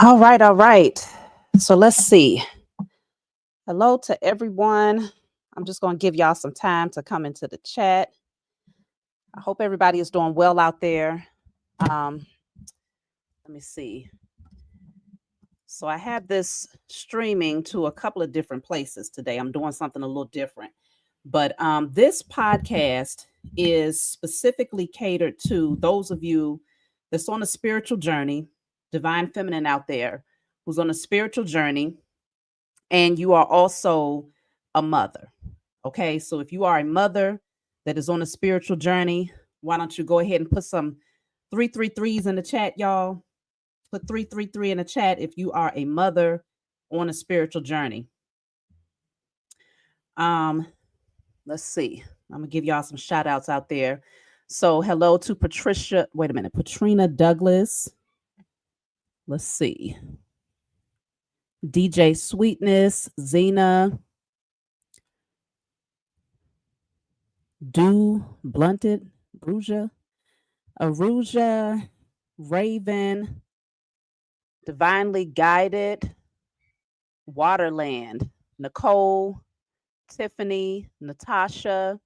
All right, all right. So let's see. Hello to everyone. I'm just going to give y'all some time to come into the chat. I hope everybody is doing well out there. Um, let me see. So I have this streaming to a couple of different places today. I'm doing something a little different. But this podcast is specifically catered to those of you that's on a spiritual journey, divine feminine out there, who's on a spiritual journey, and you are also a mother. Okay, so if you are a mother that is on a spiritual journey, why don't you go ahead and put some 333s in the chat, y'all? Put 333 in the chat if you are a mother on a spiritual journey. Um, let's see. I'm gonna give y'all some shout outs out there. So hello to Patricia. Wait a minute, Patrina Douglas. Let's see. DJ Sweetness, Zena, Do Blunted, Bruja, Aruja, Raven, Divinely Guided, Waterland, Nicole, Tiffany, Natasha,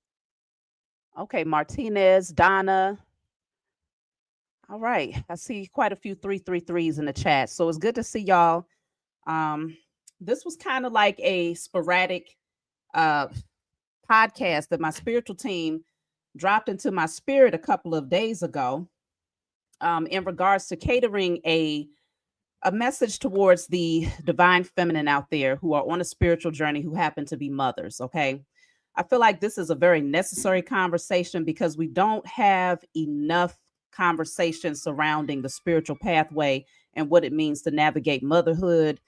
okay, Martinez, Donna. All right. I see quite a few 333s in the chat. So it's good to see y'all. Um, this was kind of like a sporadic uh podcast that my spiritual team dropped into my spirit a couple of days ago in regards to catering a message towards the divine feminine out there who are on a spiritual journey who happen to be mothers. Okay. I feel like this is a very necessary conversation because we don't have enough conversation surrounding the spiritual pathway and what it means to navigate motherhood.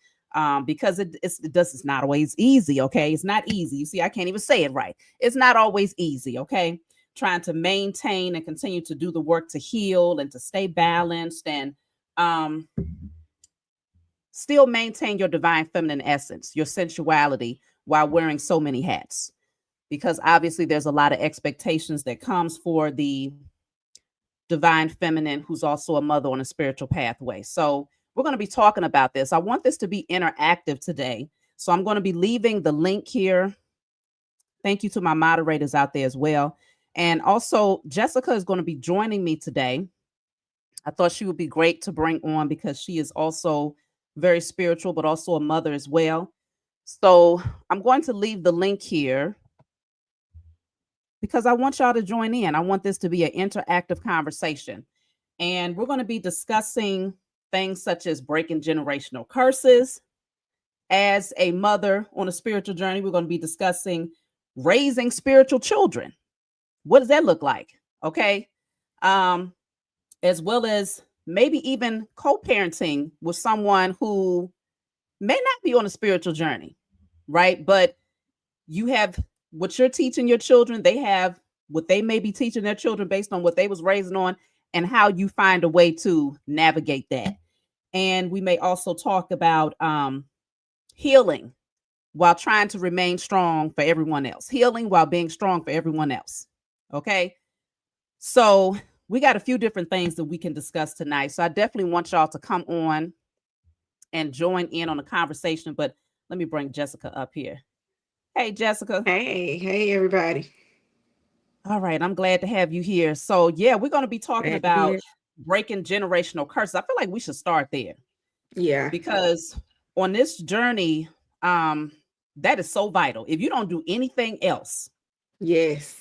Because it's not always easy. Okay. It's not easy. You see, I can't even say it right. It's not always easy. Okay. Trying to maintain and continue to do the work to heal and to stay balanced and, um, still maintain your divine feminine essence, your sensuality while wearing so many hats. Because obviously there's a lot of expectations that comes for the divine feminine who's also a mother on a spiritual pathway. So we're going to be talking about this. I want this to be interactive today. So I'm going to be leaving the link here. Thank you to my moderators out there as well. And also Jessica is going to be joining me today. I thought she would be great to bring on because she is also very spiritual, but also a mother as well. So I'm going to leave the link here because I want y'all to join in. I want this to be an interactive conversation. And we're going to be discussing things such as breaking generational curses. As a mother on a spiritual journey, we're going to be discussing raising spiritual children. What does that look like? Okay. As well as maybe even co-parenting with someone who may not be on a spiritual journey, right? But you have what you're teaching your children, they have what they may be teaching their children based on what they was raising on and how you find a way to navigate that. And we may also talk about healing while trying to remain strong for everyone else, healing while being strong for everyone else. Okay. So we got a few different things that we can discuss tonight. So I definitely want y'all to come on and join in on the conversation. But let me bring Jessica up here. Hey, Jessica. Hey, everybody. All right. I'm glad to have you here. So, yeah, we're going to be talking Glad to be about here. breaking generational curses. I feel like we should start there Yeah. because on this journey, um, that is so vital. If you don't do anything else, Yes.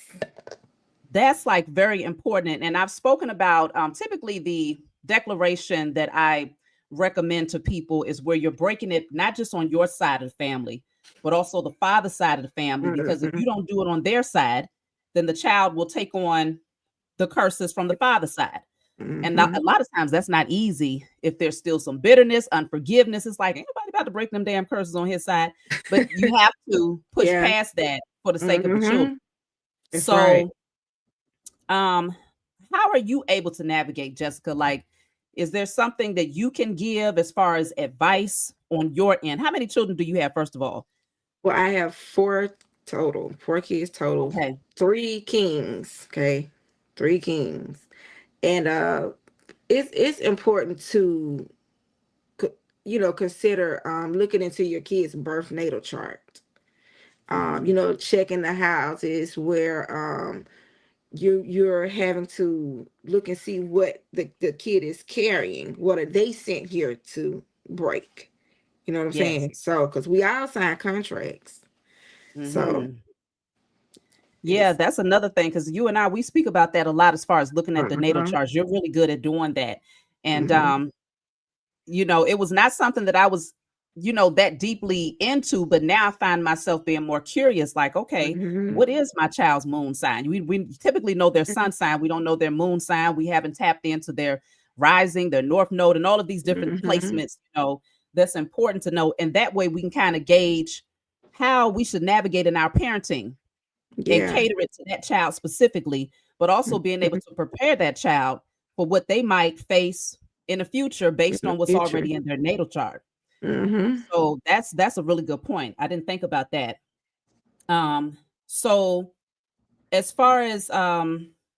that's like very important. And I've spoken about typically the declaration that I recommend to people is where you're breaking it not just on your side of the family, but also the father side of the family. Because if Hmm. you don't do it on their side, then the child will take on the curses from the father side. And Hmm. a lot of times that's not easy if there's still some bitterness, unforgiveness. It's like, ain't nobody about to break them damn curses on his side. But you have to push Yeah. past that for the sake of the children. Hmm. That's right. So um, how are you able to navigate, Jessica? Like, is there something that you can give as far as advice on your end? How many children do you have, first of all? Well, I have four kids total, Okay. three kings. Okay. Three kings. And it's important to consider looking into your kids' birth natal chart. Checking the houses where you're having to look and see what the kid is carrying. What are they sent here to break? You know what I'm Yes. saying? So, because we all sign contracts. So Hmm. Yeah, it's that's another thing because you and I we speak about that a lot as far as looking at the natal uh-huh. charts. You're really good at doing that, and Mm-hmm. it was not something that I was, that deeply into, but now I find myself being more curious, like, okay, Mm-hmm. what is my child's moon sign? We typically know their sun sign. We don't know their moon sign. We haven't tapped into their rising, their north node, and all of these different Mm-hmm. placements, that's important to know. And that way we can kind of gauge how we should navigate in our parenting and Yeah. cater it to that child specifically, but also being able Mhm. to prepare that child for what they might face in the future In based the on what's future. already in their natal chart. Mm-hmm. So that's a really good point. I didn't think about that. Um, so as far as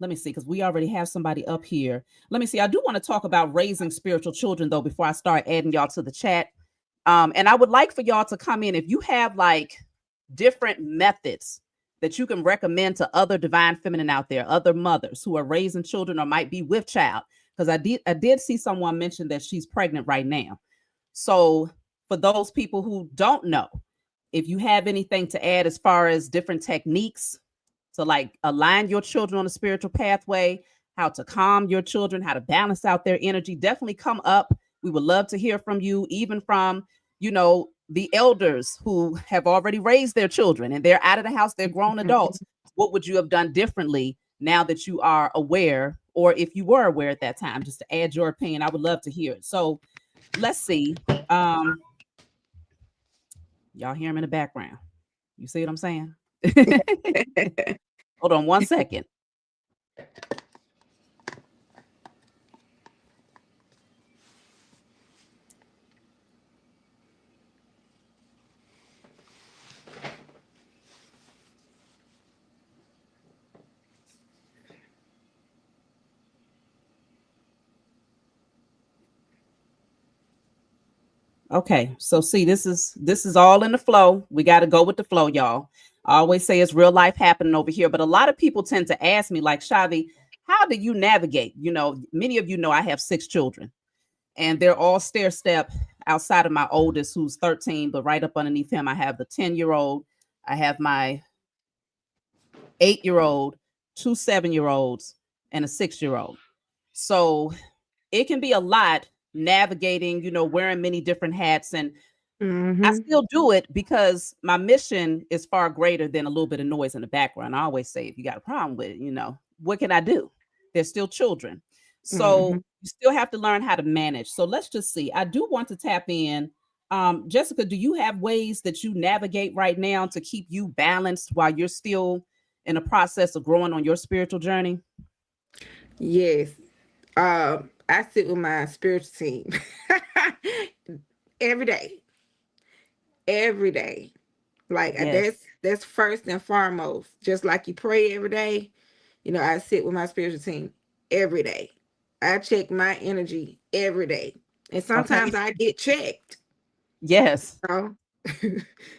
let me see, because we already have somebody up here. Let me see. I do want to talk about raising spiritual children though before I start adding y'all to the chat. And I would like for y'all to come in if you have like different methods that you can recommend to other divine feminine out there, other mothers who are raising children or might be with child. Because I did see someone mention that she's pregnant right now. So for those people who don't know, if you have anything to add as far as different techniques to like align your children on a spiritual pathway, how to calm your children, how to balance out their energy, definitely come up. We would love to hear from you, even from, the elders who have already raised their children and they're out of the house, they're grown adults. What would you have done differently now that you are aware, or if you were aware at that time, just to add your opinion? I would love to hear it. So let's see. Um, y'all hear him in the background. You see what I'm saying? Hold on one second. Okay, so see, this is all in the flow. We got to go with the flow, y'all. I always say it's real life happening over here, but a lot of people tend to ask me, like, Shavi, how do you navigate? Many of you know I have 6 children, and they're all stair step outside of my oldest, who's 13, but right up underneath him, I have the 10-year-old, I have my 8-year-old, 2 7-year-olds, and a 6-year-old. So it can be a lot navigating, wearing many different hats. And I Mm-hmm. still do it because my mission is far greater than a little bit of noise in the background. I always say, if you got a problem with it, what can I do? They're still children. So Mm-hmm. you still have to learn how to manage. So let's just see. I do want to tap in. Jessica, do you have ways that you navigate right now to keep you balanced while you're still in the process of growing on your spiritual journey? Yes. I sit with my spiritual team every day. Every day. Like Yes. that's first and foremost. Just like you pray every day, I sit with my spiritual team every day. I check my energy every day. And Okay. sometimes I get checked. Yes. know?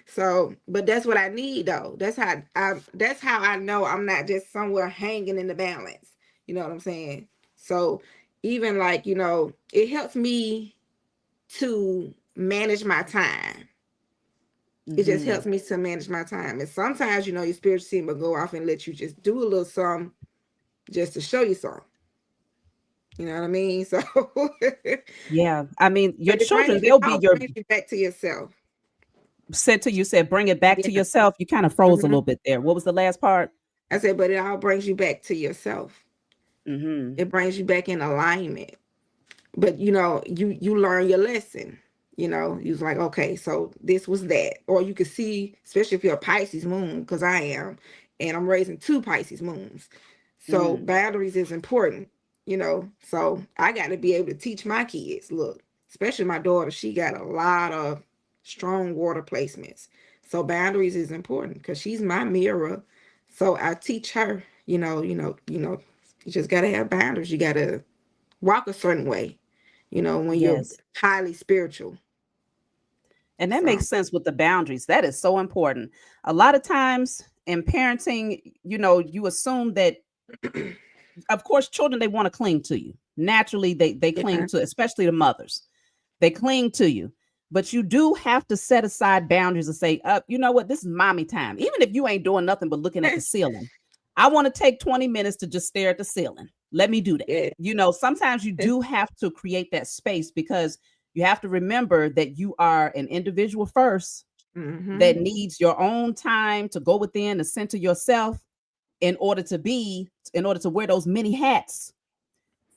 So, but that's what I need though. That's how I know I'm not just somewhere hanging in the balance. You know what I'm saying? So even like, it helps me to manage my time. It just Hmm. helps me to manage my time. And sometimes, your spiritual team will go off and let you just do a little something just to show you something. You know what I mean? So Yeah. I mean, your but children, it they'll be all your brings you back to yourself. said to you, said, bring it back to Yeah. yourself. You kind of froze a Mhm. little bit there. What was the last part? I said, but it all brings you back to yourself. Hmm. It brings you back in alignment. But you learn your lesson. You was like, okay, so this was that. Or you could see, especially if you're a Pisces moon, because I am, and I'm raising 2 Pisces moons. So Mm. boundaries is important. So I got to be able to teach my kids, look, especially my daughter, she got a lot of strong water placements. So boundaries is important because she's my mirror. So I teach her, you just gotta have boundaries. You gotta walk a certain way, when you're Yes. highly spiritual. And that So makes sense with the boundaries. That is so important. A lot of times in parenting, you assume that, of course, children, they want to cling to you. Naturally, they cling yeah, to, especially the mothers. They cling to you. But you do have to set aside boundaries and say, you know what, this is mommy time. Even if you ain't doing nothing but looking at the ceiling. I want to take 20 minutes to just stare at the ceiling. Let me do that. yeah. Sometimes you do have to create that space because you have to remember that you are an individual first that Mm-hmm. needs your own time to go within and center yourself in order to wear those many hats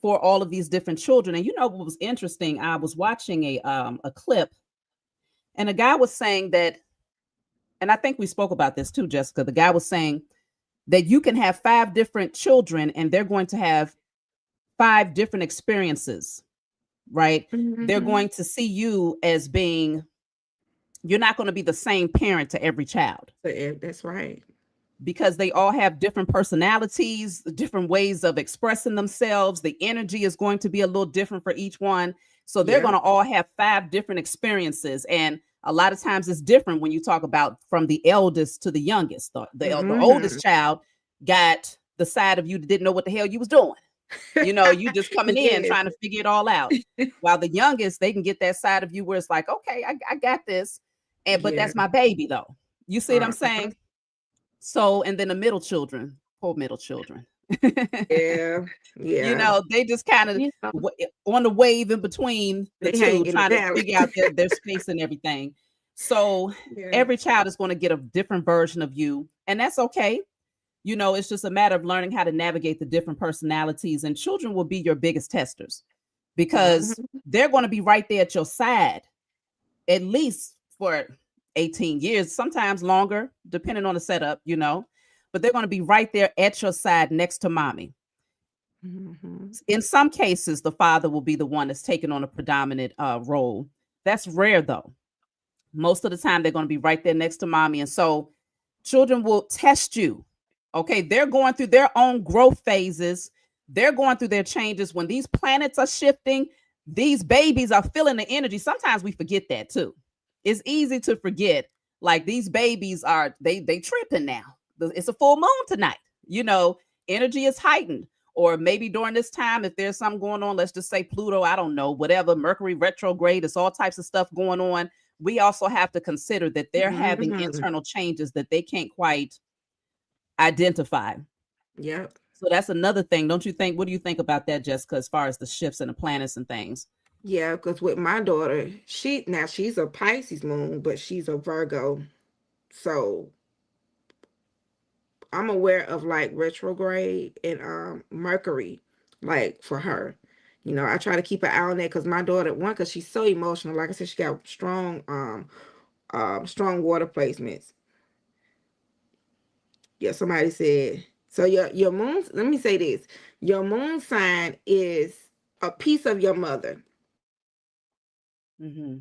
for all of these different children. And what was interesting? I was watching a clip, and a guy was saying that, and I think we spoke about this too, Jessica. The guy was saying that you can have five different children, and they're going to have five different experiences, right? They're Mm-hmm. going to see you as being, you're not going to be the same parent to every child That's right. because they all have different personalities, different ways of expressing themselves. The energy is going to be a little different for each one. So they're going Yeah. to all have five different experiences. And a lot of times it's different when you talk about from the eldest to the youngest. The Mm-hmm. oldest child got the side of you that didn't know what the hell you was doing. You just coming in Yes. trying to figure it all out. While the youngest, they can get that side of you where it's like, okay, I got this. But Yeah. that's my baby though. You see what I'm Uh-huh. saying? So, and then the middle children, poor middle children. Yeah. Yeah. They just kind of You know, on the wave in between the they hang two, in the trying to balance. figure out their space and everything. So Yeah. every child is going to get a different version of you, and that's okay. It's just a matter of learning how to navigate the different personalities, and children will be your biggest testers because Mm-hmm. they're going to be right there at your side at least for 18 years, sometimes longer, depending on the setup. But they're going to be right there at your side next to mommy. Mm-hmm. In some cases, the father will be the one that's taking on a predominant role. That's rare, though. Most of the time, they're going to be right there next to mommy. And so children will test you. Okay. They're going through their own growth phases, they're going through their changes. When these planets are shifting, these babies are feeling the energy. Sometimes we forget that too. It's easy to forget. Like these babies are they tripping now. It's a full moon tonight. Energy is heightened. Or maybe during this time, if there's something going on, let's just say Pluto, I don't know, whatever, Mercury retrograde, it's all types of stuff going on. We also have to consider that they're having Mm-hmm. internal changes that they can't quite identify. Yep. So that's another thing. Don't you think? What do you think about that, Jessica, as far as the shifts in the planets and things? Yeah, because with my daughter, she's a Pisces moon, but she's a Virgo. So I'm aware of like retrograde and Mercury, like for her. I try to keep an eye on that because my daughter, one, because she's so emotional. Like I said, she got strong water placements. Yeah, somebody said. So your moon. Let me say this: your moon sign is a piece of your mother. Hmm.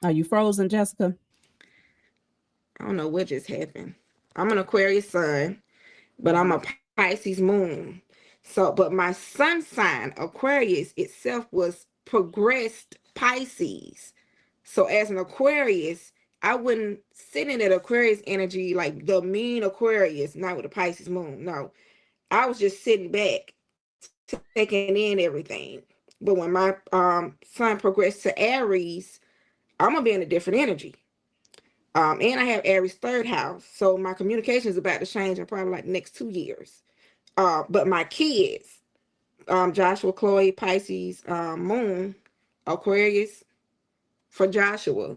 Are you frozen, Jessica? I don't know what just happened. I'm an Aquarius sun, but I'm Hmm. a Pisces moon. So, but my sun sign, Aquarius itself, was progressed Pisces. So, as an Aquarius, I wouldn't sit in that Aquarius energy like the mean Aquarius, not with a Pisces moon. No, I was just sitting back, taking in everything. But when my sun progressed to Aries, I'm gonna be in a different energy. And I have Aries third house, so my communication is about to change in probably like the next 2 years. But my kids, Joshua, Chloe, Pisces, Moon, Aquarius, for Joshua,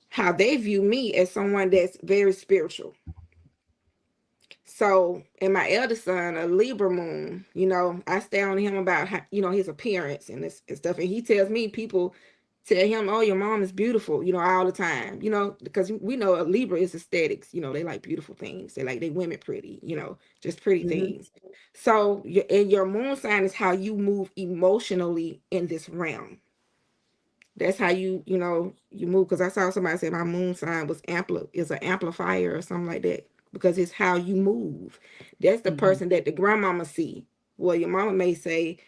how they view me as someone that's very spiritual. So, and my eldest son, a Libra moon, I stay on him about how, his appearance and this and stuff. And he tells me people tell him, "Oh, your mom is beautiful," all the time, because we know a Libra is aesthetics. They like beautiful things. They like they women pretty, just pretty Hmm. things. So, and your moon sign is how you move emotionally in this realm. That's how you move. Because I saw somebody say my moon sign is an amplifier or something like that. Because it's how you move. That's the Hmm. person that the grandmama see. Well, your mama may say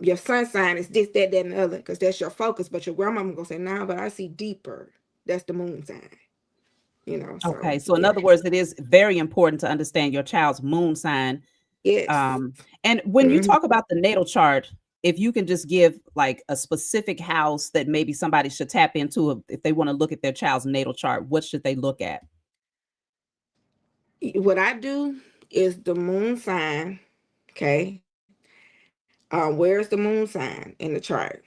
your sun sign is this, that, and the other, because that's your focus. But your grandmama gonna say, "No, but I see deeper. That's the moon sign." So Okay. So in yeah, other words, it is very important to understand your child's moon sign. yes. And when you Hmm. talk about the natal chart, if you can just give like a specific house that maybe somebody should tap into if they want to look at their child's natal chart, what should they look at? What I do is the moon sign. Okay, where's the moon sign in the chart?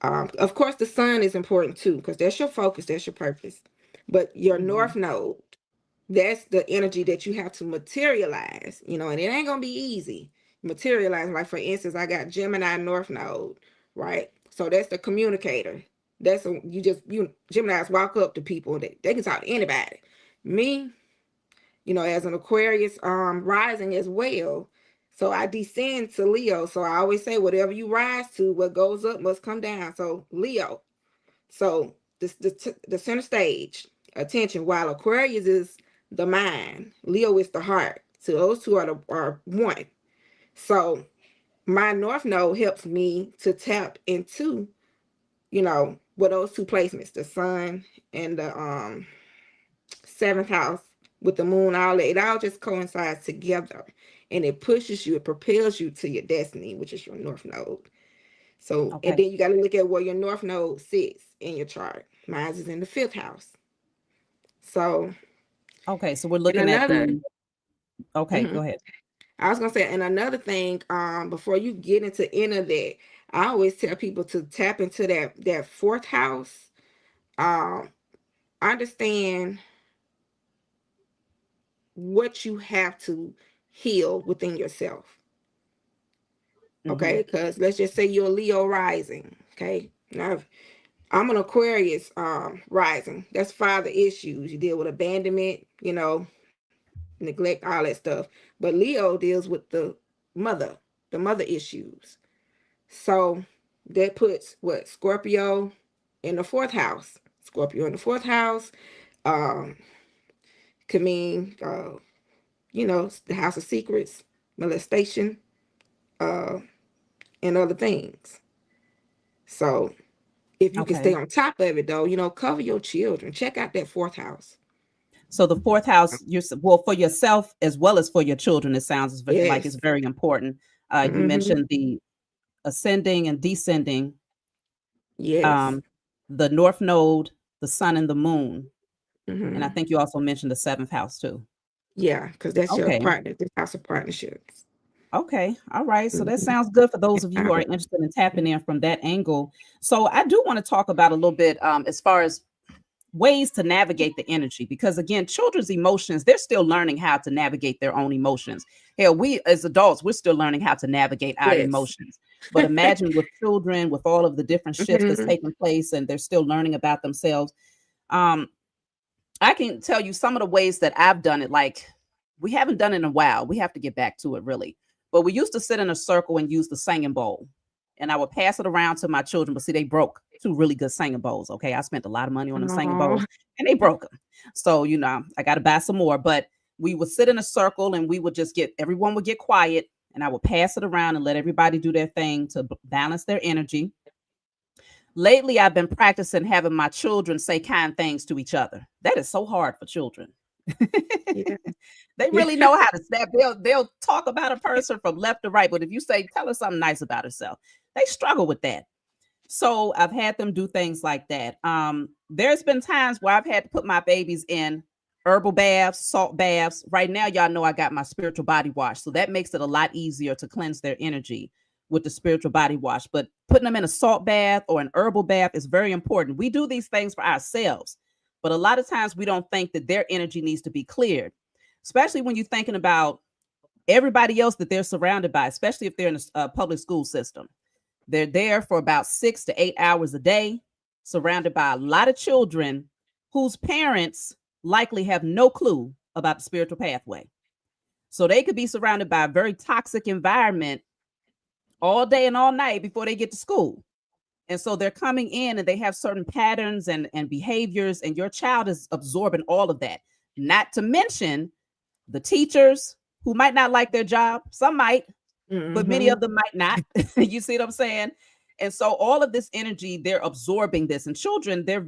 Of course, the sun is important too, because that's your focus, that's your purpose. But your Mhm. north node, that's the energy that you have to materialize, and it ain't gonna be easy. Materialize, like for instance, I got Gemini North Node, right? So that's the communicator. You Geminis walk up to people, they can talk to anybody. Me, as an Aquarius rising as well. So I descend to Leo. So I always say whatever you rise to, what goes up must come down. So Leo. So the center stage, attention, while Aquarius is the mind, Leo is the heart. So those two are one. So my North Node helps me to tap into, with those two placements, the sun and the seventh house with the moon, all that, it all just coincides together, and it pushes you, it propels you to your destiny, which is your North Node. So, and Okay. then you got to look at where your North Node sits in your chart. Mine is in the fifth house. So, Okay. So we're and looking at another, the, okay, mhm, go ahead. I was gonna say, and another thing, before you get into any of that, I always tell people to tap into that fourth house. Um, Understand what you have to heal within yourself. Hmm. Okay, because let's just say you're a Leo rising. Okay, now if I'm an Aquarius rising. That's father issues. You deal with abandonment, neglect, all that stuff. But Leo deals with the mother issues. So that puts what Scorpio in the fourth house. Scorpio in the fourth house um, could mean, the house of secrets, molestation, uh, and other things. So if you can stay Okay. on top of it, though, cover your children. Check out that fourth house. So the fourth house, well, for yourself as well as for your children, it sounds like it's Yes. very important. You Hmm. mentioned the ascending and descending, Yes. um, the north node, the sun and the moon. And I Hmm. think you also mentioned the seventh house too. Yeah, because that's your Okay. partner. This house of partnerships. Okay. All right. So that Hmm. sounds good for those of you who are interested in tapping in from that angle. So I do want to talk about a little bit as far as ways to navigate the energy, because again, children's emotions, they're still learning how to navigate their own emotions. Hell, we as adults, we're still learning how to navigate our Yes. emotions. But imagine with children, with all of the different shifts that's Hmm. taking place and they're still learning about themselves. um I can tell you some of the ways that I've done it. Like, we haven't done it in a while. We have to get back to it really. But we used to sit in a circle and use the singing bowl. And I would pass it around to my children, but see, they broke two really good singing bowls. Okay. I spent a lot of money on them singing Oh, bowls and they broke them. So, I got to buy some more. But we would sit in a circle and we would just everyone would get quiet. And I would pass it around and let everybody do their thing to balance their energy. Lately, I've been practicing having my children say kind things to each other. That is so hard for children. yeah. They Yeah. really know how to snap. They'll talk about a person from left to right, but if you say tell her something nice about herself, they struggle with that. So I've had them do things like that. There's been times where I've had to put my babies in herbal baths, salt baths. Right now, y'all know I got my spiritual body wash, so that makes it a lot easier to cleanse their energy with the spiritual body wash. But putting them in a salt bath or an herbal bath is very important. We do these things for ourselves, but a lot of times we don't think that their energy needs to be cleared, especially when you're thinking about everybody else that they're surrounded by, especially if they're in a public school system. They're there for about 6 to 8 hours a day, surrounded by a lot of children whose parents likely have no clue about the spiritual pathway. So they could be surrounded by a very toxic environment all day and all night before they get to school. And so they're coming in and they have certain patterns and behaviors, and your child is absorbing all of that. Not to mention the teachers who might not like their job. Some might. but many Mm-hmm. of them might not. You see what I'm saying? And so all of this energy, they're absorbing this. And children, they're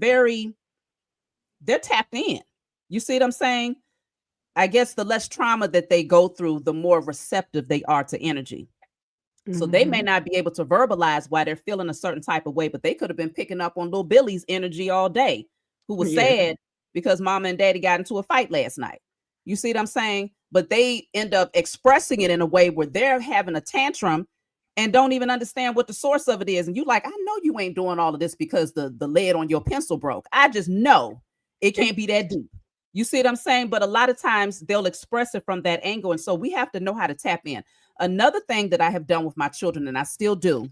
tapped in. You see what I'm saying? I guess the less trauma that they go through, the more receptive they are to energy. So they may Mm-hmm. not be able to verbalize why they're feeling a certain type of way, but they could have been picking up on little Billy's energy all day, who was Yeah. sad because mama and daddy got into a fight last night. You see what I'm saying? But they end up expressing it in a way where they're having a tantrum and don't even understand what the source of it is. And you like, I know you ain't doing all of this because the lead on your pencil broke. I just know it can't be that deep. You see what I'm saying? But a lot of times they'll express it from that angle. And so we have to know how to tap in. Another thing that I have done with my children, and I still do,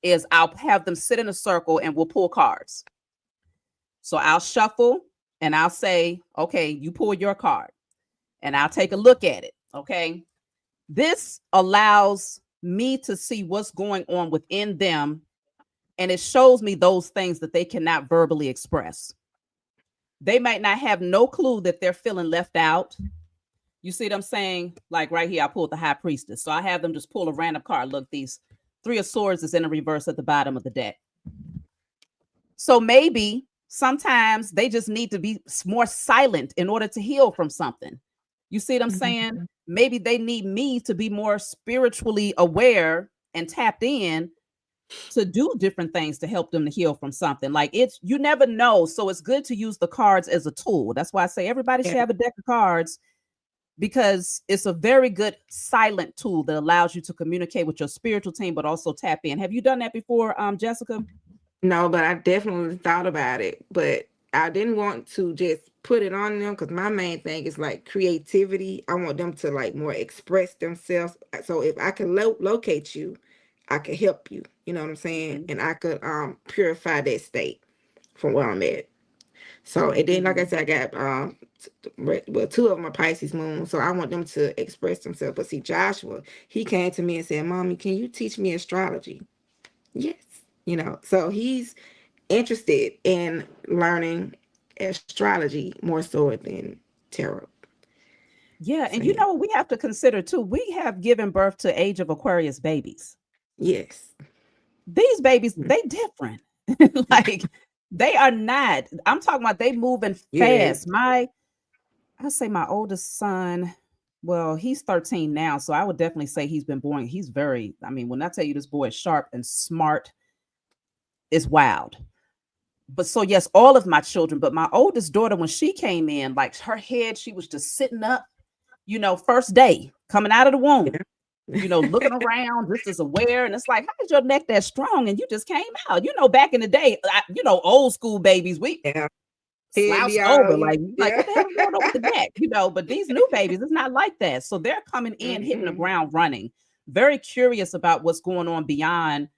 is I'll have them sit in a circle and we'll pull cards. So I'll shuffle and I'll say, okay, you pull your card and I'll take a look at it. Okay. This allows me to see what's going on within them, and it shows me those things that they cannot verbally express. They might not have no clue that they're feeling left out. You see what I'm saying? Like right here, I pulled the high priestess. So I have them just pull a random card. Look, these three of swords is in a reverse at the bottom of the deck. So maybe sometimes they just need to be more silent in order to heal from something. You see what I'm saying? Mm-hmm. Maybe they need me to be more spiritually aware and tapped in to do different things to help them to heal from something. Like it's, you never know. So it's good to use the cards as a tool. That's why I say everybody Yeah. should have a deck of cards, because it's a very good silent tool that allows you to communicate with your spiritual team, but also tap in. Have you done that before, Jessica? No, but I definitely thought about it. But I didn't want to just put it on them because my main thing is like creativity. I want them to like more express themselves. So if I can locate you, I could help you. You know what I'm saying? Mm-hmm. And I could purify that state from where I'm at. So and then like I Mm-hmm. said, I got well, two of them are Pisces moon, so I want them to express themselves. But see, Joshua, he came to me and said, "Mommy, can you teach me astrology?" Yes, so he's interested in learning astrology more so than tarot. Yeah, So and you yeah, know what we have to consider too? We have given birth to age of Aquarius babies. yes, These babies, mm, they different. Like they are not. I'm talking about they moving yes, fast. I say my oldest son, well, he's 13 now, so I would definitely say he's been born. He's very, I mean, when I tell you this boy is sharp and smart, it's wild. But so yes, all of my children, but my oldest daughter, when she came in, like her head, she was just sitting up, first day coming out of the womb, looking around, just as aware. And it's like, how is your neck that strong? And you just came out. Back in the day, old school babies, we yeah, he'd be slouched all over, you, like yeah. what the hell is going on with the neck? But these new babies, it's not like that. So they're coming in, hitting the Mm-mm. ground running, very curious about what's going on beyond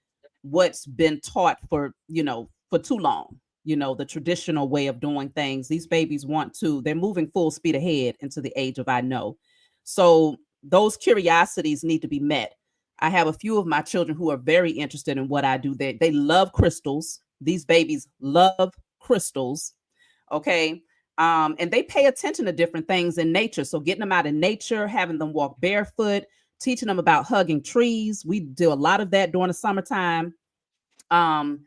what's been taught for too long. The traditional way of doing things. These babies they're moving full speed ahead into the age of I know. So those curiosities need to be met. I have a few of my children who are very interested in what I do. They love crystals. These babies love crystals. Okay. And they pay attention to different things in nature. So getting them out in nature, having them walk barefoot, teaching them about hugging trees. We do a lot of that during the summertime. Um,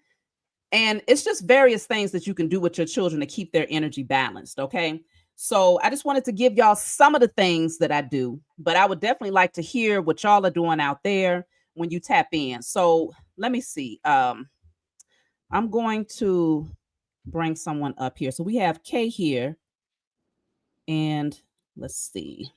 and it's just various things that you can do with your children to keep their energy balanced. Okay. So I just wanted to give y'all some of the things that I do, but I would definitely like to hear what y'all are doing out there when you tap in. So let me see. I'm going to bring someone up here. So we have Kay here, and let's see.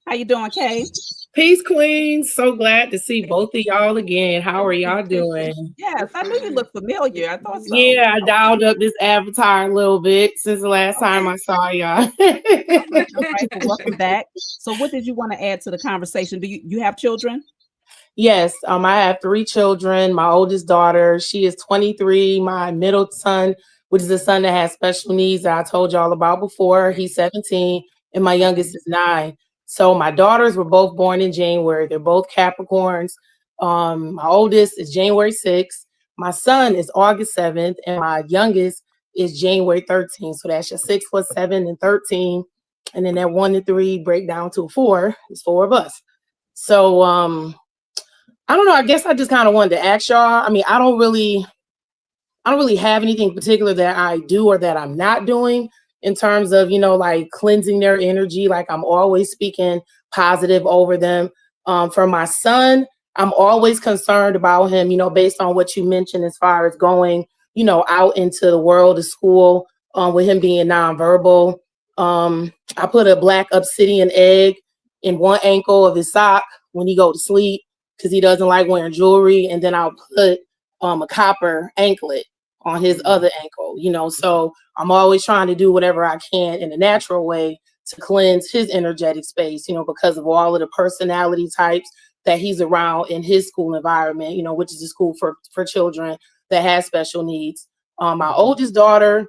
How you doing, Kay? Peace, Queen. So glad to see both of y'all again. How are y'all doing? Yes, We're I knew you fine. looked familiar. I thought so. Yeah, I Okay. dialed up this avatar a little bit since the last time Okay. I saw y'all. All right. All right. Well, welcome back. So what did you want to add to the conversation? Do you have children? Yes, I have three children. My oldest daughter, she is 23. My middle son, which is the son that has special needs that I told y'all about before, he's 17, and my youngest Okay. is 9. So my daughters were both born in January. They're both Capricorns. My oldest is January 6th. My son is August 7th, and my youngest is January 13th. So that's your 6 plus 7 and 13. And then that 1 and 3 break down to 4. It's 4 of us. So I don't know. I guess I just kind of wanted to ask y'all. I mean, I don't really have anything particular that I do or that I'm not doing in terms of, like cleansing their energy. Like I'm always speaking positive over them. For my son, I'm always concerned about him, based on what you mentioned as far as going, out into the world of school, with him being nonverbal. I put a black obsidian egg in one ankle of his sock when he go to sleep because he doesn't like wearing jewelry. And then I'll put a copper anklet on his other ankle, so I'm always trying to do whatever I can in a natural way to cleanse his energetic space, because of all of the personality types that he's around in his school environment, which is a school for children that has special needs. My oldest daughter,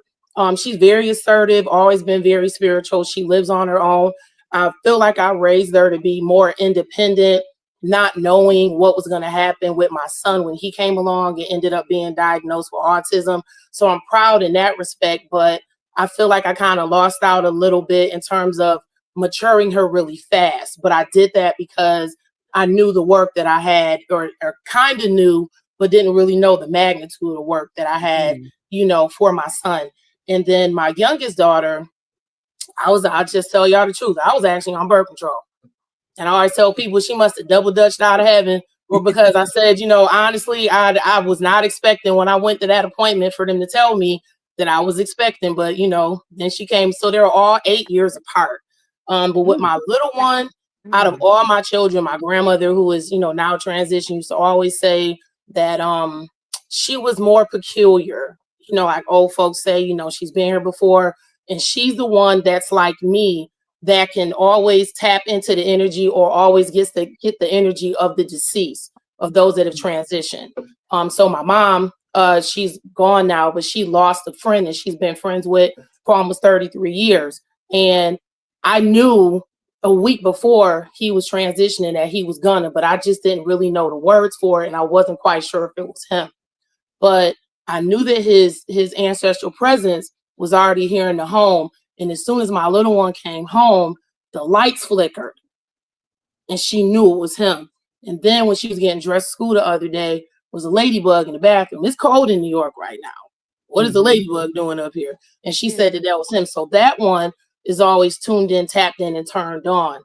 she's very assertive, always been very spiritual. She lives on her own. I feel like I raised her to be more independent, not knowing what was going to happen with my son when he came along and ended up being diagnosed with autism. So I'm proud in that respect, but I feel like I kind of lost out a little bit in terms of maturing her really fast. But I did that because I knew the work that I had, or kind of knew, but didn't really know the magnitude of the work that I had, for my son. And then my youngest daughter, I'll just tell y'all the truth. I was actually on birth control. And I always tell people she must have double dutched out of heaven, or because I said, honestly, I was not expecting when I went to that appointment for them to tell me that I was expecting. But, then she came. So they're all 8 years apart. But with my little one, out of all my children, my grandmother, who is, now transitioned, used to always say that she was more peculiar. Like old folks say, she's been here before. And she's the one that's like me, that can always tap into the energy, or always get the energy of the deceased, of those that have transitioned. So my mom, she's gone now, but she lost a friend that she's been friends with for almost 33 years. And I knew a week before he was transitioning that he was gonna, but I just didn't really know the words for it. And I wasn't quite sure if it was him. But I knew that his ancestral presence was already here in the home. And as soon as my little one came home, the lights flickered and she knew it was him. And then when she was getting dressed for school the other day, was a ladybug in the bathroom. It's cold in New York right now. What is the ladybug doing up here? And she said that was him. So that one is always tuned in, tapped in, and turned on.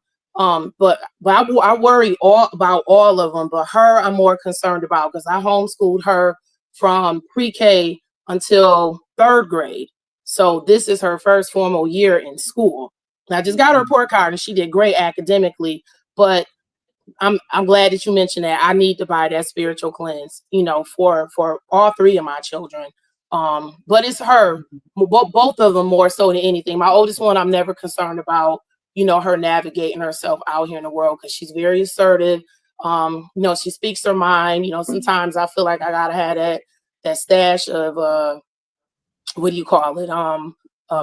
But I worry about all of them. But her, I'm more concerned about, because I homeschooled her from pre-K until 3rd grade. So this is her first formal year in school. And I just got her report card and she did great academically, but I'm glad that you mentioned that. I need to buy that spiritual cleanse, for all 3 of my children. But it's her, both of them more so than anything. My oldest one, I'm never concerned about, her navigating herself out here in the world, because she's very assertive. She speaks her mind. Sometimes I feel like I gotta have that stash of what do you call it?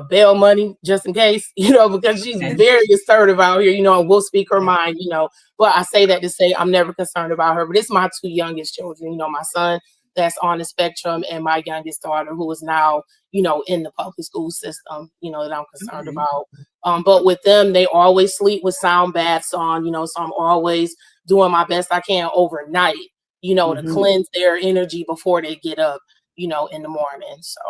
Bail money, just in case, because she's very assertive out here, and will speak her mind, But I say that to say I'm never concerned about her. But it's my 2 youngest children, my son that's on the spectrum, and my youngest daughter, who is now, in the public school system, that I'm concerned about. But with them, they always sleep with sound baths on, so I'm always doing my best I can overnight, to cleanse their energy before they get up, in the morning. So.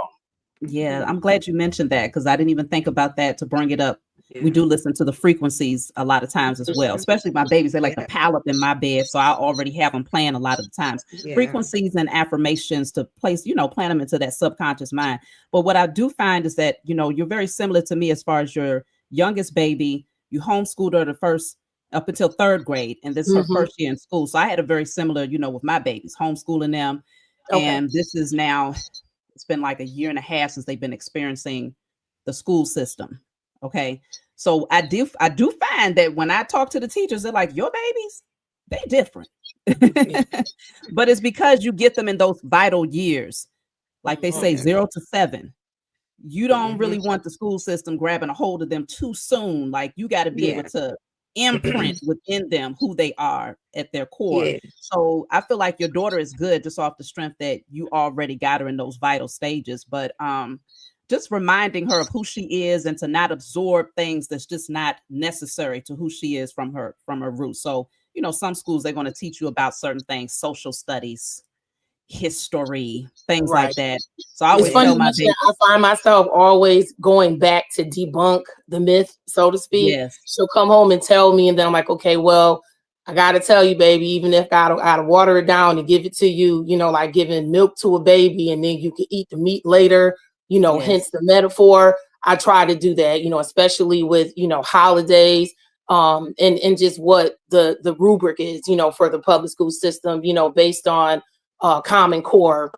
Yeah, I'm glad you mentioned that, because I didn't even think about that to bring it up. Yeah. We do listen to the frequencies a lot of times as well, especially my babies. They like to pile up in my bed, so I already have them playing a lot of the times. Frequencies and affirmations to place, plant them into that subconscious mind. But what I do find is that, you're very similar to me as far as your youngest baby. You homeschooled her the first up until 3rd grade, and this is her first year in school. So I had a very similar, with my babies, homeschooling them. Okay. And this is now, it's been like a year and a half since they've been experiencing the school system. Okay. So I do find that when I talk to the teachers, they're like, your babies, they different. But it's because you get them in those vital years. Like they say, 0 to 7. You don't really want the school system grabbing a hold of them too soon. Like you got to be able to imprint within them who they are at their core. So I feel like your daughter is good just off the strength that you already got her in those vital stages. But just reminding her of who she is, and to not absorb things that's just not necessary to who she is from her roots. So some schools, they're going to teach you about certain things, social studies, history, things like Right. that. So I It's always Yeah. funny tell you my mention baby, that. I find myself always going back to debunk the myth, so to speak. yes, She'll come home and tell me, and then I'm like, okay, well, I got to tell you, baby, even if I gotta water it down and give it to you, like giving milk to a baby and then you can eat the meat later, yes, hence the metaphor. I try to do that, especially with, holidays, and just what the rubric is, for the public school system, based on Common Core,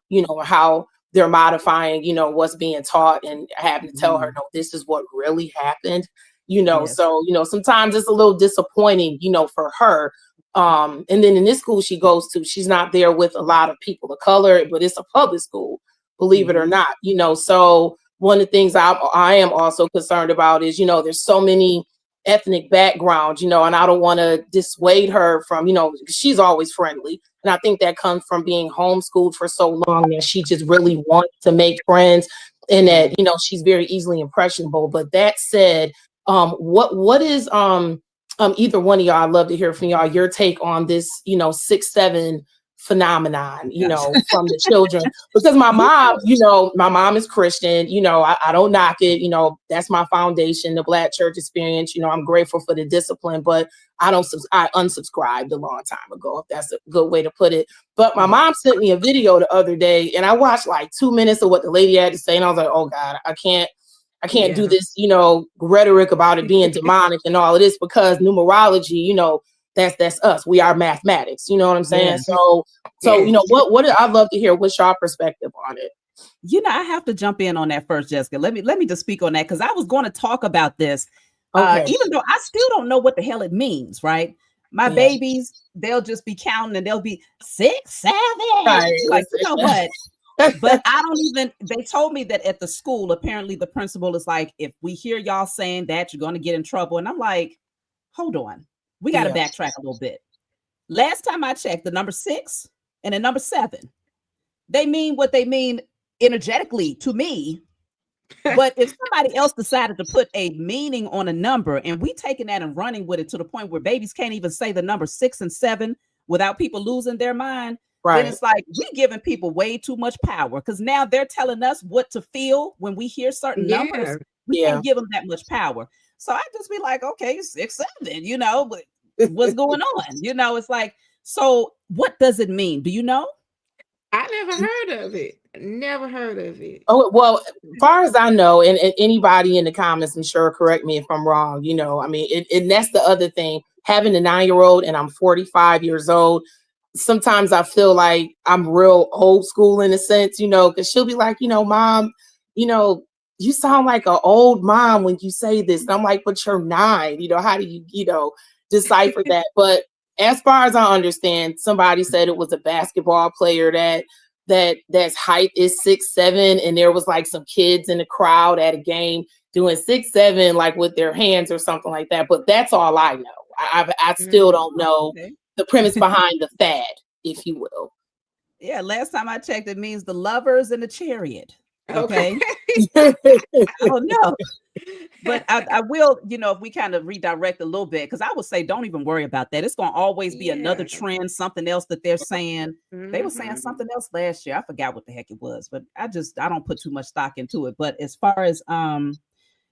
how they're modifying, what's being taught and having to tell her, mm, no, this is what really happened, yes, so, sometimes it's a little disappointing, for her. And then in this school she goes to, she's not there with a lot of people of color, but it's a public school, believe it or hmm, not, so one of the things I am also concerned about is, there's so many ethnic backgrounds, and I don't want to dissuade her from, she's always friendly. And I think that comes from being homeschooled for so long that she just really wants to make friends and right. that, she's very easily impressionable. But that said, what is either one of y'all, I'd love to hear from y'all your take on this, 6-7 phenomenon, Gosh. from the children. Because Yeah, my mom is Christian, I don't knock it, that's my foundation, the Black church experience, I'm grateful for the discipline, but I unsubscribed a long time ago, if that's a good way to put it. But my yeah, mom sent me a video the other day and I watched like 2 minutes of what the lady had to say. And I was like, oh God, I can't do Yeah. this, rhetoric about it being demonic and all of this, because numerology, that's us. We are mathematics. You know what I'm saying? yes. So, Yes. what I'd love to hear what's your perspective on it. I have to jump in on that first, Jessica. Let me just speak on that because I was going to talk about this, Okay. even though I still don't know what the hell it means. Right, my Yeah. babies, they'll just be counting and they'll be 6, 7. Right. Like, you know what? But I don't even. They told me that at the school, apparently the principal is like, if we hear y'all saying that, you're going to get in trouble. And I'm like, hold on, we got to Yeah. backtrack a little bit. Last time I checked, the number 6 and the number 7, they mean what they mean energetically to me. But if somebody else decided to put a meaning on a number and we taking that and running with it to the point where babies can't even say the number 6 and 7 without people losing their mind, then Right. it's like we giving people way too much power because now they're telling us what to feel when we hear certain numbers. Yeah. We Yeah. can't give them that much power. So I just be like, okay, 6, 7, but what's going on? It's like, so what does it mean? Do you know? I never heard of it. Never heard of it. Oh, well, as far as I know, and anybody in the comments, I'm sure, correct me if I'm wrong, I mean, and that's the other thing, having a 9-year-old and I'm 45 years old, sometimes I feel like I'm real old school in a sense, because she'll be like, mom, you know, you sound like an old mom when you say this. And I'm like, but you're 9, how do you, decipher that? But as far as I understand, somebody said it was a basketball player that's height is 6'7", and there was like some kids in the crowd at a game doing 6'7", like with their hands or something like that. But that's all I know. I still don't know Okay. the premise behind the fad, if you will. Yeah, last time I checked, it means the lovers and the chariot. Okay. Okay. I don't know. But I will, if we kind of redirect a little bit, because I would say don't even worry about that. It's going to always be another Yeah. trend, something else that they're saying. They were saying Mhm. something else last year. I forgot what the heck it was, but I don't put too much stock into it. But as far as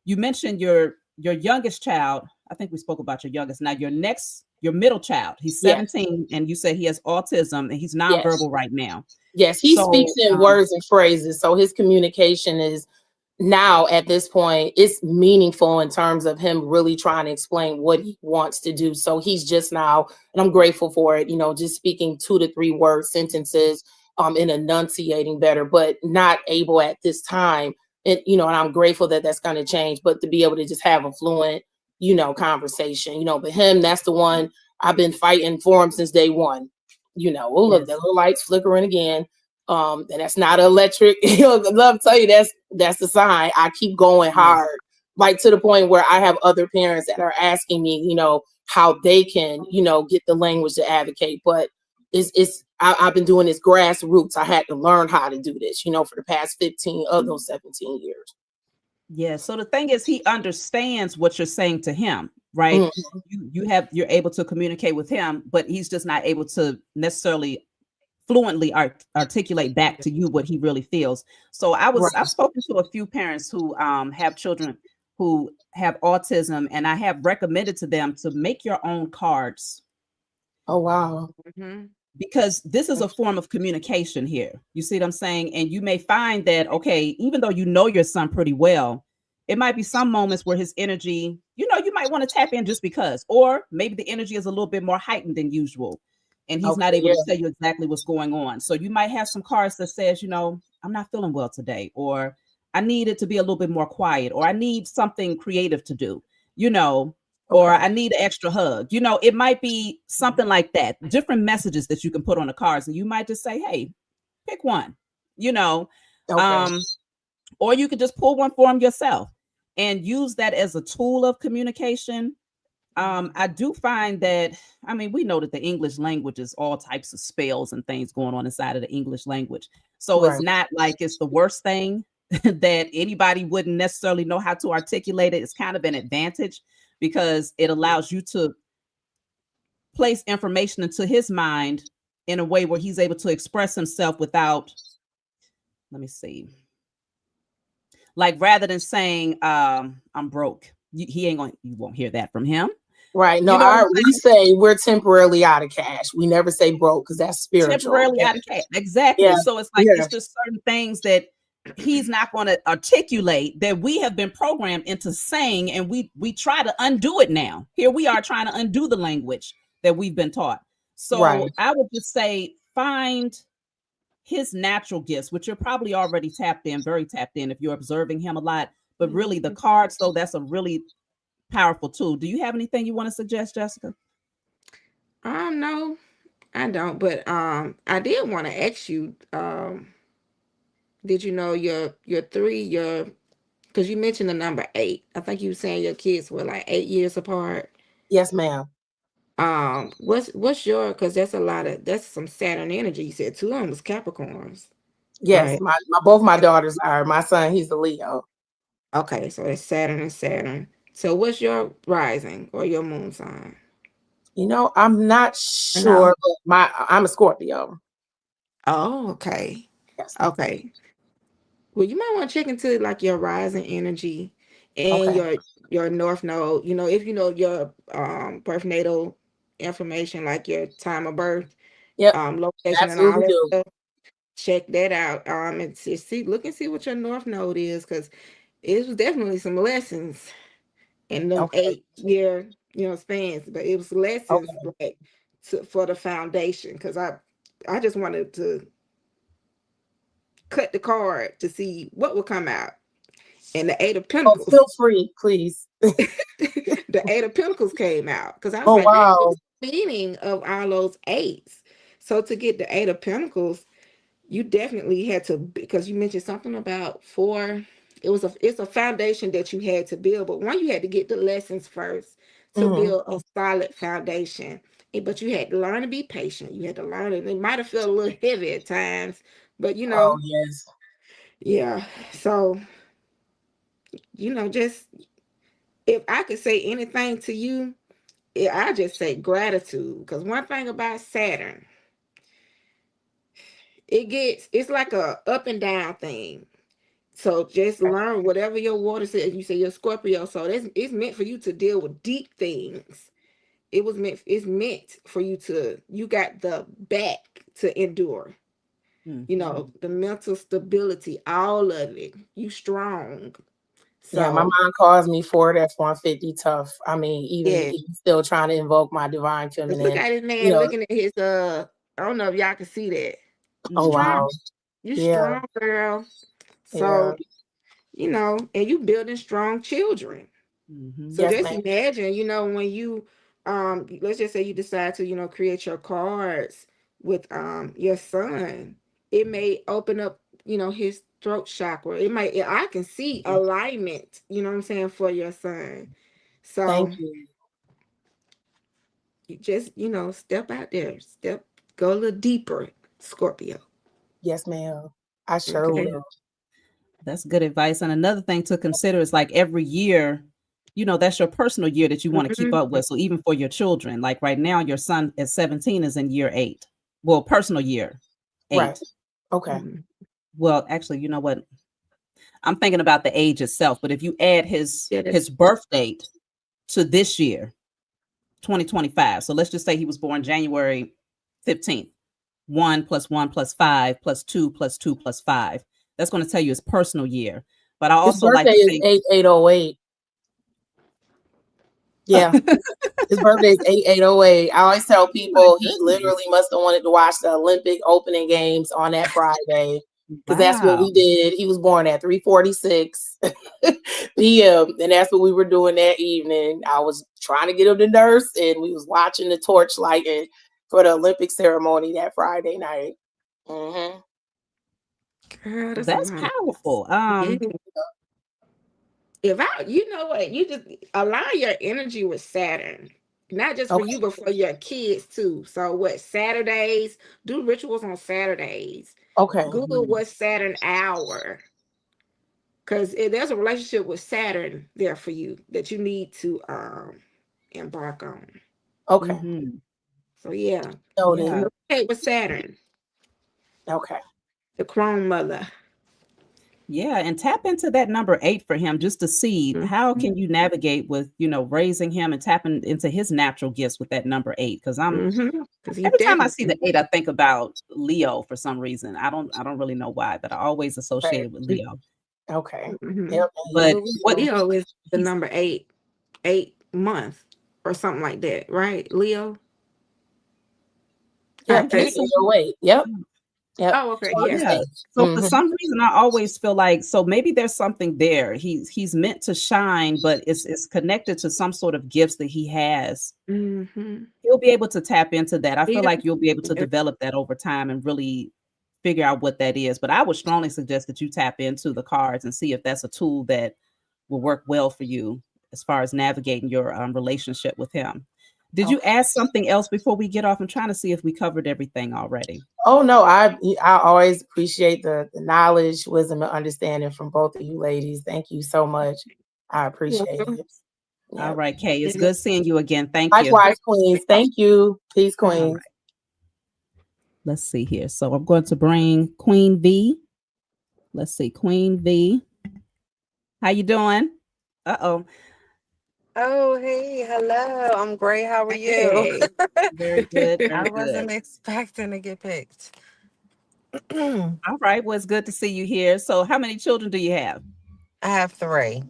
you mentioned your youngest child, I think we spoke about your youngest. Now your middle child, he's Yes. 17, and you said he has autism and he's Yes. nonverbal right now. Yes, he speaks So in words and phrases, so his communication is now at this point it's meaningful in terms of him really trying to explain what he wants to do. So he's just now, and I'm grateful for it, just speaking 2 to 3 word sentences, and enunciating better, but not able at this time. And I'm grateful that that's going to change, but to be able to just have a fluent, conversation, but him, that's the one I've been fighting for him since day one. Oh, look, the yes, little lights flickering again. And that's not electric. Love to tell you that's the sign. I keep going yes, hard, like to the point where I have other parents that are asking me, how they can, get the language to advocate. But I've been doing this grassroots. I had to learn how to do this, for the past 15 of those 17 years. yes. So the thing is, he understands what you're saying to him. right? Mm, You're able to communicate with him, but he's just not able to necessarily fluently articulate back to you what he really feels. So I've right. spoken to a few parents who have children who have autism, and I have recommended to them to make your own cards, Oh wow. Mm-hmm. because this is a form of communication here. You see what I'm saying? And you may find that, okay, even though you know your son pretty well, it might be some moments where his energy, you might want to tap in just because, or maybe the energy is a little bit more heightened than usual. And he's Okay. not able Yeah. to tell you exactly what's going on. So you might have some cards that says, I'm not feeling well today, or I need it to be a little bit more quiet, or I need something creative to do, you know, or Okay. I need an extra hug. It might be something like that. Different messages that you can put on the cards, and you might just say, "Hey, pick one," you know, Okay. um, or you could just pull one for them yourself and use that as a tool of communication. I do find that, I mean, we know that the English language is all types of spells and things going on inside of the English language. So it's Right. not like it's the worst thing that anybody wouldn't necessarily know how to articulate it. It's kind of an advantage because it allows you to place information into his mind in a way where he's able to express himself without, let me see, like rather than saying, I'm broke. He ain't going, you won't hear that from him. Right. No, You know what I'm we saying? say we're temporarily out of cash. We never say broke because that's spiritual. Temporarily out of cash. Exactly. Yeah. So it's like Yeah. it's just certain things that he's not going to articulate that we have been programmed into saying, and we try to undo it now. Here we are trying to undo the language that we've been taught. Right. So I would just say find his natural gifts, which you're probably already tapped in, very tapped in if you're observing him a lot. But really the cards, though, that's a really powerful tool. Do you have anything you want to suggest, Jessica? No, I don't. But I did want to ask you, did you know your three your because you mentioned the number 8. I think you were saying your kids were like 8 years apart. Yes, ma'am. What's your, because that's some Saturn energy. You said two of them was Capricorns, Yes, right? my both my daughters are. My son, he's a Leo. Okay, so it's Saturn and Saturn. So what's your rising or your moon sign? I'm not No. sure, but I'm a Scorpio. Oh, okay. Yes. Okay. Well, you might want to check into like your rising energy and Okay. your north node. If you know your birth natal information, like your time of birth, Yep. location and all Absolutely that do. stuff, check that out. And look and see what your north node is, because it was definitely some lessons in them Okay. 8 year, spans, but it was lessons Okay. like for the foundation. Because I just wanted to cut the card to see what would come out. And the 8 of Oh, Pentacles, feel free, please. the 8 of Pentacles came out, because I was Oh like, dang, what's wow. the meaning of all those eights? So to get the 8 of Pentacles, you definitely had to, because you mentioned something about four. It's a foundation that you had to build, but one, you had to get the lessons first to Hmm. build a solid foundation. But you had to learn to be patient. You had to learn it. It might have felt a little heavy at times, but Oh yes. yeah. So just, if I could say anything to you, I just say gratitude. Because one thing about Saturn, it's like a up and down thing. So just learn whatever your water says. You say you're Scorpio, so it's meant for you to deal with deep things. It's meant for you to, you got the back to endure. Mhm. The mental stability, all of it. You strong. Yeah, my So mom calls me Ford F-150 tough. I mean, yeah. even still trying to invoke my divine Let's look feminine. at this You man know. looking at his I don't know if y'all can see that. Oh Mhm. Strong. wow. You Yeah. strong, girl. Yeah. So, and you building strong children. Mhm. So Yes, just ma'am. imagine, when you let's just say you decide to, create your cards with your son, it may open up, his throat chakra. I can see alignment, you know what I'm saying, for your son. Thank So you. you just, step out there, go a little deeper, Scorpio. Yes, ma'am. I sure Okay. will. That's good advice. And another thing to consider is like every year, that's your personal year that you want to keep Mhm. up with. So even for your children, like right now, your son at 17 is in year 8. Well, personal year Right. 8. Okay. Mhm. Well, actually, you know what? I'm thinking about the age itself, but if you add his Yeah, that's his birth date to this year, 2025. So let's just say he was born January 15th. 1 plus 1 plus 5 plus 2 plus 2 plus 5. That's going to tell you his personal year. But I His also like birthday to is think 8808. Yeah. His birthday is 8808. I always tell my people he literally goodness. must have wanted to watch the Olympic opening games on that Friday because that's what Wow. we did. He was born at 3:46 p.m. and that's what we were doing that evening. I was trying to get him to nurse and we was watching the torch lighting for the Olympic ceremony that Friday night. Mm-hmm. girl, that's a That's lot. powerful. Yeah. If I, you know what, you just align your energy with Saturn, not just for Okay. you, but for your kids too. So, what Saturdays? Do rituals on Saturdays. Okay. Google Mhm. what Saturn hour, because there's a relationship with Saturn there for you that you need to embark on. Okay. Mhm. So, yeah, Noted. Yeah. communicate with Saturn, Okay. the Chrome mother. Yeah, and tap into that number 8 for him just to see how Mm-hmm. can you navigate with, raising him and tapping into his natural gifts with that number 8 cuz I'm Because he every time I see definitely. the 8 I think about Leo for some reason. I don't really know why, but I always Right. associate it with Leo. Okay. Mm-hmm. Yep. And he's a But what Leo. Leo is the he's number 8 month or something like that, right? Leo, I Yep. think think. 8808. Yep. so. Yep. Oh, okay, August yeah. Yeah. 8th. So for Mm-hmm. some reason, I always feel like so maybe there's something there. He's meant to shine, but it's connected to some sort of gifts that he has. Mm-hmm. He'll be able to tap into that. I feel Yeah. like you'll be able to develop that over time and really figure out what that is. But I would strongly suggest that you tap into the cards and see if that's a tool that will work well for you as far as navigating your relationship with him. Did you Okay. ask something else before we get off? I'm trying to see if we covered everything already. Oh no, I always appreciate the knowledge, wisdom, and understanding from both of you ladies. Thank you so much. I appreciate Welcome. it. All Yep. right, Kay, it's Yeah. good seeing you again. Thank you. Likewise, Queens. Thank you. Peace, All Queens. right, let's see here. So I'm going to bring Queen V. Let's see, Queen V. How you doing? Uh-oh. Oh, hey, hello. I'm great. How are you? Hey. Very good, I very good. wasn't expecting to get picked. I All right, well, it's good to see you here. So how many children do you have? have three.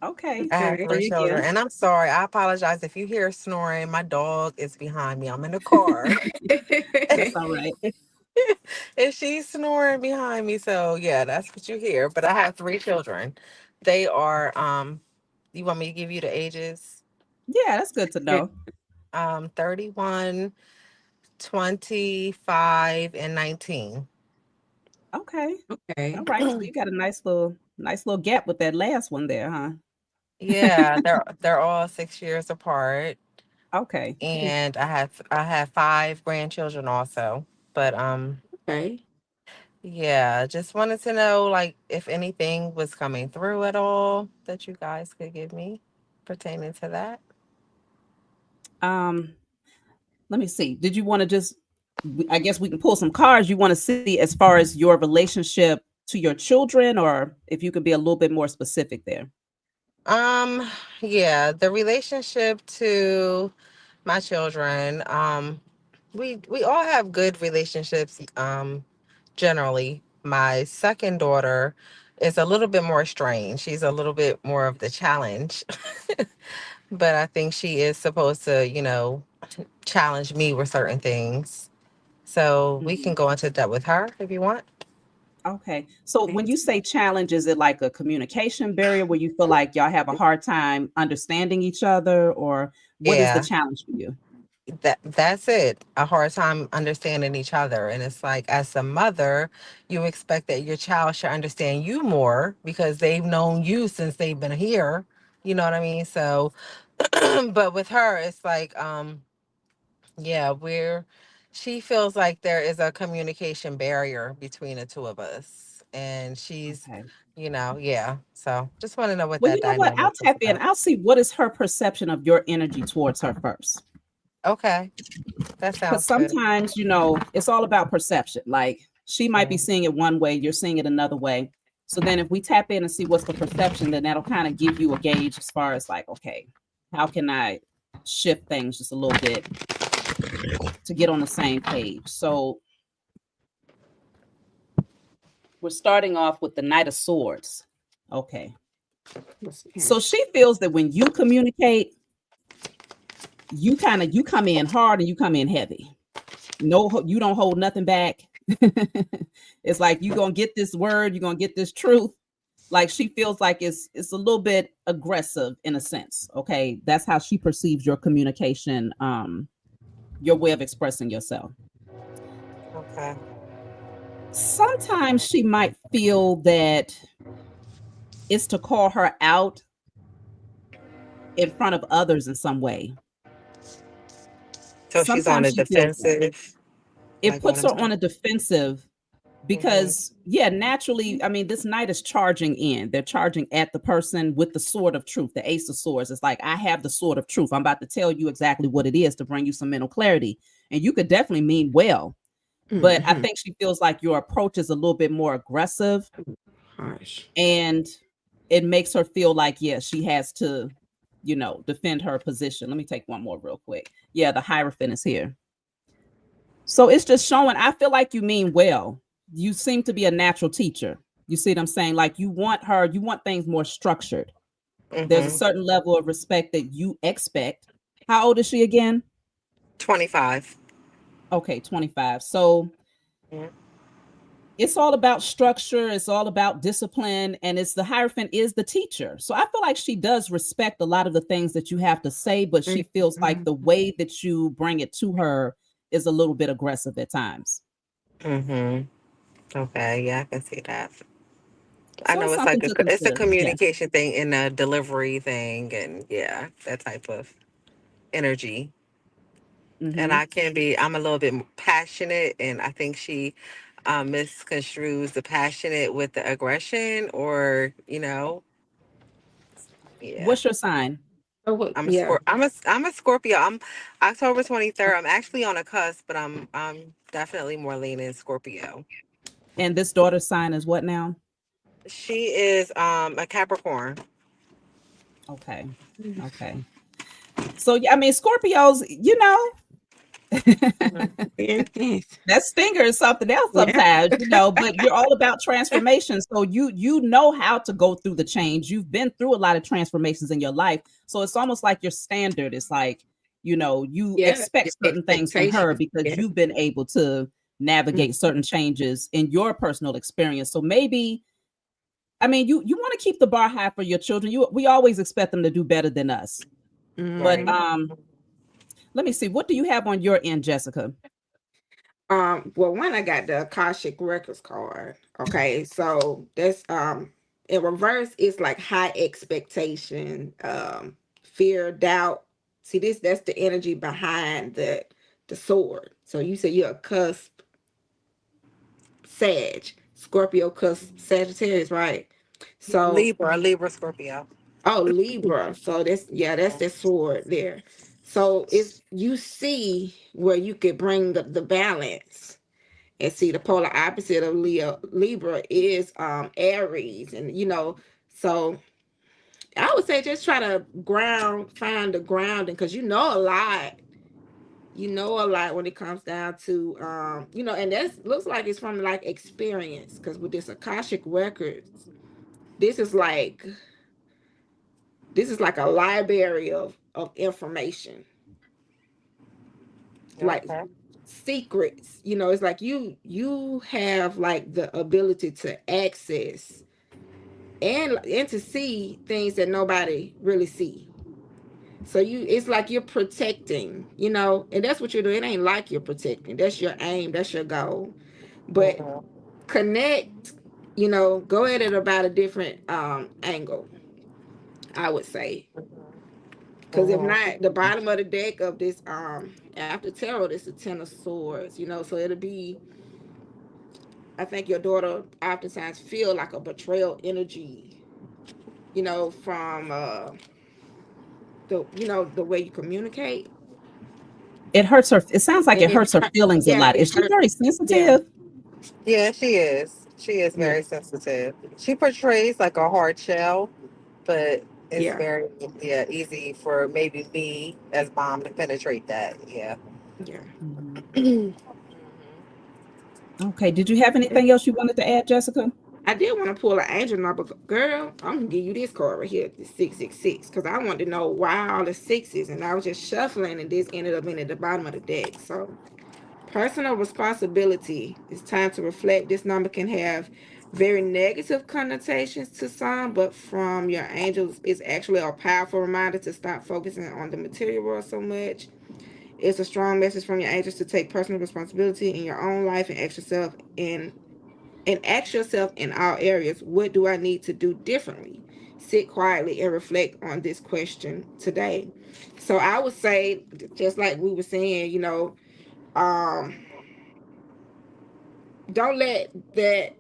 Okay, I have Okay. three three children. again. And I'm sorry. I apologize if you hear snoring. My dog is behind me. I'm in the car. That's all right. And she's snoring behind me. So yeah, that's what you hear. But I have three children. They are you want me to give you the ages? Yeah, that's good to know. 31, 25, and 19. Okay. All Okay. right. So you got a nice little gap with that last one there, huh? Yeah, they're all 6 years apart, Okay. and I have five grandchildren also. But Okay. yeah, just wanted to know like if anything was coming through at all that you guys could give me pertaining to that. Um, let me see. Did you want to just I guess we can pull some cards. You want to see as far as your relationship to your children, or if you could be a little bit more specific there. Um, yeah, the relationship to my children. We all have good relationships. Generally, my second daughter is a little bit more strange. She's a little bit more of the challenge, but I think she is supposed to, challenge me with certain things. So we can Mhm. go into that with her if you want. Okay. So when you say challenge, is it like a communication barrier where you feel like y'all have a hard time understanding each other, or what is the Yeah, challenge for you? that's it. A hard time understanding each other. And it's like as a mother, you expect that your child should understand you more because they've known you since they've been here. You know what I mean? So but with her, it's like, yeah, she feels like there is a communication barrier between the two of us. and she's, Okay. yeah. So just want to know what Well, that you know what? I'll dynamic is tap in. about. I'll see what is her perception of your energy towards her first. Okay, that Because sounds good. sometimes, it's all about perception. Like she might be Mm, seeing it one way, you're seeing it another way. So then if we tap in and see what's the perception, then that'll kind of give you a gauge as far as like, okay, how can I shift things just a little bit to get on the same page? So we're starting off with the Knight of Swords. Okay. So she feels that when you communicate, you come in hard and you come in heavy. No, you don't hold nothing back. It's like you gonna get this word, you're gonna get this truth. Like she feels like it's a little bit aggressive in a sense. Okay, that's how she perceives your communication, your way of expressing yourself. okay. Sometimes she might feel that it's to call her out in front of others in some way. So she's on Sometimes the she feels that defensive, it like what puts I'm her on saying. a defensive Hmm. because yeah, naturally, I mean, this knight is charging in. They're charging at the person with the sword of truth, the ace of swords. It's like, I have the sword of truth. I'm about to tell you exactly what it is to bring you some mental clarity. And you could definitely mean well, but I Mm-hmm. think she feels like your approach is a little bit more aggressive, Harsh. and it makes her feel like, yeah, she has to, defend her position. Let me take one more real quick. Yeah, the Hierophant is here. So it's just showing, I feel like you mean well. You seem to be a natural teacher. You see what I'm saying? Like you want things more structured. There's a Hmm. certain level of respect that you expect. How old is she again? 25. Okay, 25. So Mhm. it's all about structure, it's all about discipline, and it's the Hierophant is the teacher. So I feel like she does respect a lot of the things that you have to say, but she feels like the way that you bring it to her is a little bit aggressive at times. Hmm. Okay, yeah, I can see that. I So know it's it's something like to it's a consider. Yeah. communication thing and a delivery thing, and yeah, that type of energy. And Hmm. I'm a little bit passionate, and I think she misconstrues the passionate with the aggression, or yeah. What's your sign? Oh, yeah. I'm a Scorpio. I'm October 23rd. I'm actually on a cusp, but I'm definitely more leaning Scorpio. And this daughter's sign is what now? She is a Capricorn. Okay. Okay. So yeah, I mean Scorpios, Intense. that stinger is something else Yeah. sometimes, but you're all about transformation. So you know how to go through the change. You've been through a lot of transformations in your life. So it's almost like your standard. It's like, you Yeah. Your expect certain things from her expectations. because Yeah. you've been able to navigate certain changes in your personal experience. So maybe, I mean, you want to keep the bar high for your children. We always expect them to do better than us. But Mm-hmm. let me see. What do you have on your end, Jessica? Well, one, I got the Akashic Records card. Okay, so that's in reverse, it's like high expectation, fear, doubt. See, that's the energy behind the sword. So you say you're a cusp Sag, Scorpio cusp Sagittarius, right? So Libra, Scorpio. oh, Libra. So that's the sword there. So it's you see where you could bring the balance. And see, the polar opposite of Libra is Aries. And so I would say just try to find the grounding, because you know a lot. You know a lot when it comes down to and that looks like it's from like experience. Because with this Akashic Records, this is like this is like a library of information, like Okay. secrets. It's like you have like the ability to access and to see things that nobody really see. So it's like you're protecting, and that's what you're doing. It ain't like you're protecting. That's your aim. That's your goal. But Mhm. connect, go at it about a different angle, I would say. Because if Mhm. not, the bottom of the deck of this after tarot, it's a ten of swords, so it'll be I think your daughter oftentimes feel like a betrayal energy, from the way you communicate. It hurts her. It sounds like it It hurts her hurt. feelings a Yeah, lot. it Is she hurt. very Yeah, sensitive? Yeah, she is. She is yeah, very sensitive. She portrays like a hard shell, but it's yeah, very, yeah, easy for maybe me as mom to penetrate that. Yeah. yeah. Mhm. Mhm. Okay. Did you have anything else you wanted to add, Jessica? I did want to pull an angel number, girl. I'm gonna give you this card right here, the 666, because I wanted to know why all the sixes, and I was just shuffling, and this ended up being at the bottom of the deck. So, personal responsibility. It's time to reflect. This number can have very negative connotations to some, but from your angels, it's actually a powerful reminder to stop focusing on the material world so much. It's a strong message from your angels to take personal responsibility in your own life and ask yourself in all areas, what do I need to do differently? Sit quietly and reflect on this question today. So I would say, just like we were saying, um, don't let that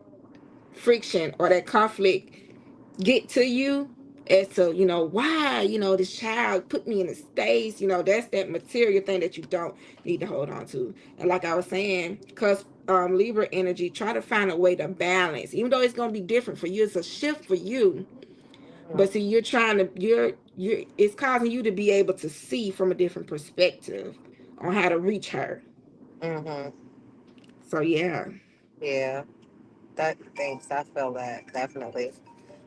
friction or that conflict get to you as to why this child put me in a space. That's that material thing that you don't need to hold on to. And like I was saying, because Libra energy, try to find a way to balance, even though it's going to be different for you. It's a shift for you, but see, you're trying to you're it's causing you to be able to see from a different perspective on how to reach her. Mhm. So yeah. Yeah. That thanks. I feel that definitely.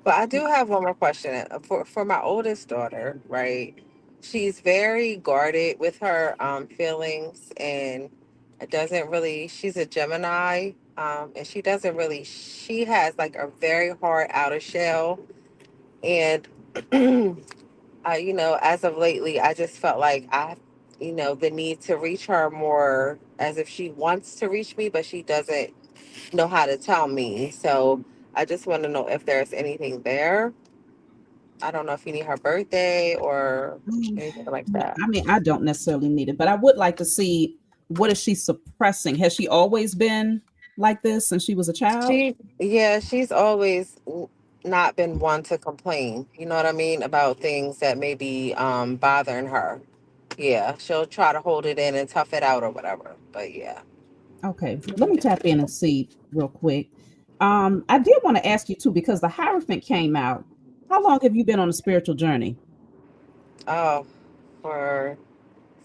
But I do have one more question for my oldest daughter. Right, she's very guarded with her feelings, and it doesn't really. She's a Gemini, and she doesn't really. She has like a very hard outer shell, and as of lately, I just felt like the need to reach her more, as if she wants to reach me, but she doesn't know how to tell me. So I just want to know if there's anything there. I don't know if you need her birthday or Um, anything like no, that. I mean, I don't necessarily need it, but I would like to see what is she suppressing? Has she always been like this since she was a child? She's always not been one to complain. You know what I mean, about things that may be bothering her. Yeah, she'll try to hold it in and tough it out or whatever. But yeah. Okay, let me tap in and see real quick. I did want to ask you too, because the Hierophant came out. How long have you been on a spiritual journey? Oh,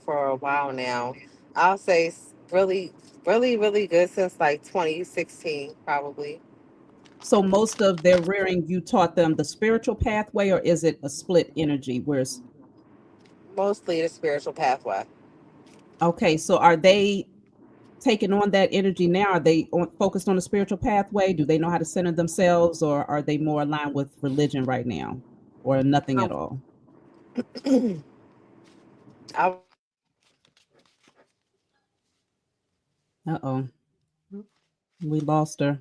for a while now. I'll say really, really, really good since like 2016, probably. So most of their rearing, you taught them the spiritual pathway, or is it a split energy? Where's Mostly the spiritual pathway. okay, so are they taking on that energy now? Are they focused on the spiritual pathway? Do they know how to center themselves, or are they more aligned with religion right now, or nothing at Um, all? I Uh oh, we lost her.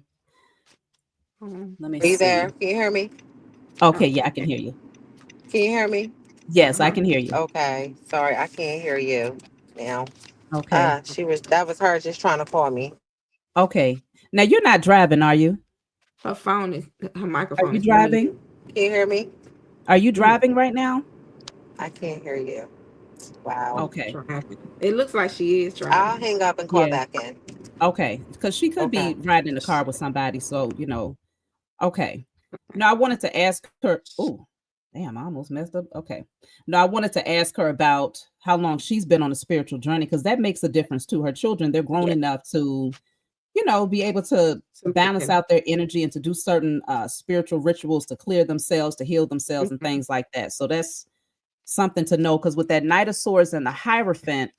Let me Are you there? see. Can you hear me? Okay, yeah, I can Okay. hear you. Can you hear me? Yes, I Uh-huh. can hear you. Okay. Sorry, I can't hear you now. Okay, That was her just trying to call me. okay. Now you're not driving, are you? Her Are microphone you is muted. driving? Can you hear me? Are you Mm, driving right now? I can't hear you. Wow. Okay, driving. It looks like she is I'll driving. hang up and call yeah, back in. okay, because she could Okay. be riding in the car with somebody. So okay. No, I wanted to ask her. Oh, damn, I almost messed up. Okay. No, I wanted to ask her about how long she's been on a spiritual journey, because that makes a difference too. Her children, they're grown Yeah. enough to, be able to So balance out their energy and to do certain spiritual rituals to clear themselves, to heal themselves, and mhm. things like that. So that's something to know, because with that Knight of Swords and the Hierophant,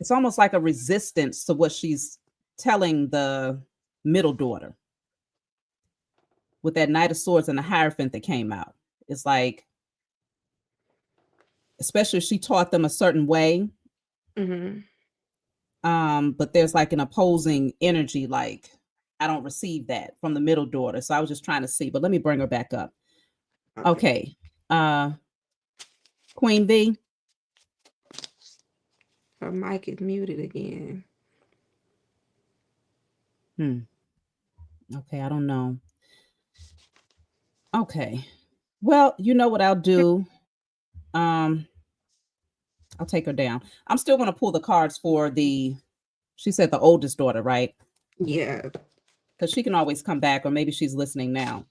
it's almost like a resistance to what she's telling the middle daughter with that Knight of Swords and the Hierophant that came out. It's like, especially if she taught them a certain way, Mhm. but there's like an opposing energy, like, I don't receive that from the middle daughter. So I was just trying to see, but let me bring her back up. Okay. Okay. Uh Queen V. Her mic is muted again. Hmm. Okay, I don't know. Okay. Well, you know what I'll do? Um, I'll take her down. I'm still gonna pull the cards for the she said the oldest daughter, right? Yeah. Because she can always come back, or maybe she's listening now.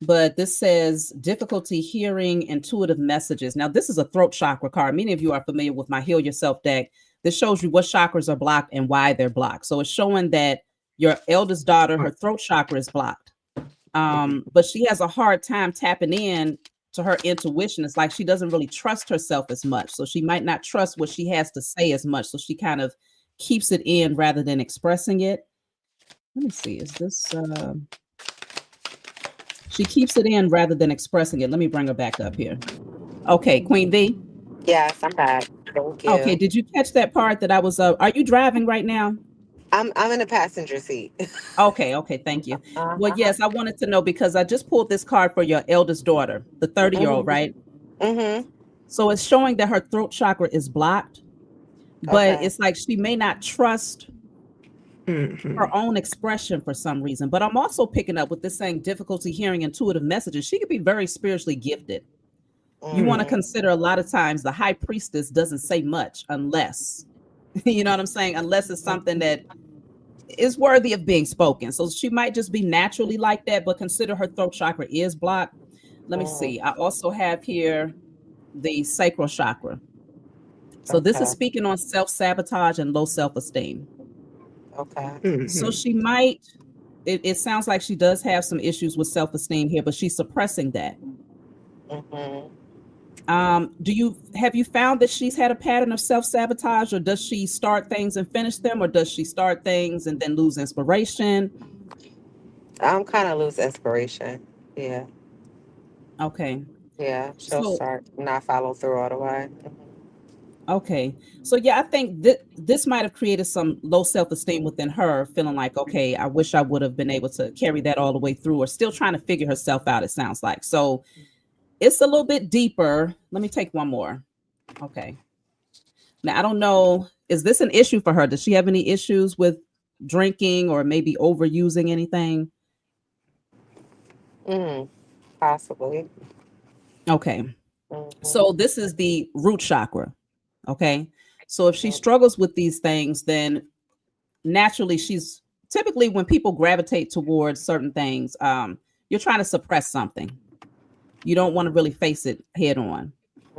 But this says difficulty hearing intuitive messages. Now, this is a throat chakra card. Many of you are familiar with my Heal Yourself deck. This shows you what chakras are blocked and why they're blocked. So it's showing that your eldest daughter, her throat chakra is blocked. But she has a hard time tapping in to her intuition. It's like she doesn't really trust herself as much. So she might not trust what she has to say as much. So she kind of keeps it in rather than expressing it. Let me see. Is this she keeps it in rather than expressing it. Let me bring her back up here. Okay, Queen V. Yes, I'm back. Thank Okay, you. did you catch that part that I was are you driving right now? I'm in the passenger seat. Okay, okay, thank you. Well, Uh-huh. yes, I wanted to know because I just pulled this card for your eldest daughter, the 30-year-old, Mhm. right? Mhm. So it's showing that her throat chakra is blocked, but Okay. it's like she may not trust Hmm. her own expression for some reason. But I'm also picking up with this saying difficulty hearing intuitive messages. She could be very spiritually gifted. You want to Mhm. consider a lot of times the high priestess doesn't say much unless, you know what I'm saying? Unless it's something that is worthy of being spoken. So she might just be naturally like that, but consider her throat chakra is blocked. Let me Mhm. see. I also have here the sacral chakra. So this is Okay. speaking on self sabotage and low self esteem. Okay. So Hmm. she might, it sounds like she does have some issues with self esteem here, but she's suppressing that. Mhm. Do you have you found that she's had a pattern of self sabotage, or does she start things and finish them, or does she start things and then lose inspiration? I'm kind of lose inspiration. Yeah. Okay, Yeah. She'll so start not follow through all the way. okay, so yeah, I think that this might have created some low self esteem within her, feeling like, okay, I wish I would have been able to carry that all the way through, or still trying to figure herself out. It sounds like so. It's a little bit deeper. Let me take one more. Okay. Now, I don't know, is this an issue for her? Does she have any issues with drinking or maybe overusing anything? Mm. Possibly. Okay. Mhm. So this is the root chakra. Okay. So if she Mhm. struggles with these things, then naturally she's typically when people gravitate towards certain things, you're trying to suppress something. You don't want to really face it head on.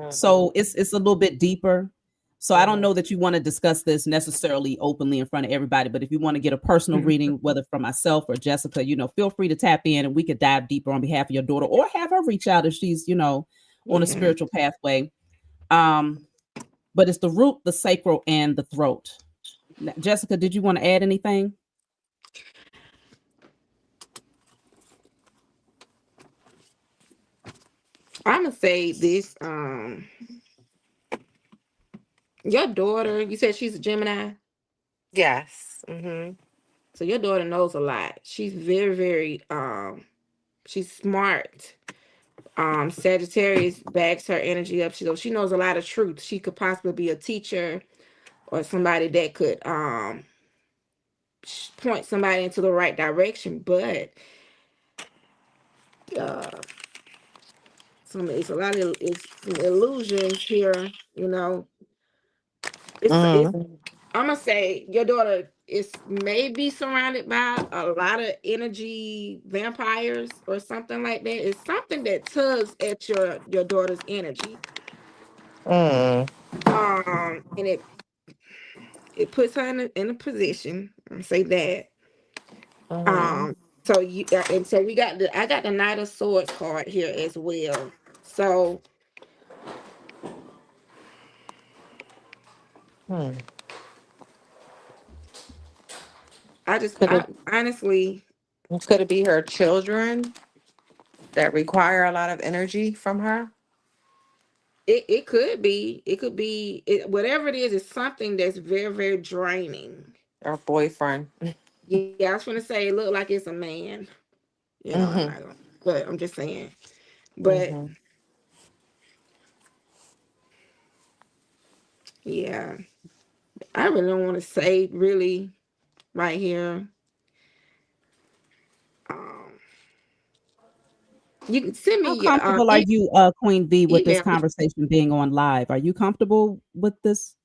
So Mhm. it's a little bit deeper. So I don't Mhm. know that you want to discuss this necessarily openly in front of everybody, but if you want to get a personal reading, whether from myself or Jessica, feel free to tap in and we could dive deeper on behalf of your daughter or have her reach out if she's, on a Yeah. spiritual pathway. Um, but it's the root, the sacral, and the throat. Jessica, did you want to add anything? I'm gonna say this. Your daughter, you said she's a Gemini, Yes. Mhm. so your daughter knows a lot. She's very, very she's smart. Sagittarius backs her energy up. She knows a lot of truth. She could possibly be a teacher or somebody that could point somebody into the right direction. But uh, it's a lot of it's some illusions here. It's Mhm. I'm gonna say your daughter is maybe surrounded by a lot of energy vampires or something like that. It's something that tugs at your daughter's energy. Mm. And it puts her in a position. I'm gonna say that. Mhm. Um, so we got I got the Knight of Swords card here as well. So Hmm. Could I it honestly could it be her children that require a lot of energy from her? whatever it is, it's something that's very, very draining. Her boyfriend? Yeah, I was gonna say it looked like it's a man. I'm Mhm. not gonna, but I'm just saying. But Mhm. yeah, I really don't want to say really right here. You can send How me comfortable are you, Queen V, with this email. conversation being on live? Are you comfortable with this?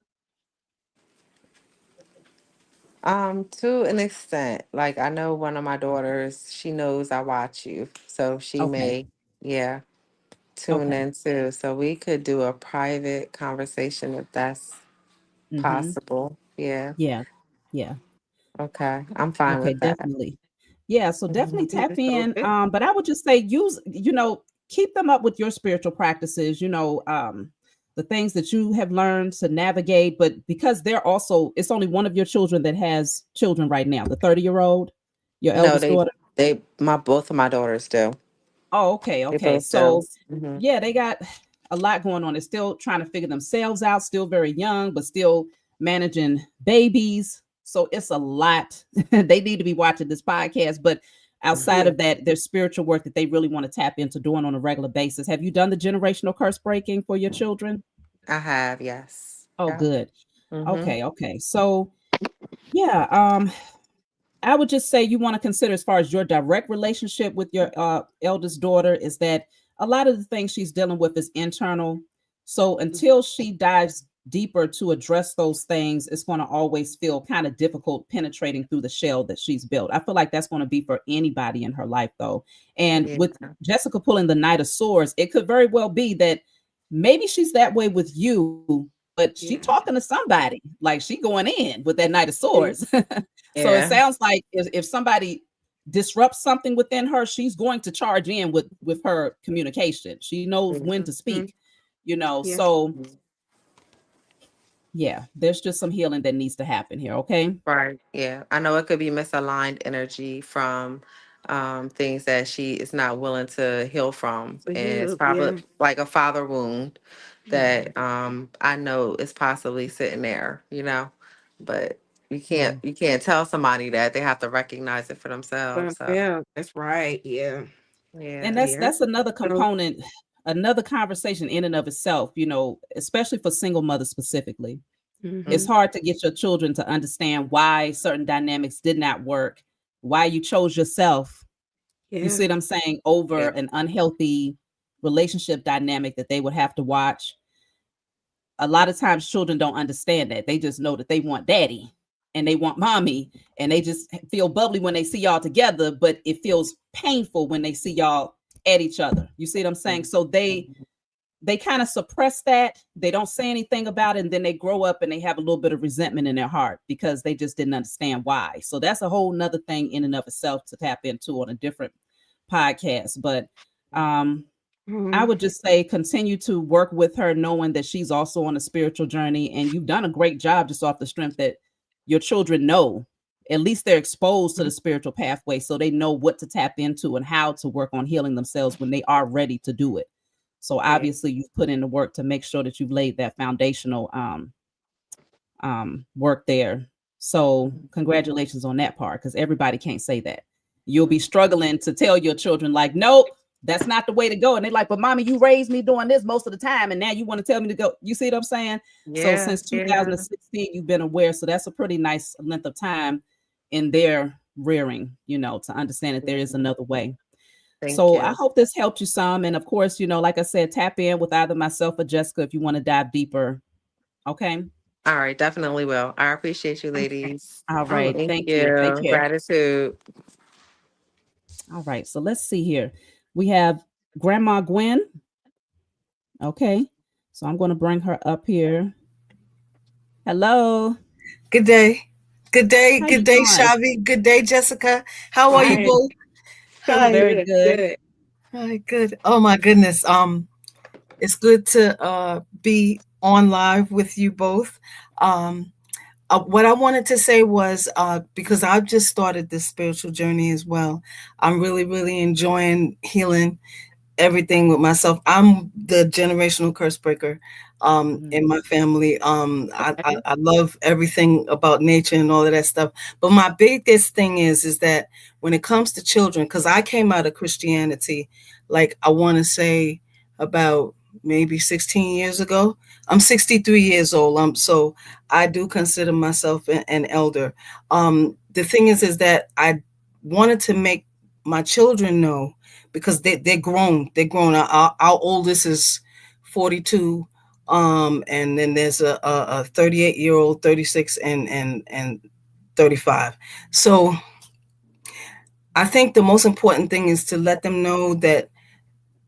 To an extent, like I know one of my daughters, she knows I watch you, so she Okay. may, yeah, tune Okay. in too. So we could do a private conversation if that's Mm-hmm. possible. Yeah. Yeah. Yeah. Okay. I'm fine Okay, with that. definitely. Yeah, so definitely Mhm. tap in. Okay. But I would just say use, keep them up with your spiritual practices, the things that you have learned to navigate. But because it's only one of your children that has children right now, the 30-year-old, your No, eldest daughter. both of my daughters do. Oh, okay, They okay. both do. So Hmm. yeah, they got a lot going on. They're still trying to figure themselves out, still very young, but still managing babies. So it's a lot. They need to be watching this podcast. But outside Yeah. of that, there's spiritual work that they really want to tap into doing on a regular basis. Have you done the generational curse breaking for your children? I have, yes. Oh, Yeah. good. Hmm. Okay, okay. So yeah, I would just say you want to consider, as far as your direct relationship with your eldest daughter, is that a lot of the things she's dealing with is internal. So until she dives deeper to address those things, it's going to always feel kind of difficult penetrating through the shell that she's built. I feel like that's going to be for anybody in her life, though. And Yeah. with Jessica pulling the Knight of Swords, it could very well be that maybe she's that way with you, but she Yeah. talking to somebody, like she going in with that Knight of Yeah. Swords. So it Yeah. sounds like if somebody disrupts something within her, she's going to charge in with her communication. She knows when to Mhm. speak, Yeah. So yeah, there's just some healing that needs to happen here. Okay. Right. Yeah. I know it could be misaligned energy from things that she is not willing to heal from. So And it's you, probably yeah. like a father wound Mhm. that I know is possibly sitting there, But Yeah. you can't tell somebody that. They have to recognize it for themselves. But So yeah, that's right. Yeah. And yeah. Yeah. that's another So, component, another conversation in and of itself, especially for single mothers specifically. It's hmm hard to get your children to understand why certain dynamics did not work, why you chose yourself. You yeah. see what I'm saying? Over Yeah. an unhealthy relationship dynamic that they would have to watch. A lot of times children don't understand that. They just know that they want daddy and they want mommy, and they just feel bubbly when they see y'all together, but it feels painful when they see y'all at each other. You see what I'm saying? So they kind of suppress that. They don't say anything about it, and then they grow up and they have a little bit of resentment in their heart because they just didn't understand why. So that's a whole nother thing in and of itself to tap into on a different podcast. But um I Mhm. would just say continue to work with her, knowing that she's also on a spiritual journey. And you've done a great job just off the strength that your children know. At least they're exposed to the spiritual pathway, so they know what to tap into and how to work on healing themselves when they are ready to do it. So Yeah. obviously you've put in the work to make sure that you've laid that foundational work there. So congratulations on that part, because everybody can't say that. You'll be struggling to tell your children, like, nope, that's not the way to go. And they're like, but mommy, you raised me doing this most of the time, and now you want to tell me to go. You see what I'm saying? So Yeah. since Yeah. 2016, you've been aware. So that's a pretty nice length of time in their rearing, to understand that there is another way. Thank So I you. hope this helped you some. And of course, like I said, tap in with either myself or Jessica if you want to dive deeper. Okay. All right, definitely will. I appreciate you, Okay. ladies. All All right. right. Thank Thank you. Take you. care. Gratitude. All right. So let's see here. We have Grandma Gwen. Okay. So I'm going to bring her up here. Hello. Good day. Good day. How Good you day, doing? Shavi. Good day, Jessica. How are you Hi. both? I'm Hi. Very good. good. Good. Hi, good. Oh my goodness. It's good to be on live with you both. Um what I wanted to say was because I've just started this spiritual journey as well. I'm really, really enjoying healing everything with myself. I'm the generational curse breaker Mhm. in my family. Okay. I love everything about nature and all of that stuff. But my biggest thing is that when it comes to children, because I came out of Christianity, like I want to say about maybe 16 years ago. I'm 63 years old. So I do consider myself an elder. The thing is that I wanted to make my children know because they're grown. They're grown. Our oldest is 42. And then there's a 38-year-old, 36, and 35. So I think the most important thing is to let them know that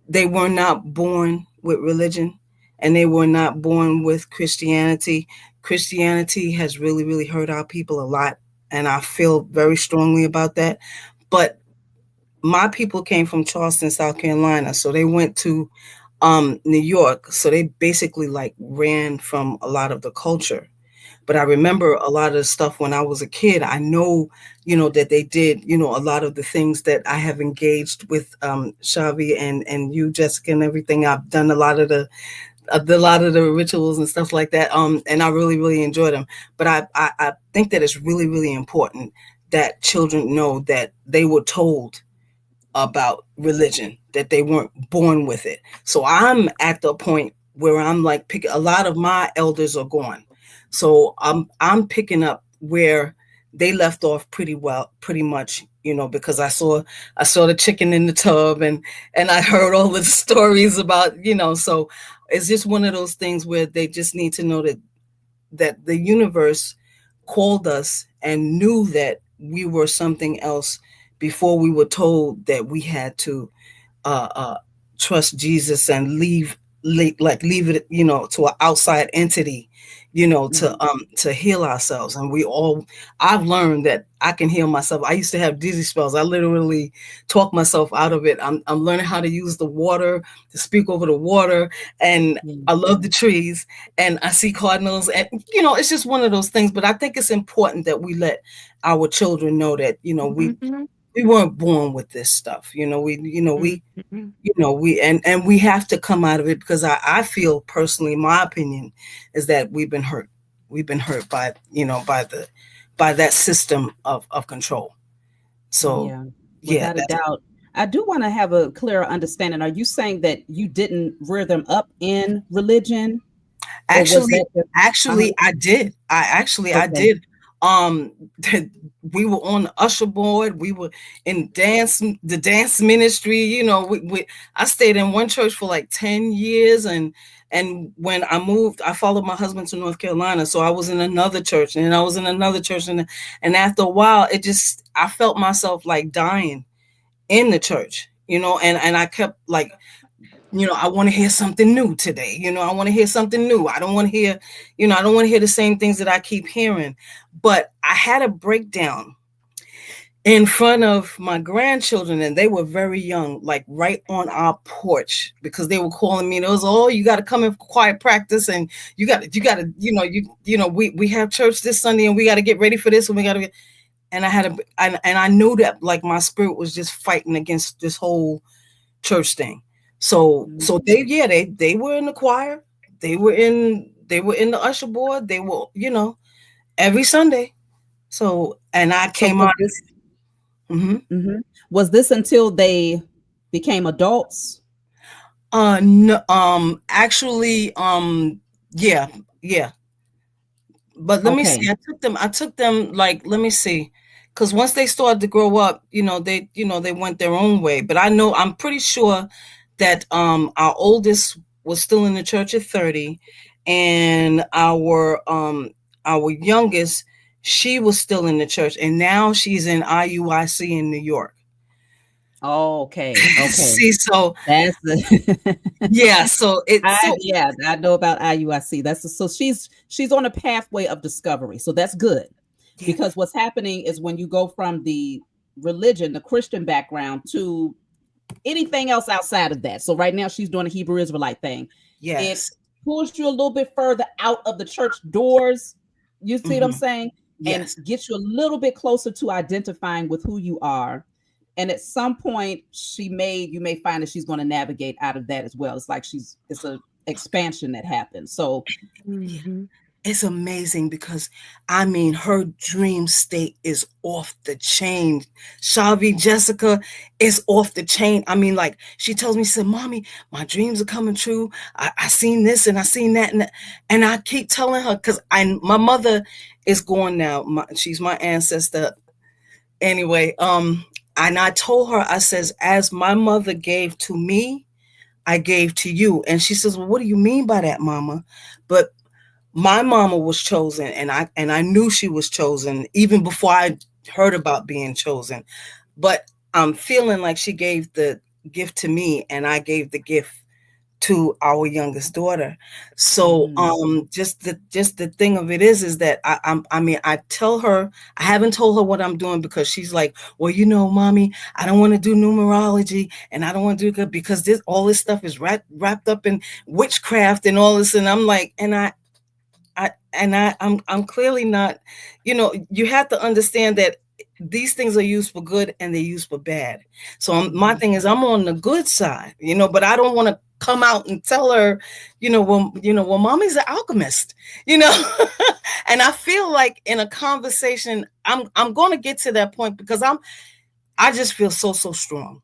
they were not born with religion, and they were not born with Christianity. Christianity has really, really hurt our people a lot, and I feel very strongly about that. But my people came from Charleston, South Carolina, so they went to New York, so they basically like ran from a lot of the culture. But I remember a lot of the stuff when I was a kid. I know, that they did, a lot of the things that I have engaged with Shavi and you, Jessica, and everything. I've done a lot of the rituals and stuff like that. And I really, really enjoy them. But I think that it's really, really important that children know that they were told about religion, that they weren't born with it. So I'm at the point where I'm like a lot of my elders are gone. So I'm picking up where they left off pretty much, because I saw the chicken in the tub, and I heard all the stories about, so it's just one of those things where they just need to know that the universe called us and knew that we were something else before we were told that we had to uh, uh, trust Jesus and leave it, to an outside entity, Mhm. to heal ourselves. And I've learned that I can heal myself. I used to have dizzy spells. I literally talk myself out of it. I'm learning how to use the water, to speak over the water, and Yeah. I love the trees, and I see cardinals, and it's just one of those things. But I think it's important that we let our children know that Mhm. we weren't born with this stuff. Mhm. We and we have to come out of it, because I feel personally, my opinion is that we've been hurt. We've been hurt by that system of control. So Yeah, yeah, without a that's doubt. I do want to have a clearer understanding. Are you saying that you didn't rear them up in religion, or was actually that just, uh-huh. I Okay. did. Um we were on the usher board, we were in the dance ministry, I stayed in one church for like 10 years, and when I moved, I followed my husband to North Carolina, so I was in another church, and then I was in another church, and after a while I felt myself like dying in the church, and I kept like, I want to hear something new today. I want to hear something new. I don't want to hear, I don't want to hear the same things that I keep hearing. But I had a breakdown in front of my grandchildren, and they were very young, like right on our porch, because they were calling me. And it was, oh, you got to come in for quiet practice, and you got to, we have church this Sunday, and we got to get ready for this, and we got to. And I knew that like my spirit was just fighting against this whole church thing. So Mhm. they were in the choir, they were in the usher board, they were, every Sunday. So, and I So came was out. this Hmm. mhm. Was this until they became adults? No, actually, yeah, yeah. But let me see. Okay. I took them like, let me see. Because once they started to grow up, they went their own way. But I'm pretty sure that our oldest was still in the church at 30, and our youngest, she was still in the church, and now she's in IUIC in New York. Oh, okay. Okay. See, so That's the yeah, so it's I so yeah, I know about IUIC. So she's on a pathway of discovery. So that's good. yeah, Because what's happening is when you go from the religion, the Christian background to anything else outside of that. So right now she's doing a Hebrew Israelite thing. It yes, pulls you a little bit further out of the church doors. You see what I'm hmm, saying? And yes. gets you a little bit closer to identifying with who you are. And at some point, you may find that she's going to navigate out of that as well. It's like it's a expansion that happens. So Mhm. It's amazing because I mean her dream state is off the chain. Shavi Jessica is off the chain. I mean, like she tells me, she said, Mommy, my dreams are coming true. I seen this and I seen that, and I keep telling her because my mother is gone now. She's my ancestor. Anyway, And I told her, I says, as my mother gave to me, I gave to you. And she says, well, what do you mean by that, mama? But my mama was chosen, and I knew she was chosen even before I heard about being chosen. But I'm feeling like she gave the gift to me and I gave the gift to our youngest daughter. So Mhm. just the thing of it is that I mean, I tell her, I haven't told her what I'm doing, because she's like, well, mommy, I don't want to do numerology, and I don't want to do good because this all this stuff is wrapped up in witchcraft and all this. And I'm like, I'm clearly not, you have to understand that these things are used for good and they're used for bad. So my Mhm. thing is, I'm on the good side, but I don't want to come out and tell her, well, mommy's an alchemist, you know. And I feel like in a conversation, I'm going to get to that point, because I just feel so strong.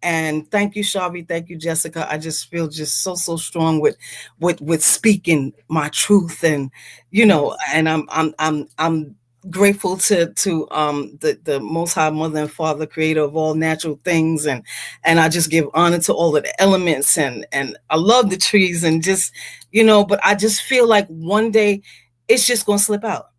And thank you, Shavi. Thank you, Jessica. I just feel just so strong with speaking my truth, and Yes. and I'm grateful to the Most High Mother and Father, Creator of all natural things, and I just give honor to all of the elements, and I love the trees, and just but I just feel like one day it's just gonna slip out.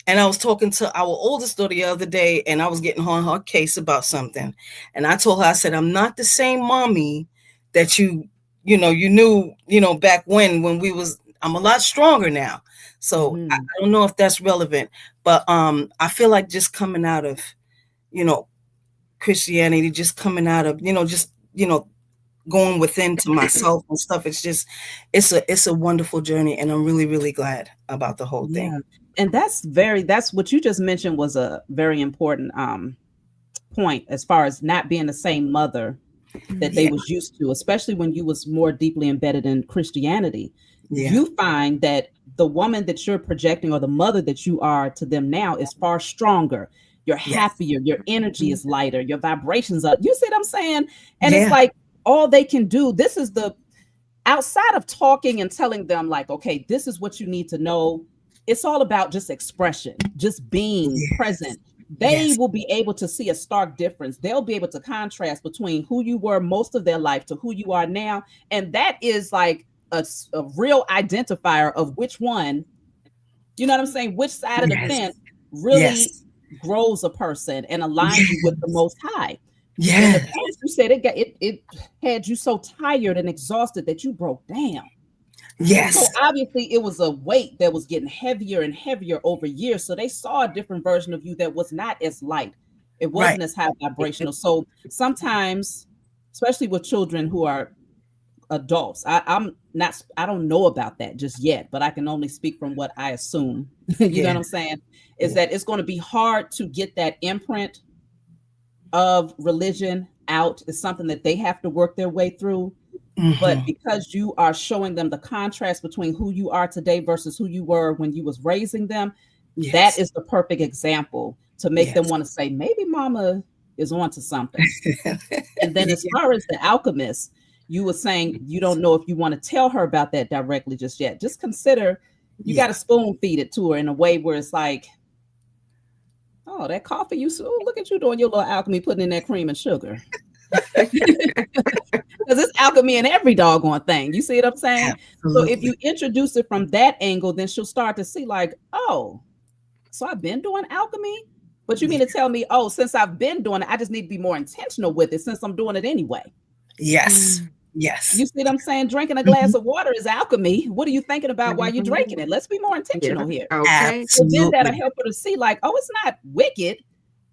And I was talking to our oldest daughter the other day, and I was getting on her case about something. And I told her, I said, I'm not the same mommy that you knew, back when I'm a lot stronger now. So I Mhm. don't know if that's relevant, but I feel like just coming out of, you know, Christianity, just coming out of, going within to myself and stuff. It's a wonderful journey, and I'm really, really glad about the whole thing. Yeah. And that's what you just mentioned was a very important point as far as not being the same mother that they Yeah. was used to, especially when you was more deeply embedded in Christianity. Yeah. You find that the woman that you're projecting or the mother that you are to them now is far stronger. You're Yes. happier, your energy is lighter, your vibrations are, you see what I'm saying? And it's Yeah. like all they can do, this is the outside of talking and telling them like, okay, this is what you need to know. It's all about just expression, just being Yes. present. They Yes. will be able to see a stark difference. They'll be able to contrast between who you were most of their life to who you are now. And that is like a real identifier of which one, you know what I'm saying, which side of the Yes. fence really Yes. grows a person and aligns you with the Yes. most high. In the Yes. past, you said it had you so tired and exhausted that you broke down. So Yes. obviously it was a weight that was getting heavier and heavier over years. So they saw a different version of you that was not as light. It Right. wasn't as high vibrational. So sometimes, especially with children who are adults, I'm not, I don't know about that just yet, but I can only speak from what I assume. You know Yeah. what I'm saying? Is Yeah. that it's going to be hard to get that imprint of religion out. Is something that they have to work their way through, but Hmm. because you are showing them the contrast between who you are today versus who you were when you was raising them, that Yes. is the perfect example to make them Yes. want to say maybe mama is onto something. And then as Yeah. far as the alchemist, you were saying you don't know if you want to tell her about that directly just yet. Just consider you got Yeah. to spoon feed it to her in a way where it's like, oh, that coffee you so look at you doing your little alchemy, putting in that cream and sugar. Because it's alchemy in every doggone thing. You see what I'm saying? So if Absolutely. you introduce it from that angle, then she'll start to see, like, oh, so I've been doing alchemy. But you mean Yeah. to tell me, oh, since I've been doing it, I just need to be more intentional with it since I'm doing it anyway. Yes. Yes. You see what I'm saying? Drinking a glass Mhm. of water is alchemy. What are you thinking about while you're drinking it? Let's be more Yeah. intentional here. Okay. So then that'll Absolutely. help her to see, like, oh, it's not wicked.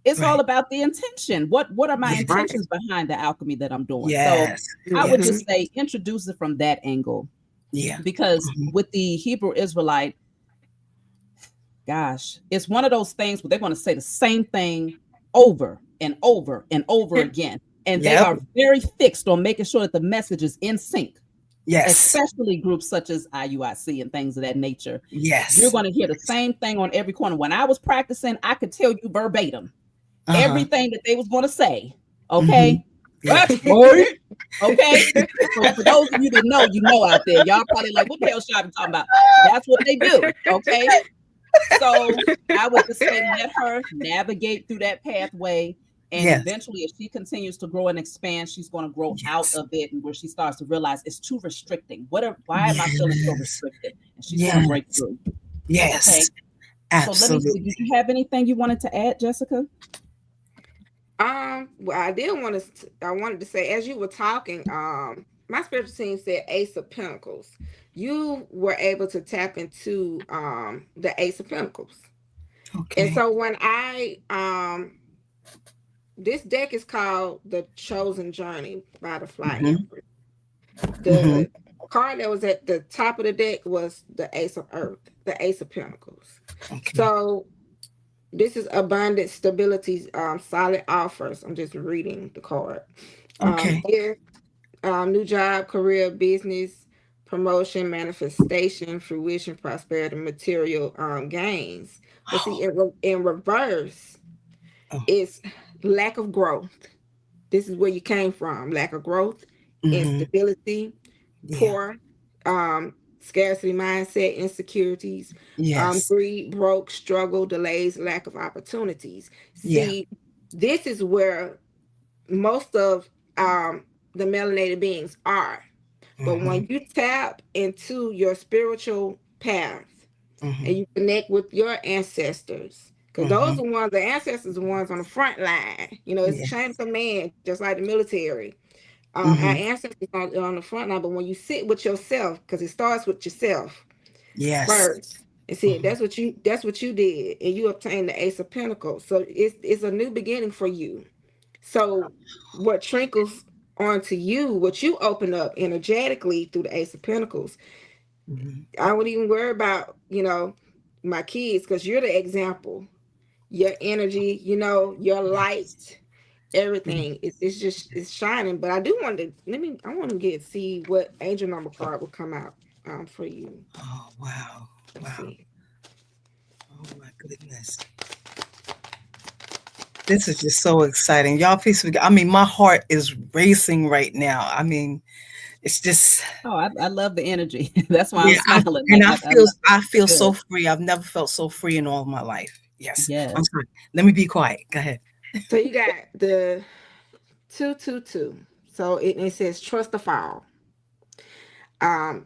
It's all Right. about the intention. What are my Yes. Right. intentions behind the alchemy that I'm doing? So Yes. I would Yes. Mhm. just say introduce it from that angle, Yeah. because Mhm. with the Hebrew Israelite, gosh, it's one of those things where they're going to say the same thing over and over and over again. And they Yep. are very fixed on making sure that the message is in sync, Yes. especially groups such as IUIC and things of that nature. You're Yes. going to hear the same thing on every corner. When I was practicing, I could tell you verbatim Uh-huh. everything that they was going to say. Hmm. Okay. Yeah. That's right. Okay. For those of you that know, you know out there, y'all probably like, what the hell should I be talking about? That's what they do. Okay. So I would just say, let her navigate through that pathway. And Yes. eventually, if she continues to grow and expand, she's going to grow out Yes. of it, and where she starts to realize it's too restricting. Why am I feeling so Yes. restricted? And she's going to Yes. break through. Okay. Yes. So let me see. Absolutely. Did you have anything you wanted to add, Jessica? Well, I did want to. I wanted to say, as you were talking, my spiritual team said Ace of Pentacles. You were able to tap into the Ace of Pentacles, and Okay. so when this deck is called the Chosen Journey by the Fly Mm-hmm. Empress. Mm-hmm. The card that was at the top of the deck was the Ace of Earth, the Ace of Pentacles. Okay. So this is abundant stability, solid offers. I'm just reading the card. Okay. Here, new job, career, business, promotion, manifestation, fruition, prosperity, material gains. But see, Oh. in reverse, Oh. it's lack of growth. This is where you came from: lack of growth, Mm-hmm. instability, Yeah. poor, scarcity mindset, insecurities, Yes. greed, broke, struggle, delays, lack of opportunities. Yeah. See, this is where most of the melanated beings are. But Mm-hmm. when you tap into your spiritual path and Mm-hmm. you connect with your ancestors, because those Mm-hmm. are ones, the ancestors are the ones on the front line. It's a Yeah. chain of command, just like the military. Our Mm-hmm. ancestors are on the front line, but when you sit with yourself, because it starts with yourself Yes. first. And see, Mm-hmm. that's what you did, and you obtained the Ace of Pentacles. So it's a new beginning for you. So what trickles onto you, what you open up energetically through the Ace of Pentacles, Mm-hmm. I wouldn't even worry about, my kids, because you're the example. Your energy, your light, Yeah. everything. It's just it's shining. But I do want to I want to see what angel number card will come out for you. Oh, wow. Let's Wow. see. Oh, my goodness. This is just so exciting. Y'all, please forget. I mean, my heart is racing right now. I mean, it's just, Oh, I love the energy. That's why I'm yeah. smiling. And I love it. I It's feel so good. free. I've never felt so free in all of my life. Yes. I'm Yes. sorry. Let me be quiet. Go ahead. So you got the 222. So it says trust the fall.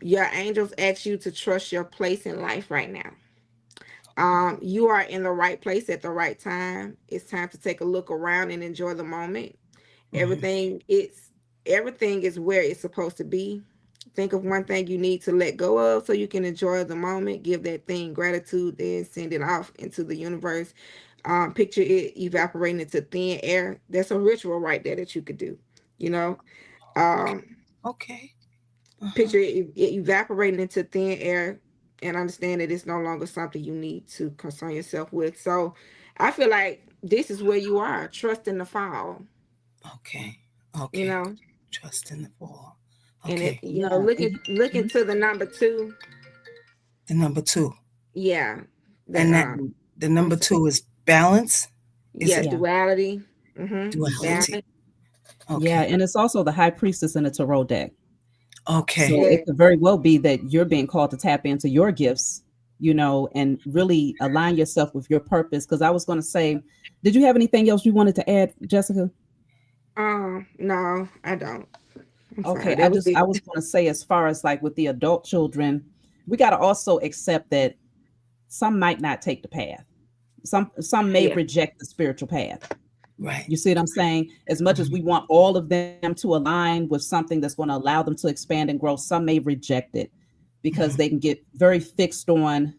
Your angels ask you to trust your place in life right now. You are in the right place at the right time. It's time to take a look around and enjoy the moment. Hmm. Everything is where it's supposed to be. Think of one thing you need to let go of so you can enjoy the moment. Give that thing gratitude, then send it off into the universe. Picture it evaporating into thin air. That's a ritual right there that you could do. You know, Okay. um, Okay. Uh-huh. Picture it evaporating into thin air, and understand that it's no longer something you need to concern yourself with. So, I feel like this is where you are. Trust in the fall. Okay. You Okay. know, Trust in the fall. and Okay. Yeah. looking to the number two. The number two. Yeah, the And that the I'm number sorry. two is balance. Is Yeah, it Yeah. duality. Hmm. duality? Balance. Yeah. Okay. And it's also the high priestess in the tarot deck. Okay. So Yeah. it could very well be that you're being called to tap into your gifts, and really align yourself with your purpose. Because I was going to say, did you have anything else you wanted to add, Jessica? No, I don't. I'm sorry. Okay, That was I it. was going to say, as far as like with the adult children, we got to also accept that some might not take the path. Some may Yeah. reject the spiritual path. Right. You see what I'm saying? As much as Mhm. we want all of them to align with something that's going to allow them to expand and grow, some may reject it because Mhm. they can get very fixed on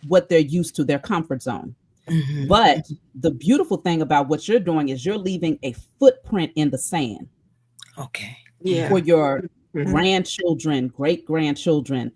what they're used to, their comfort zone. Mhm. But the beautiful thing about what you're doing is you're leaving a footprint in the sand Okay. Yeah. for Mhm. your Hmm. grandchildren, great grandchildren.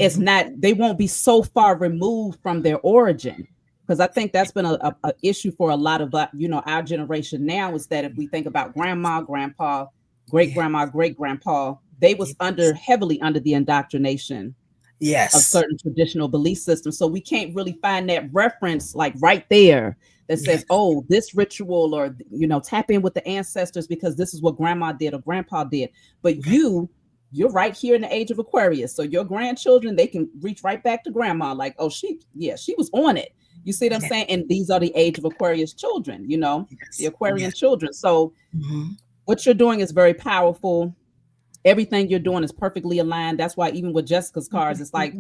It's Mhm. not, they won't be so far removed from their origin. Because I think that's been a issue for a lot of our generation now, is that if we think about grandma, grandpa, great Yeah. grandma, great grandpa, they was Yes. heavily under the indoctrination of Yes. certain traditional belief systems. So we can't really find that reference like right there that says, Yes. oh, this ritual, or tap in with the ancestors because this is what grandma did or grandpa did. But Right. you're right here in the age of Aquarius. So your grandchildren, they can reach right back to grandma, like, oh, she was on it. You see what I'm Yeah. saying? And these are the age of Aquarius children, the Yes. Aquarian Yes. children. So Hmm. what you're doing is very powerful. Everything you're doing is perfectly aligned. That's why even with Jessica's cards, it's like,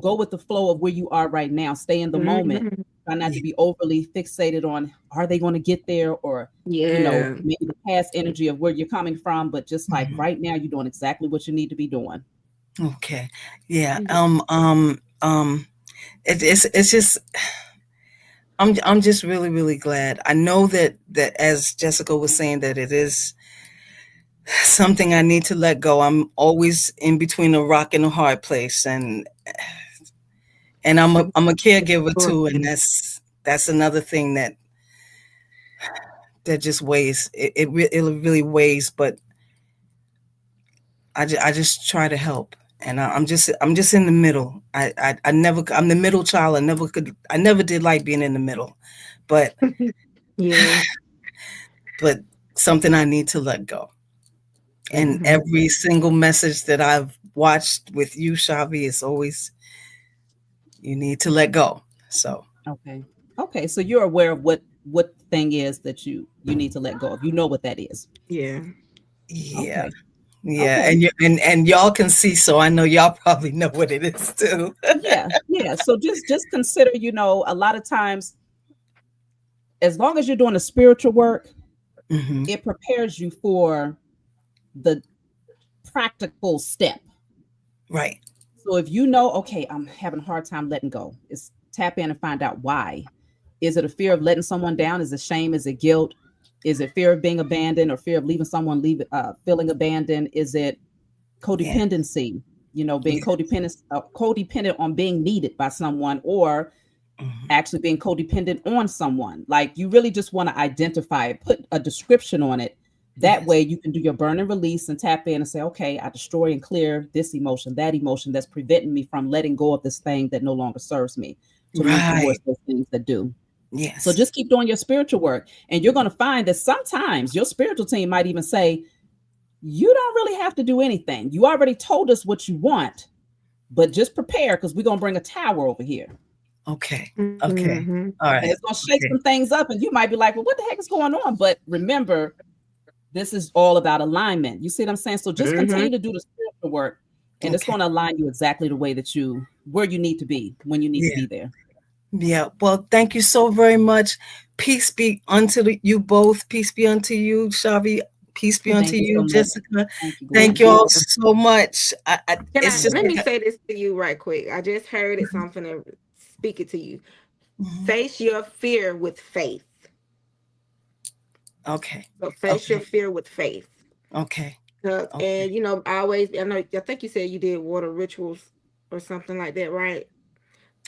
go with the flow of where you are right now. Stay in the moment. Mhm. Try not to Yeah. be overly fixated on are they going to get there, or Yeah. maybe the past energy of where you're coming from, but just like Mhm. right now you're doing exactly what you need to be doing. Okay. Yeah. Yeah. It's just I'm just really really glad. I know that as Jessica was saying that it is something I need to let go. I'm always in between a rock and a hard place, and I'm a caregiver too, and that's another thing that just weighs. It really weighs, but I just try to help, and I'm just in the middle. I'm the middle child. I never did like being in the middle, but Yeah. but something I need to let go. And Mhm. every single message that I've watched with you, Shavi, is always you need to let go. So Okay. Okay. So you're aware of what thing is that you need to let go of. You know what that is. Yeah. yeah, Okay. yeah, Okay. and y'all can see, so I know y'all probably know what it is too. Yeah. Yeah. So just consider, a lot of times, as long as you're doing the spiritual work, Hmm. it prepares you for the practical step. Right. So if okay, I'm having a hard time letting go, it's tap in and find out why. Is it a fear of letting someone down? Is it shame? Is it guilt? Is it fear of being abandoned or fear of leaving someone feeling abandoned? Is it Yeah. codependency? Being Yeah. codependent on being needed by someone, or Hmm. actually being codependent on someone. Like, you really just want to identify it, put a description on it. That Yes. way you can do your burn and release and tap in and say, okay, I destroy and clear this emotion, that emotion that's preventing me from letting go of this thing that no longer serves me, to move Right. towards those things that do. So Yes. just keep doing your spiritual work. And you're going to find that sometimes your spiritual team might even say, you don't really have to do anything. You already told us what you want, but just prepare, because we're going to bring a tower over here. Okay. Okay. Mhm. All And right. it's going to shake Okay. some things up. And you might be like, well, what the heck is going on? But remember, this is all about alignment. You see what I'm saying? So just Mhm. continue to do the spiritual work, and it's Okay. going to align you exactly the way that where you need to be when you need to Yeah. be there. Yeah. Well, thank you so very much. Peace be unto you both. Peace be unto you, Shavi. Peace be unto Thank you so you, much. Jessica. Thank you, Thank Gwen. you all Yeah. so much. Can It's I just let me like say this to you right quick? I just heard it, so I'm finna speak it to you. Mhm. Face your fear with faith. Okay. So face your Okay. fear with faith. Okay. Okay. And I think you said you did water rituals or something like that, right?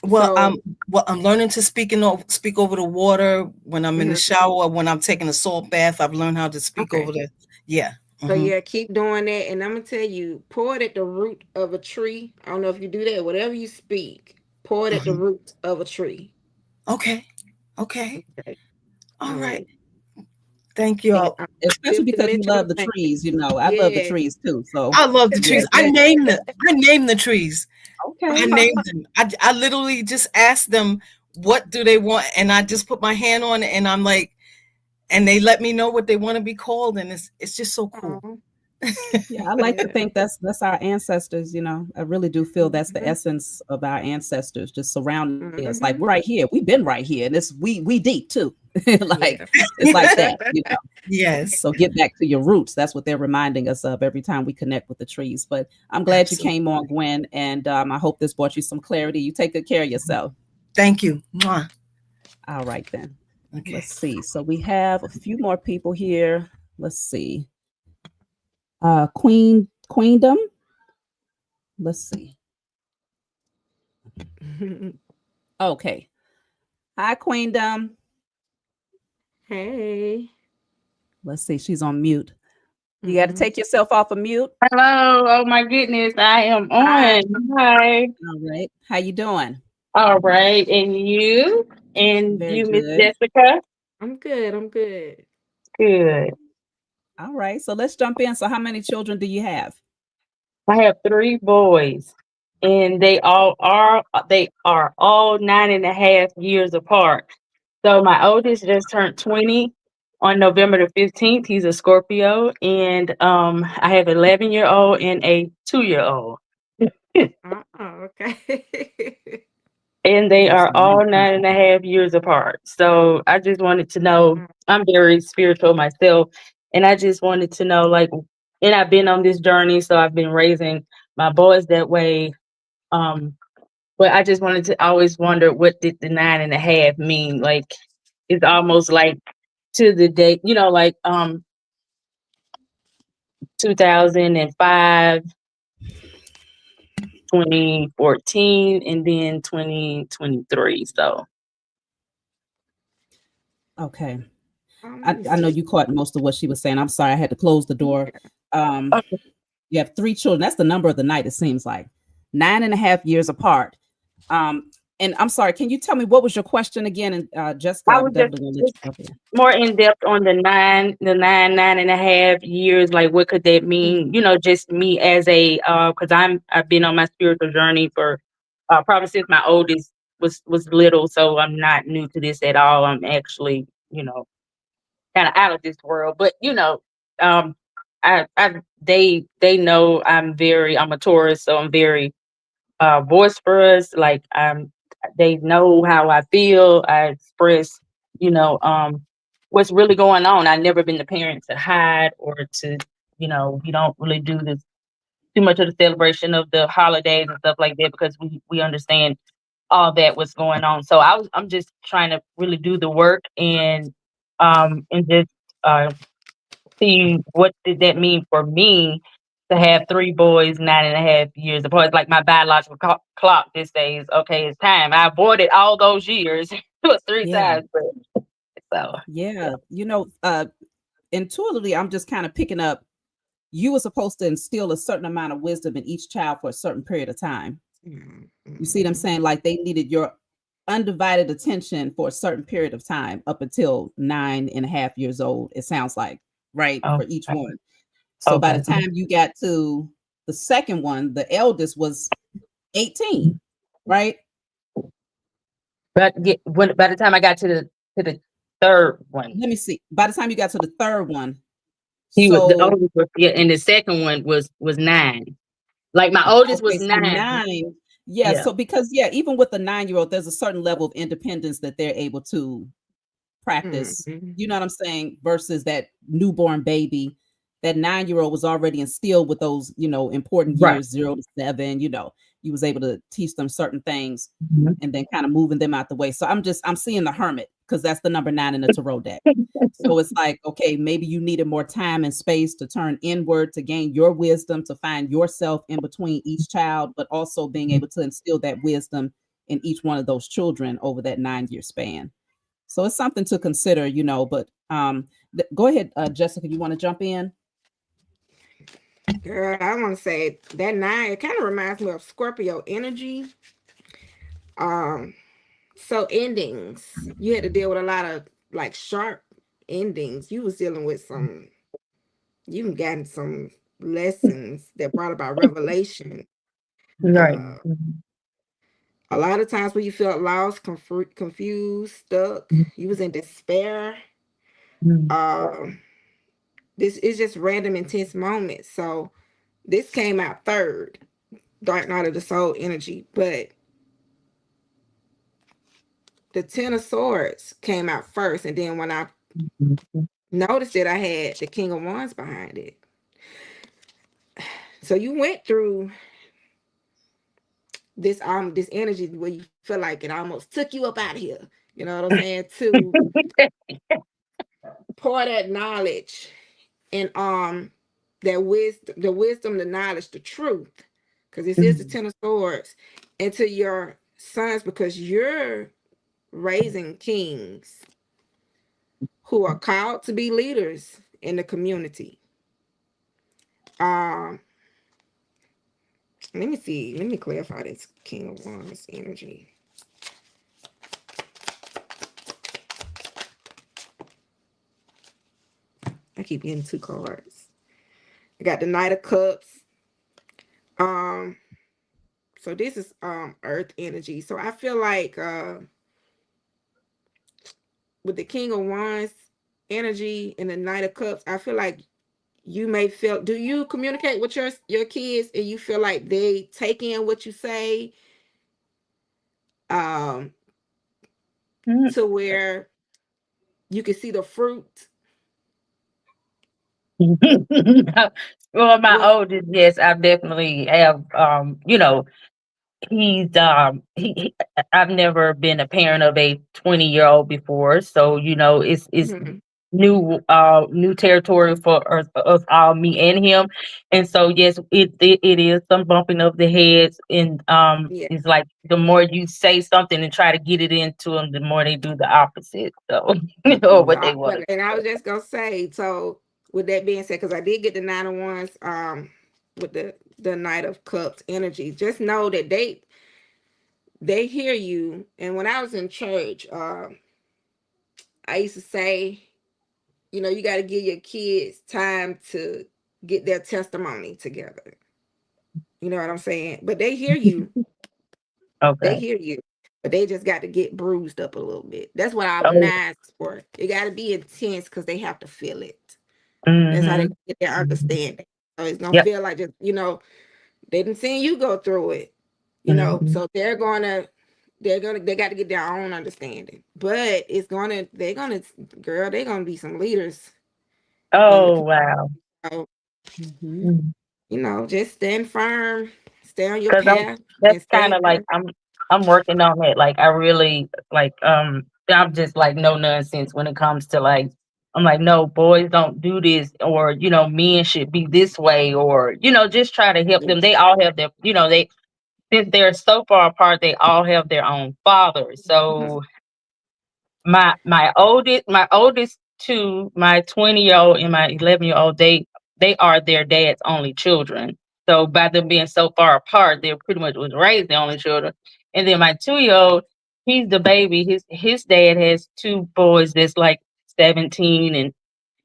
Well, So I'm learning to speak over the water when I'm in the mhm. shower, when I'm taking a salt bath. I've learned how to speak over Okay. the yeah. So Hmm. yeah, keep doing that. And I'm gonna tell you, pour it at the root of a tree. I don't know if you do that. Whatever you speak, pour it at the Hmm. root of a tree. Okay. Okay. Okay. All All right. right. Thank you And all. I'm Especially because you sentimental. love the Thank trees. I love the yeah. trees too. So I love the yeah, trees. yeah. I named the trees. I Okay. named them. I literally just asked them what do they want, and I just put my hand on it, and I'm like, and they let me know what they want to be called, and it's just so cool. Aw, Yeah, I like to yeah. think that's our ancestors. I really do feel that's the Mhm. essence of our ancestors, just surrounding us. Like, we're Mhm. right here. We've been right here, and it's we deep too. Like, Yeah. it's like that. Yes. So get back to your roots. That's what they're reminding us of every time we connect with the trees. But I'm glad you came on, Absolutely. Gwen, and I hope this brought you some clarity. You take good care of yourself. Thank you. Mwah. All right then. Okay. Let's see. So we have a few more people here. Let's see. Queendom. Let's see. Okay. Hi, Queendom. Hey. Let's see. She's on mute. You got to Mhm. take yourself off of mute. Hello. Oh my goodness. I am Hi. on. Hi. All right. How you doing? All right. And you? And Very you, Miss good. Jessica? I'm good. I'm good. Good. All right. So let's jump in. So how many children do you have? I have three boys and they are all 9.5 years apart. So my oldest just turned 20 on November the 15th. He's a Scorpio, and I have 11-year old and a 2-year old. Okay. And they That's are all really nine and beautiful. a half years apart. So I just wanted to know. I'm very spiritual myself, and I just wanted to know, like, and I've been on this journey, so I've been raising my boys that way. Um, but I just wanted to always wonder, what did the 9.5 mean? Like, it's almost like to the date, like 2005, 2014, and then 2023. So Okay. Let me I know see. you caught most of what she was saying. I'm sorry, I had to close the door. Yeah. Um, you have three children. That's the number of the night, it seems like. 9.5 years apart. Um, and I'm sorry, can you tell me what was your question again? And Jessica, I I'm was just definitely gonna let you jump in. more in depth on the nine and a half years. Like, what could that mean? Just me as a, because I've been on my spiritual journey for probably since my oldest was little, so I'm not new to this at all. I'm actually, kind of out of this world, but um, they know I'm a Taurus, so I'm very boisterous. Like, they know how I feel. I express, you know, um, what's really going on. I've never been the parent to hide or to, we don't really do this too much of the celebration of the holidays and stuff like that, because we understand all that what's going on. So I'm just trying to really do the work, and just uh see what did that mean for me to have three boys 9.5 years apart. It's like my biological clock this says, okay, it's time. I avoided all those years three Yeah, times, but so yeah. yeah. Intuitively, I'm just kind of picking up. You were supposed to instill a certain amount of wisdom in each child for a certain period of time. You see what I'm Mhm. saying? Like they needed your undivided attention for a certain period of time up until 9.5 years old, it sounds like, right? For each Okay. one. So by the Okay. time you got to the second one, the eldest was 18, right? But by the time I got to the third one, Let me see. By the time you got to the third one, he was the so oldest was, yeah, and the second one was 9. Like, my oldest was okay, so 9. 9. Yeah, Yeah. so because even with the 9-year-old, there's a certain level of independence that they're able to practice, Mhm. you know what I'm saying, versus that newborn baby. That 9-year-old was already instilled with those, important Right. years, 0 to 7, you was able to teach them certain things Mhm. and then kind of moving them out the way. So I'm seeing the hermit because that's the number 9 in the tarot deck. So it's like, okay, maybe you needed more time and space to turn inward to gain your wisdom, to find yourself in between each child, but also being able to instill that wisdom in each one of those children over that 9-year span. So it's something to consider, but go ahead, Jessica, you want to jump in? Girl, I want to say that 9, it kind of reminds me of Scorpio energy. Um, so endings, you had to deal with a lot of like sharp endings. You was dealing with you gotten some lessons that brought about revelation. Right. Uh, a lot of times when you felt lost, confused, stuck, you was in despair. Mhm. Um, this is just random intense moments. So this came out third, Dark Night of the Soul energy, but the Ten of Swords came out first, and then when I Mhm. noticed it, I had the King of Wands behind it. So you went through this energy where you feel like it almost took you up out of here. You know what I'm saying? To pour that knowledge and the wisdom, the knowledge, the truth, because this is the Mhm. Ten of Swords, into your sons, because you're raising kings who are called to be leaders in the community. Um, let me see. Let me clarify this King of Wands energy. I keep getting two cards. I got the Knight of Cups. Um, So this is earth energy. So I feel like with the King of Wands energy and the Knight of Cups, I feel like you may feel, do you communicate with your kids and you feel like they take in what you say um Mm. to where you can see the fruit? Well, my What? oldest, yes, I definitely have. He's I've never been a parent of a 20-year-old before, so it's Mhm. new territory for us all, me and him. And so yes, it is some bumping of the heads, and Yeah. it's like the more you say something and try to get it into them, the more they do the opposite, so or what they want to And I do. was just gonna say, so with that being said, because I did get the Nine of Wands with the Knight of Cups energy, just know that they hear you. And when I was in church, I used to say, you got to give your kids time to get their testimony together. You know what I'm saying? But they hear you. They Okay. hear you. But they just got to get bruised up a little bit. That's what our Oh. nines for. It got to be intense because they have to feel it. That's how they Mm-hmm. get their understanding. So it's gonna Yep. feel like, just they didn't see you go through it. Mm-hmm. So they got to get their own understanding. But they're gonna be some leaders in the Oh, community. wow. So, Mhm. just stand firm, stay on your Because path, that's and stay kind of like encouraged. I'm working on it. Like I really like I'm just like no nonsense when it comes to like I'm like no, boys don't do this, or men should be this way, or just try to help them. They all have their they since they're so far apart, they all have their own fathers. Mhm. So my oldest two, my 20-year-old and my 11-year-old, they are their dad's only children. So by them being so far apart, they pretty much was raised the only children. And then my 2-year-old, he's the baby. His dad has two boys that's like 17 and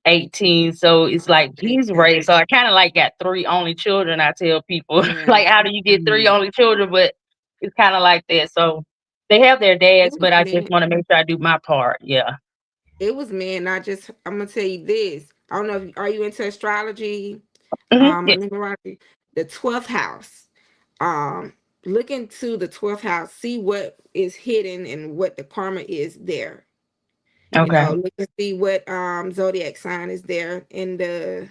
18. So it's like he's Okay. raised. So I kind of like got three only children. I tell people Yeah. like, how do you get three Mhm. only children? But it's kind of like that. So they have their It dads, was but I just men. want to make sure I do my part. Yeah. It was men. Not just. I'm gonna tell you this. I don't know. Are you into astrology? Yeah. Or numerology? The 12th house. Um, look into the 12th house. See what is hidden and what the karma is there. Okay. Look and see what zodiac sign is there in the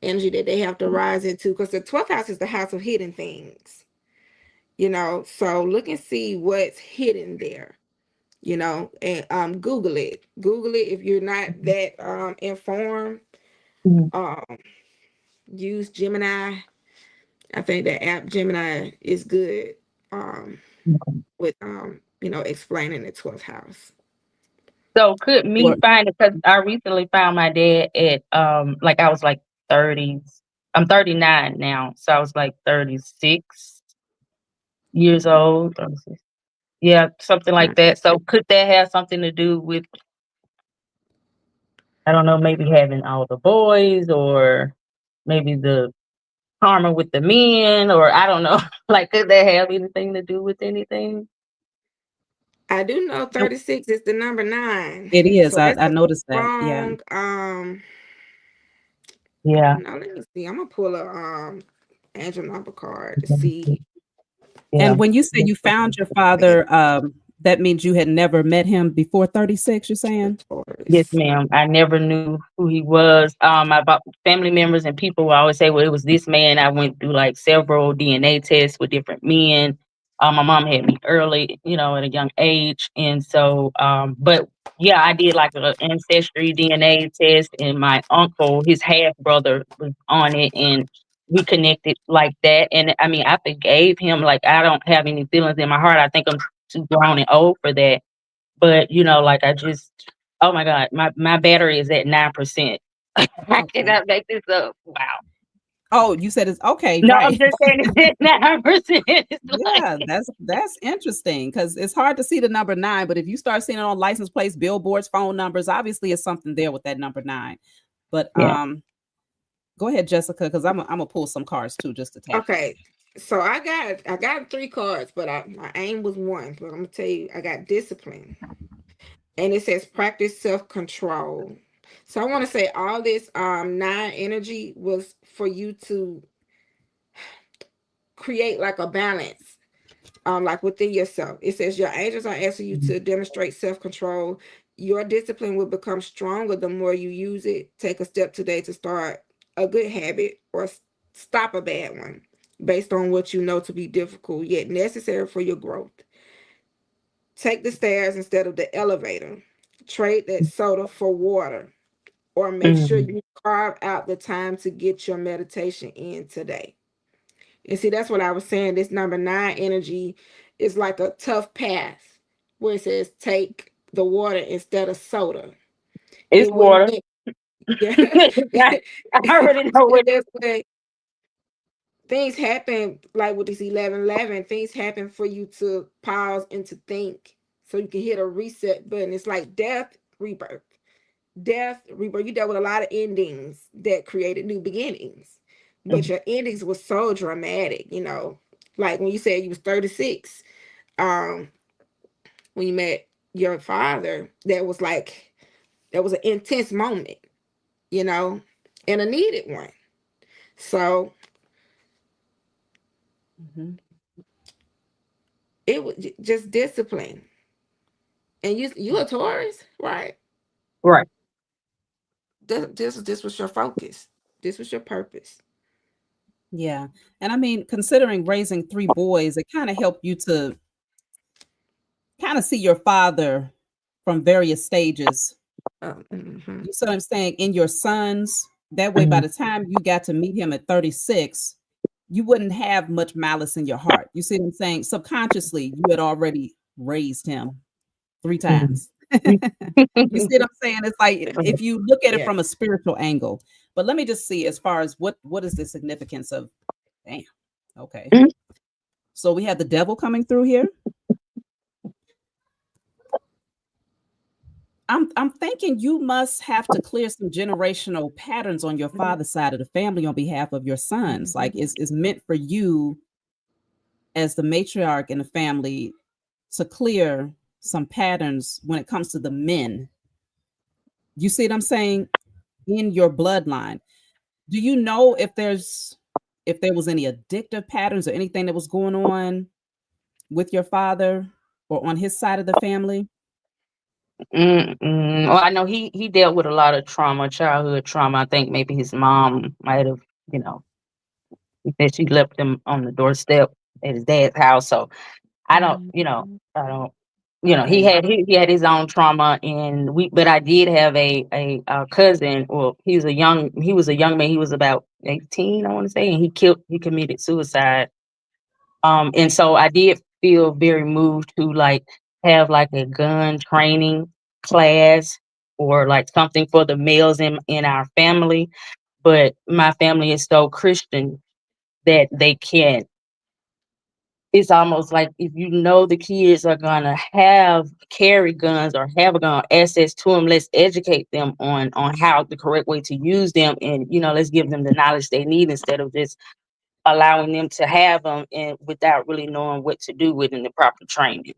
energy that they have to rise into. Because the 12th house is the house of hidden things. So look and see what's hidden there. And Google it. Google it if you're not that informed. Mhm. Um, use Gemini. I think the app Gemini is good with explaining the 12th house. So could me Or find it, because I recently found my dad at like I was like 30. I'm 39 now, so I was like 36 years old. 36. Yeah, something like that. So could that have something to do with, I don't know, maybe having all the boys, or maybe the karma with the men, or I don't know. Like, could that have anything to do with anything? I do know Nope. 36 is the number nine. It is. So that's I a noticed that. Yeah. strong Yeah. no, let me see. I'm gonna pull a angel number card to see. Yeah. And when you say you found your father, that means you had never met him before 36, you're saying? Yes, Taurus. ma'am. I never knew who he was. About family members and people will always say, "Well, it was this man." I went through like several DNA tests with different men. My mom had me early, at a young age, and so, but yeah, I did like an ancestry DNA test, and my uncle, his half brother, was on it, and we connected like that. And I mean, I forgave him. Like I don't have any feelings in my heart. I think I'm too grown and old for that. But like I just, oh my God, my battery is at 9%. I Okay. cannot make this up. Wow. Oh, you said it's okay, No, I'm right. just saying it's at 9%. It's like, Yeah, that's interesting because it's hard to see the number nine, but if you start seeing it on license plates, billboards, phone numbers, obviously it's something there with that number nine. But yeah. go ahead, Jessica, because I'm gonna pull some cards too just to tap in. Okay. So I got three cards, but my aim was one. But I'm gonna tell you, I got discipline, and it says practice self control. So I want to say all this nine energy was for you to create like a balance, like within yourself. It says your angels are asking you to demonstrate self control. Your discipline will become stronger the more you use it. Take a step today to start a good habit or stop a bad one based on what you know to be difficult yet necessary for your growth. Take the stairs instead of the elevator. Trade that soda for water, or make sure Mm. you carve out the time to get your meditation in today. And see, that's what I was saying. This number nine energy is like a tough path where it says take the water instead of soda. It's It wouldn't water. make, yeah. I already know And what. that's where things happen, like with this 1111, things happen for you to pause and to think so you can hit a reset button. It's like death, rebirth. Death, rebirth. You dealt with a lot of endings that created new beginnings, but your endings were so dramatic. Like when you said you was 36, um, when you met your father, that was an intense moment, you know, and a needed one. So Mhm. it was just discipline. And you a Taurus, right? Right. This was your focus. This was your purpose. Yeah. And I mean, considering raising three boys, it kind of helped you to kind of see your father from various stages. Mhm. You see what I'm saying? In your sons. That way, by Mhm. the time you got to meet him at 36, you wouldn't have much malice in your heart. You see what I'm saying? Subconsciously, you had already raised him three Mhm. times. You see what I'm saying? It's like if you look at it Yeah. from a spiritual angle. But let me just see as far as what is the significance of damn. Okay. So we have the devil coming through here. I'm thinking you must have to clear some generational patterns on your father's side of the family on behalf of your sons. Like it's meant for you as the matriarch in the family to clear some patterns when it comes to the men. You see what I'm saying? In your bloodline. Do you know if there was any addictive patterns or anything that was going on with your father or on his side of the family? Mm-mm. Well, I know he dealt with a lot of trauma, childhood trauma. I think maybe his mom might have, you know, he said she left him on the doorstep at his dad's house. So I don't, I don't, Okay. he had his own trauma, and but I did have a cousin. Well, he was a young man. He was about 18, I want to say, and he committed suicide. And so I did feel very moved to like have like a gun training class or like something for the males in our family. But my family is so Christian that they can't. It's almost like if you know the kids are gonna have carry guns or have a gun access to them, let's educate them on how the correct way to use them, and let's give them the knowledge they need instead of just allowing them to have them and without really knowing what to do with in the proper training.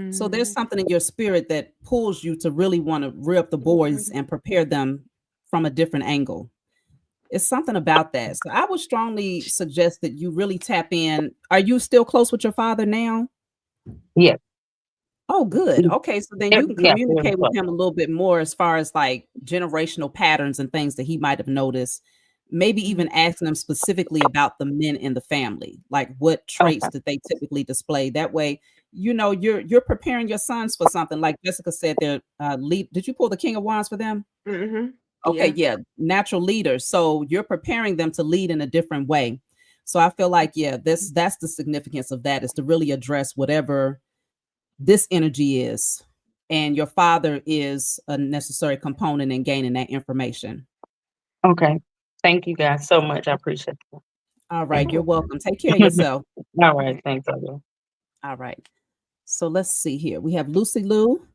So there's Mhm. something in your spirit that pulls you to really want to rear up the boys and prepare them from a different angle. It's something about that. So I would strongly suggest that you really tap in. Are you still close with your father now? Yeah. Oh, good. Okay, so then you can Yeah, very communicate with close. him a little bit more as far as like generational patterns and things that he might have noticed. Maybe even asking them specifically about the men in the family, like what traits Okay. that they typically display. That way, you're preparing your sons for something. Like Jessica said, they're lead. Did you pull the King of Wands for them? Mhm. Okay, Yeah. yeah, natural leaders. So you're preparing them to lead in a different way. So I feel like, yeah, that's the significance of that is to really address whatever this energy is. And your father is a necessary component in gaining that information. Okay. Thank you guys so much. I appreciate All right, you're it. welcome. Take care of yourself. All right. Thanks, I will. All right. So let's see here. We have Lucy Lou.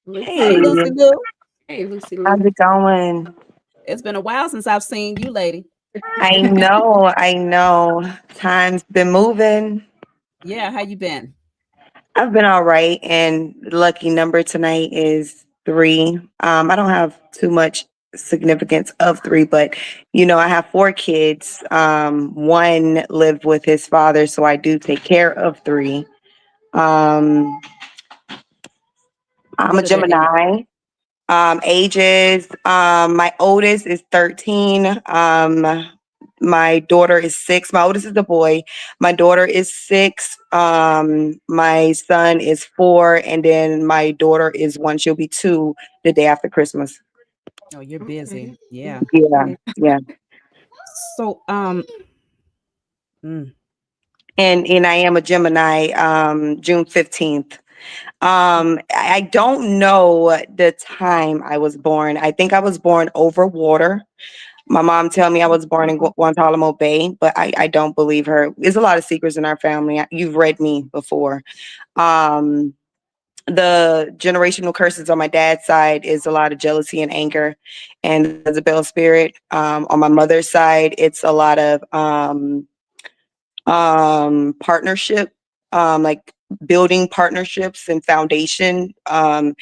Lucy Hey, Lou. Lucy Hey, Lou. Hey, Lucy how's Lou. it going? It's been a while since I've seen you, lady. I know, I know. Time's been moving. Yeah, how you been? I've been all right, and the lucky number tonight is three. I don't have too much significance of three, but I have four kids. One lived with his father, so I do take care of three. Um, I'm a What are their ages? Gemini. Ages. My oldest is 13. My daughter is 6. My oldest is a boy. My daughter is 6. My son is 4, and then my daughter is 1. She'll be 2 the day after Christmas. Oh, you're busy. Okay. Yeah. Yeah, Okay. yeah. So, mm, And I am a Gemini. June 15th. I don't know the time I was born. I think I was born over water. My mom tell me I was born in Guantanamo Bay, but I don't believe her. There's a lot of secrets in our family. You've read me before. Um, the generational curses on my dad's side is a lot of jealousy and anger and the Jezebel spirit. On my mother's side, it's a lot of partnership, like building partnerships and foundation, and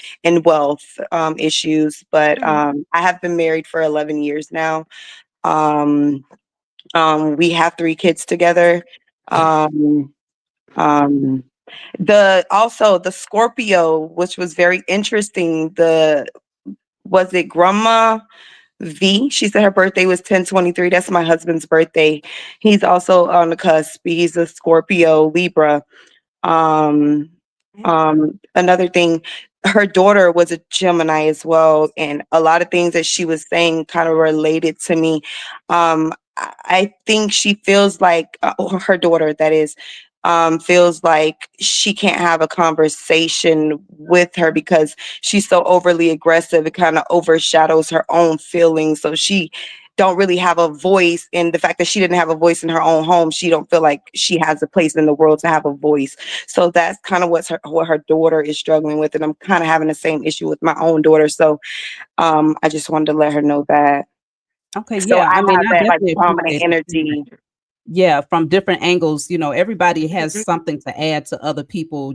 wealth issues. But Mm. I have been married for 11 years now. Um, we have 3 kids together. Um, um, the Scorpio, which was very interesting. The Was it Grandma V? She said her birthday was 10/23. That's my husband's birthday. He's also on the cusp. He's a Scorpio Libra. Um, Another thing, her daughter was a Gemini as well, and a lot of things that she was saying kind of related to me. I think she feels like her daughter, that is, feels like she can't have a conversation with her because she's so overly aggressive. It kind of overshadows her own feelings, so she don't really have a voice. And the fact that she didn't have a voice in her own home, she don't feel like she has a place in the world to have a voice. So that's kind of what her daughter is struggling with, and I'm kind of having the same issue with my own daughter. So I just wanted to let her know that. okay, So yeah. I I mean, have I that like definitely prominent appreciate the feedback. energy. Yeah, from different angles, everybody has something to add to other people,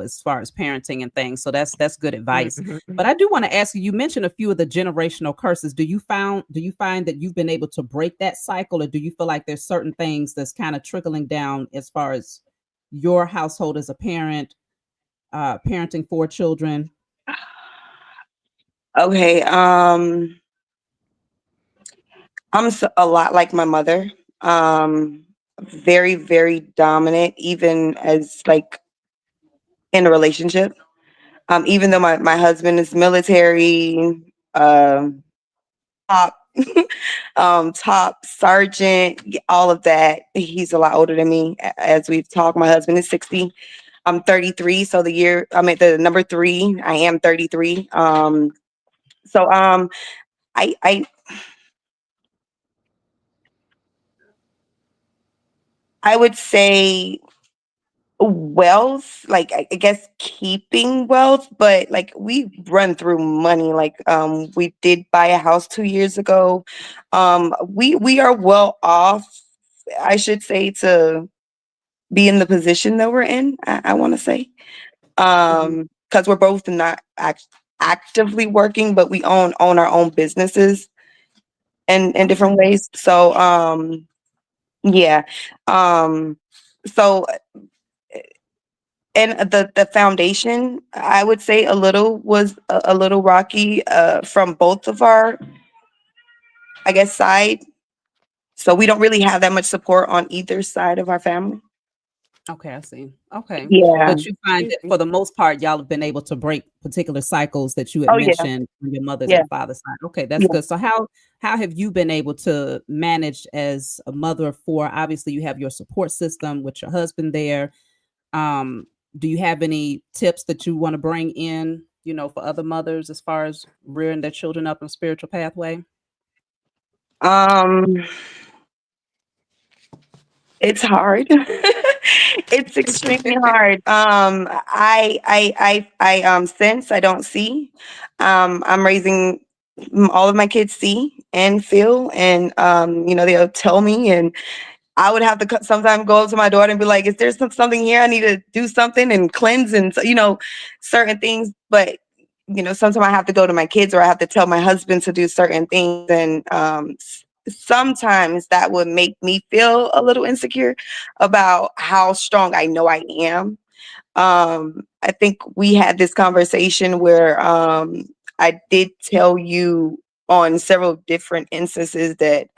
as far as parenting and things. So that's good advice. But Mhm. I do want to ask you, you mentioned a few of the generational curses. Do you find that you've been able to break that cycle, or do you feel like there's certain things that's kind of trickling down as far as your household as a parent, parenting 4 children? Okay, a lot like my mother. Very, very dominant, even as like in a relationship. Even though my husband is military, top top sergeant, all of that. He's a lot older than me. As we've talked, my husband is 60. I'm 33, so I'm at the number 3. I am 33. So I I would say wealth, like I guess keeping wealth, but like we run through money. Like we did buy a house 2 years ago. We are well off, I should say, to be in the position that we're in. I want to say, because we're both not actively working, but we own our own businesses in different Okay. ways. So yeah, um, so and the foundation, I would say a little was a little rocky from both of our, I guess, side. So we don't really have that much support on either side of our family. Okay, I see. Okay. Yeah. But you find that for the most part, y'all have been able to break particular cycles that you had Oh yeah. mentioned on your mother's Yeah. and father's side. Okay, that's Yeah. good. So how have you been able to manage as a mother of 4? Obviously, you have your support system with your husband there. Um, do you have any tips that you want to bring in, for other mothers as far as rearing their children up in a spiritual pathway? Um, it's hard. It's extremely hard. I sense, I don't see. I'm raising all of my kids see and feel, and they'll tell me, and I would have to sometimes go up to my daughter and be like, "Is there something here? I need to do something and cleanse and certain things." But sometimes I have to go to my kids, or I have to tell my husband to do certain things, and sometimes that would make me feel a little insecure about how strong I know I am. I think we had this conversation where I did tell you on several different instances that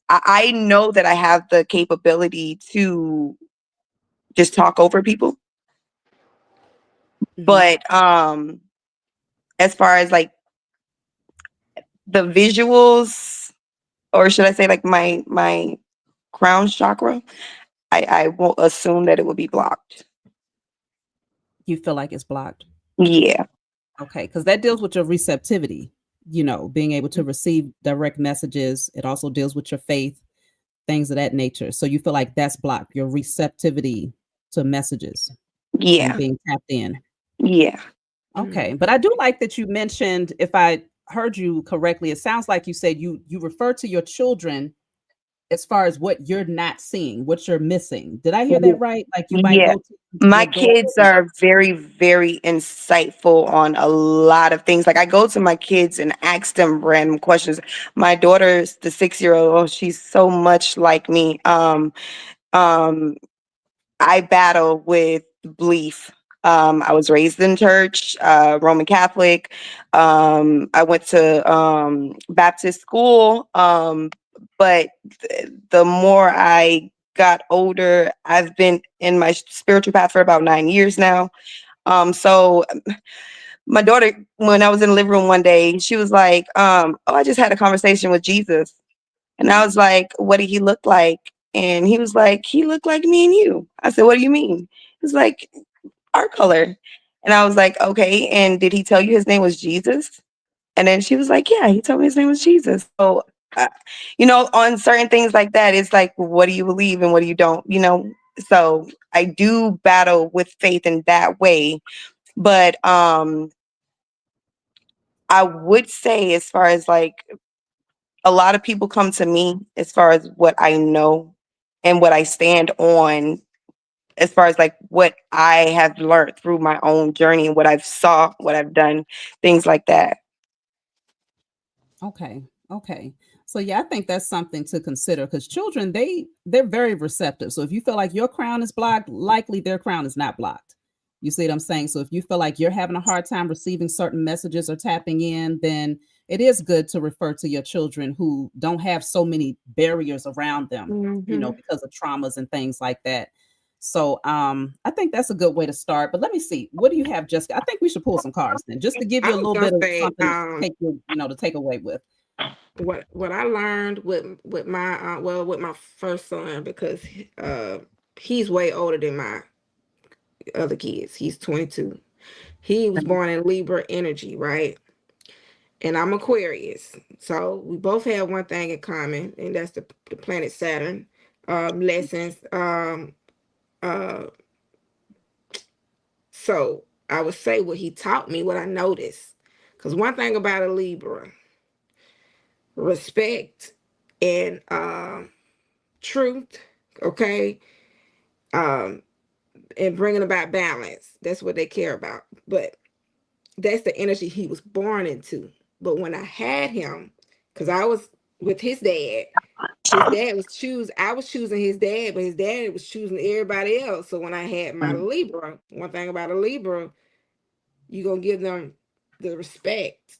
I know that I have the capability to just talk over people. Hmm. But as far as like the visuals, or should I say like my crown chakra, I will assume that it will be blocked. You feel like it's blocked. Yeah. Okay, because that deals with your receptivity, being able to receive direct messages. It also deals with your faith, things of that nature. So you feel like that's blocked, your receptivity to messages and Yeah. being tapped in. Yeah. Okay, Mm. but I do like that you mentioned, if I heard you correctly, it sounds like you said you refer to your children as far as what you're not seeing, what you're missing. Did I hear that right? Like you might Yeah. go to My your daughter. kids are very, very insightful on a lot of things. Like I go to my kids and ask them random questions. My daughter's the 6-year-old. Oh, she's so much like me. Um, I battle with belief. I was raised in church, Roman Catholic. I went to Baptist school. But the more I got older, I've been in my spiritual path for about 9 years now. So my daughter, when I was in the living room one day, she was like, "Oh, I just had a conversation with Jesus." And I was like, "What did he look like?" And he was like, "He looked like me and you." I said, "What do you mean?" He was like, "Our color." And I was like, "Okay. And did he tell you his name was Jesus?" And then she was like, "Yeah, he told me his name was Jesus." So, uh, on certain things like that, it's like, what do you believe and what do you don't, So I do battle with faith in that way. But I would say, as far as like, a lot of people come to me as far as what I know and what I stand on, as far as like what I have learned through my own journey and what I've saw, what I've done, things like that. Okay. Okay. So yeah, I think that's something to consider because children, they're very receptive. So if you feel like your crown is blocked, likely their crown is not blocked. You see what I'm saying? So if you feel like you're having a hard time receiving certain messages or tapping in, then it is good to refer to your children who don't have so many barriers around them, Mhm. because of traumas and things like that. So I think that's a good way to start. But let me see. What do you have, Jessica? I think we should pull some cards then, just to give I you a was little gonna bit of say, something to take you, to take away with. what I learned with my with my first son, because he's way older than my other kids. He's 22. He was born in Libra energy, right? And I'm Aquarius. So we both have one thing in common, and that's the planet Saturn. Lessons. Uh so I would say what he taught me, what I noticed. Because one thing about a Libra, respect and truth, okay, um, and bringing about balance. That's what they care about. But that's the energy he was born into. But when I had him, because I was with his dad was I was choosing his dad, but his dad was choosing everybody else. So when I had my Libra, one thing about a Libra, you're gonna give them the respect,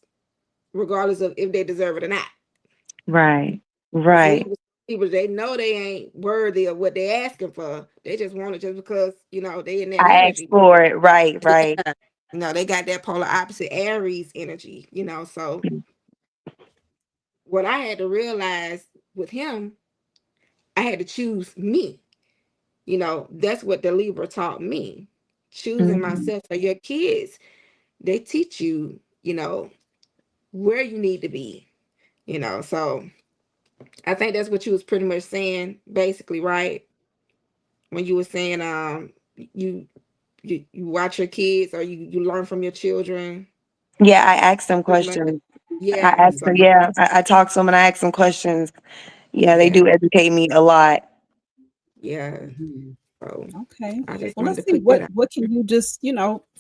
regardless of if they deserve it or not. Right. Because Right. Libras, they know they ain't worthy of what they asking for. They just want it just because, they in that I asked energy. for it. Right. Right. Yeah. They got that polar opposite Aries energy. So what I had to realize with him, I had to choose me. That's what the Libra taught me. Choosing Mhm. myself. So your kids, they teach you, where you need to be. So I think that's what you was pretty much saying, basically, right? When you were saying you you watch your kids, or you learn from your children, Yeah, I asked them pretty much. questions. I Yeah. ask So them, yeah, I talk to them and I ask them questions. Yeah, they yeah, do educate me a lot. yeah. Mhm. So Okay. I just Well, wanted let's to see put that out. what can you just,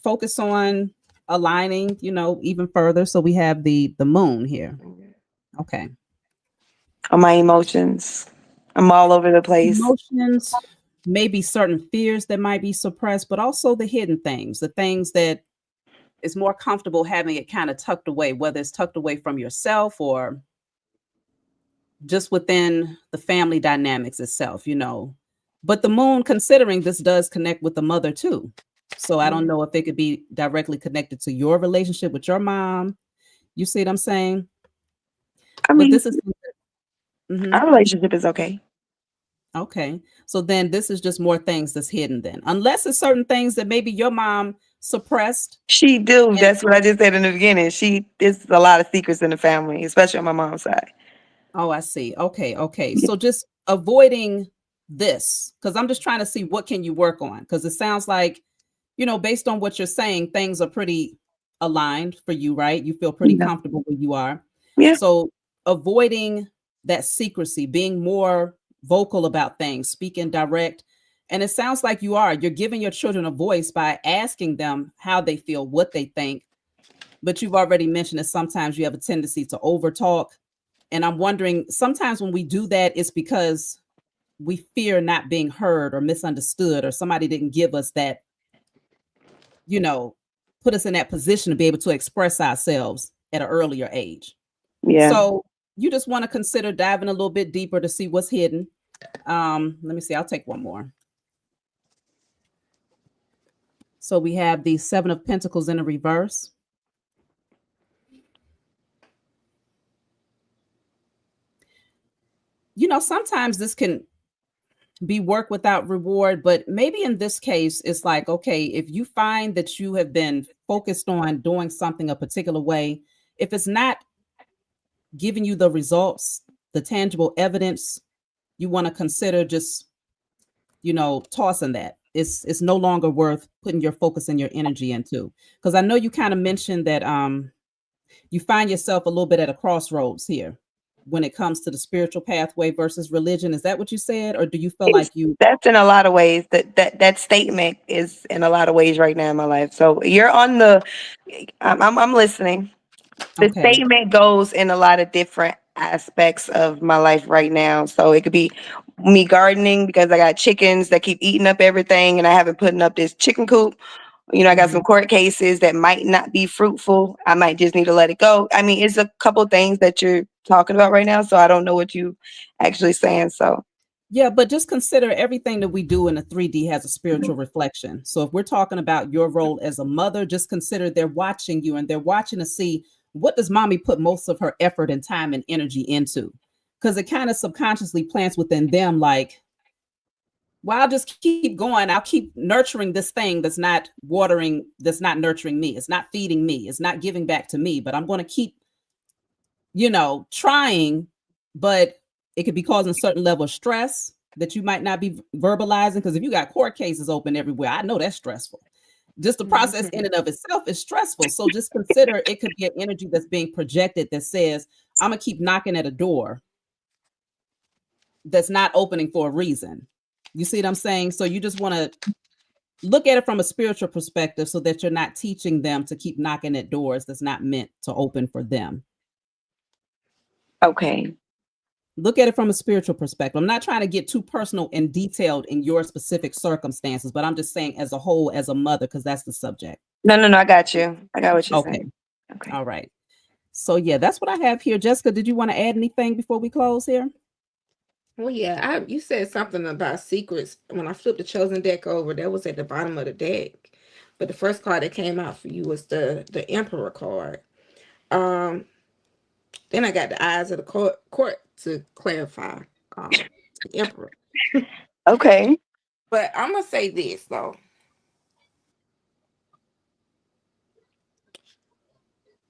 focus on aligning, even further. So we have the moon here. Okay. On my emotions. I'm all over the place. Emotions, maybe certain fears that might be suppressed, but also the hidden things, the things that is more comfortable having it kind of tucked away, whether it's tucked away from yourself or just within the family dynamics itself. But the moon, considering this does connect with the mother too. So I don't Yeah. know if it could be directly connected to your relationship with your mom. You see what I'm saying? I But mean, this is our relationship is okay. okay. So then this is just more things that's hidden then. Unless it's certain things that maybe your mom suppressed. She do. And That's what I just said in the beginning. There's a lot of secrets in the family, especially on my mom's side. oh, I see. Okay, okay. So just avoiding this, because I'm just trying to see what can you work on. Because it sounds like, based on what you're saying, things are pretty aligned for you, right? You feel pretty Yeah. comfortable where you are. Yeah. So avoiding that secrecy, being more vocal about things, speaking direct. And it sounds like you're giving your children a voice by asking them how they feel, what they think. But you've already mentioned that sometimes you have a tendency to overtalk. And I'm wondering, sometimes when we do that, it's because we fear not being heard or misunderstood, or somebody didn't give us that, you know, put us in that position to be able to express ourselves at an earlier age. Yeah. So you just want to consider diving a little bit deeper to see what's hidden. Let me see, I'll take one more. So we have the Seven of Pentacles in the reverse. Sometimes this can be work without reward, but maybe in this case, it's like, okay, if you find that you have been focused on doing something a particular way, if it's not giving you the results, the tangible evidence, you want to consider just, tossing that. It's no longer worth putting your focus and your energy into. Because I know you kind of mentioned that you find yourself a little bit at a crossroads here when it comes to the spiritual pathway versus religion. Is that what you said? Or do you feel It's like you That's in a lot of ways. That statement is in a lot of ways right now in my life. So you're on the. I'm listening. The okay? statement goes in a lot of different aspects of my life right now. So it could be me gardening because I got chickens that keep eating up everything, and I haven't putting up this chicken coop. I got some Mhm. court cases that might not be fruitful. I might just need to let it go. I mean, it's a couple things that you're talking about right now, so I don't know what you actually saying. So Yeah, but just consider everything that we do in the 3D has a spiritual reflection. So if we're talking about your role as a mother, just consider they're watching you and they're watching to see what does mommy put most of her effort and time and energy into? Because it kind of subconsciously plants within them like, well, I'll just keep going. I'll keep nurturing this thing that's not nurturing me. It's not feeding me. It's not giving back to me, but I'm going to keep trying, but it could be causing a certain level of stress that you might not be verbalizing. Because if you got court cases open everywhere, I know that's stressful. Just the process in Mhm. and of itself is stressful. So just consider it could be an energy that's being projected that says, I'm going to keep knocking at a door that's not opening for a reason. You see what I'm saying? So you just want to look at it from a spiritual perspective so that you're not teaching them to keep knocking at doors that's not meant to open for them. okay, Look at it from a spiritual perspective. I'm not trying to get too personal and detailed in your specific circumstances, but I'm just saying as a whole, as a mother, because that's the subject. no, I got you. I got what you're Okay. saying. Okay. All right. So yeah, that's what I have here. Jessica, did you want to add anything before we close here? Well, yeah, you said something about secrets. When I flipped the chosen deck over, that was at the bottom of the deck. But the first card that came out for you was the Emperor card. Um, then I got the eyes of the court to clarify. The Emperor. Okay. But I'm gonna say this though,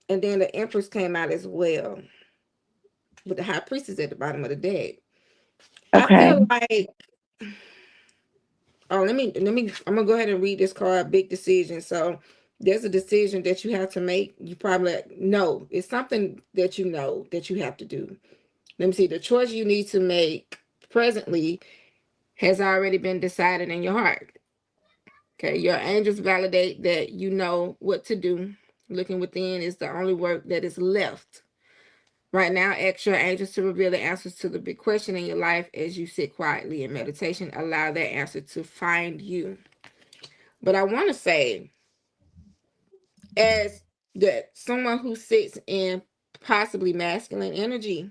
and then the Empress came out as well, with the High Priestess at the bottom of the deck. I Okay. feel like, oh, let me. I'm gonna go ahead and read this card. Big decision. So there's a decision that you have to make. You probably know it's something that you know that you have to do. Let me see. The choice you need to make presently has already been decided in your heart. Okay, your angels validate that you know what to do. Looking within is the only work that is left. Right now, ask your angels to reveal the answers to the big question in your life as you sit quietly in meditation. Allow that answer to find you. But I want to say, as that someone who sits in possibly masculine energy,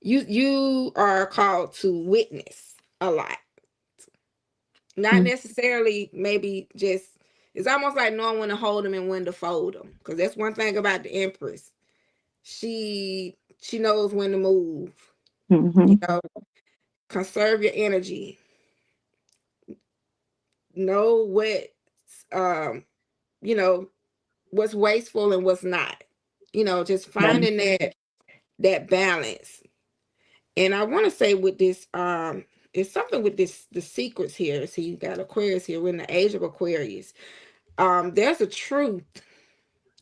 you are called to witness a lot. Not necessarily, maybe just, it's almost like knowing when to hold them and when to fold them. Because that's one thing about the Empress. She knows when to move. Mm-hmm. You know, conserve your energy. Know what, um, you know, what's wasteful and what's not. You know, just finding that balance. And I want to say with this, it's something with this, the secrets here. See, you got Aquarius here. We're in the age of Aquarius. There's a truth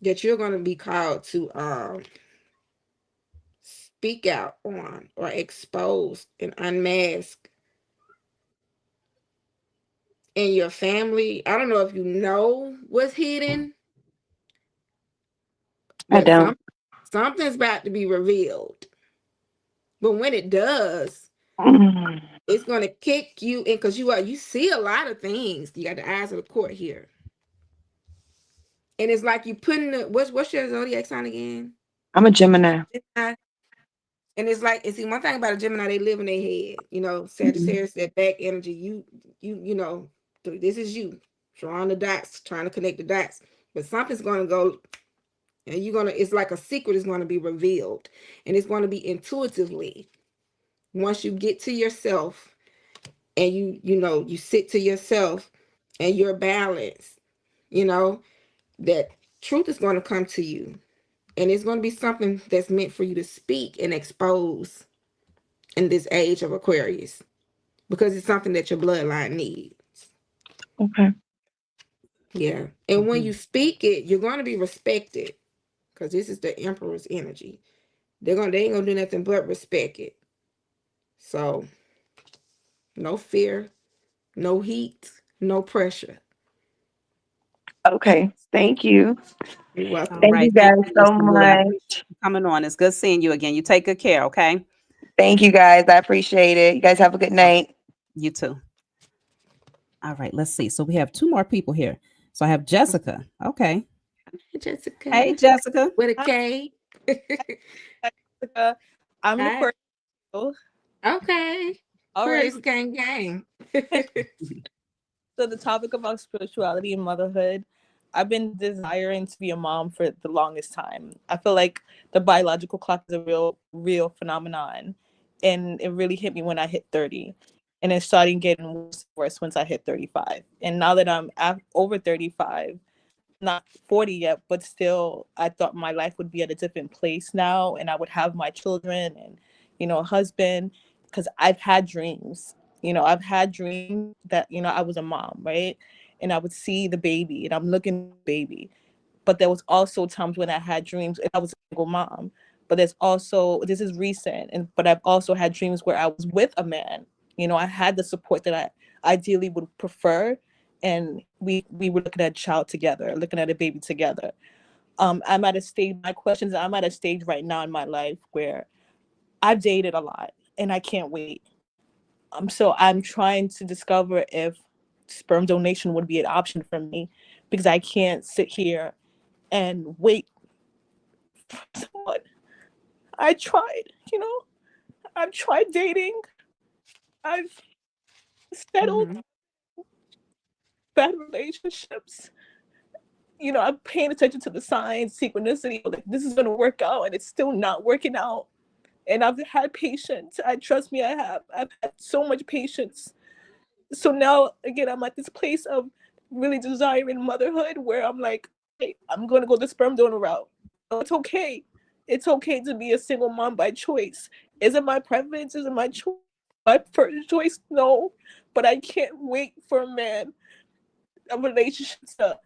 that you're going to be called to speak out on or expose and unmask in your family. I don't know if you know what's hidden, I but don't. something's about to be revealed. But when it does, Mm. it's going to kick you in, because you see a lot of things. You got the eyes of the court here. And it's like you putting the, what's your zodiac sign again? I'm a Gemini. Gemini. And it's like, and see, one thing about a Gemini, they live in their head. You know, Mhm. Sagittarius, that back energy. You know, this is you drawing the dots, trying to connect the dots. But something's going to go, and you're gonna. It's like a secret is going to be revealed, and it's going to be intuitively. Once you get to yourself, and you sit to yourself, and you're balanced. You know that truth is going to come to you, and it's going to be something that's meant for you to speak and expose in this age of Aquarius, because it's something that your bloodline needs. Okay. Yeah. And when Mhm. you speak it, you're going to be respected, because this is the Emperor's energy. They ain't gonna do nothing but respect it. So no fear, no heat, no pressure. Okay. Thank you. You're All welcome. Thank right. you Thank guys you, Miss so Blue. I much. appreciate you coming on. It's good seeing you again. You take good care, okay? Thank you guys. I appreciate it. You guys have a good Oh, night. you too. All right, let's see. So we have two more people here. So I have Jessica. Okay. Hey, Hey, Jessica Jessica. with a Hi, K. Jessica. I'm an Hi. Aquarius. So Okay. all right. Aquarius gang gang. So the topic about spirituality and motherhood, I've been desiring to be a mom for the longest time. I feel like the biological clock is a real phenomenon. And it really hit me when I hit 30. And it started getting worse once I hit 35. And now that I'm over 35, not 40 yet, but still, I thought my life would be at a different place now, and I would have my children and, a husband, because I've had dreams. I've had dreams that, I was a mom, right? And I would see the baby, and I'm looking at the baby. But there was also times when I had dreams and I was a single mom. But there's also, this is recent, but I've also had dreams where I was with a man. I had the support that I ideally would prefer, and we were looking at a child together, looking at a baby together. I'm at a stage. My questions. I'm at a stage right now in my life where I've dated a lot, and I can't wait. So I'm trying to discover if sperm donation would be an option for me, because I can't sit here and wait for someone. I tried. I've tried dating. I've settled Hmm. bad relationships. I'm paying attention to the signs, synchronicity, like this is gonna work out, and it's still not working out. And I've had patience. I trust me, I have. I've had so much patience. So now again, I'm at this place of really desiring motherhood where I'm like, hey, I'm gonna go the sperm donor route. It's okay. It's okay to be a single mom by choice. Is it my preference? Is it my choice? My first choice? No. But I can't wait for a man a relationship to,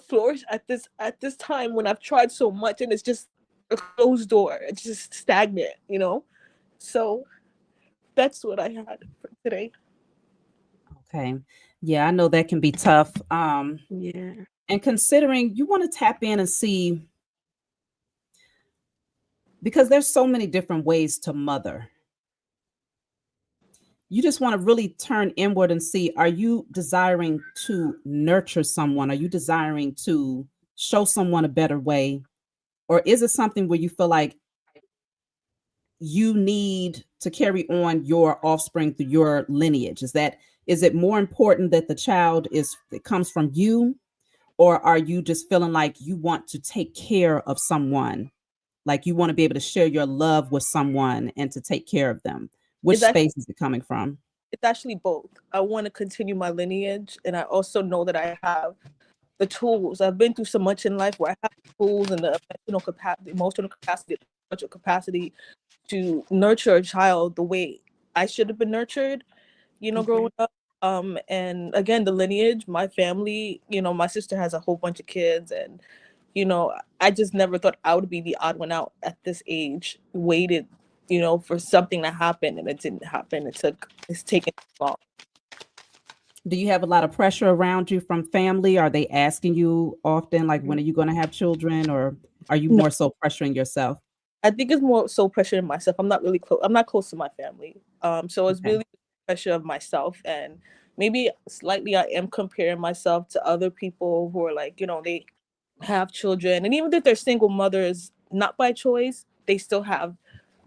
flourish at this time when I've tried so much and it's just a closed door. It's just stagnant, So that's what I had for today. Okay. Yeah, I know that can be tough. Yeah. And considering you want to tap in and see, because there's so many different ways to mother. You just want to really turn inward and see, are you desiring to nurture someone? Are you desiring to show someone a better way? Or is it something where you feel like you need to carry on your offspring through your lineage? Is it more important that the child it comes from you, or are you just feeling like you want to take care of someone, like you want to be able to share your love with someone and to take care of them? Which It's actually, space is it coming from? it's actually both. I want to continue my lineage, and I also know that I have the tools. I've been through so much in life where I have the tools and the emotional capacity, the capacity to nurture a child the way I should have been nurtured, growing up. And again, the lineage, my family, my sister has a whole bunch of kids, and I just never thought I would be the odd one out at this age. Waited, for something to happen, and it didn't happen. It's taken long. Do you have a lot of pressure around you from family? Are they asking you often, like, when are you going to have children, or are you No, more so pressuring yourself? I think it's more so pressure in myself. I'm not really close. I'm not close to my family. So it's Okay. really pressure of myself, and maybe slightly I am comparing myself to other people who are like, they have children, and even if they're single mothers, not by choice, they still have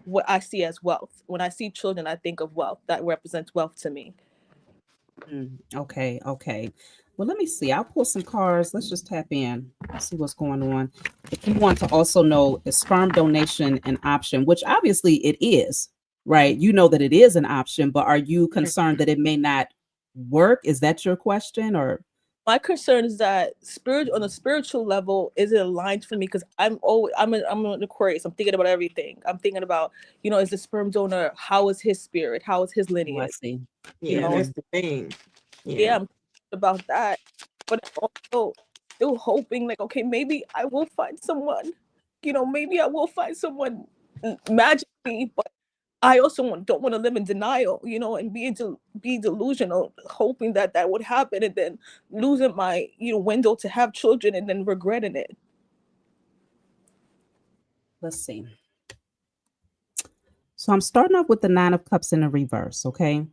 what I see as wealth. When I see children, I think of wealth. That represents wealth to me. Okay, okay. Well, let me see. I'll pull some cards. Let's just tap in. See what's going on. If you want to also know, is sperm donation an option? Which obviously it is, right? You know that it is an option, but are you concerned that it may not work? Is that your question, or? My concern is that on a spiritual level, is it aligned for me? Because I'm an Aquarius. I'm thinking about everything. I'm thinking about, is the sperm donor, how is his spirit? How is his Oh, I lineage? see. You Yeah, know, that's the thing. yeah, Yeah. I'm about that. But I'm also still hoping, like, okay, maybe I will find someone. Maybe I will find someone magically, but I also don't want to live in denial, and be delusional, hoping that would happen, and then losing my, window to have children and then regretting it. Let's see. So I'm starting off with the Nine of Cups in the reverse, okay?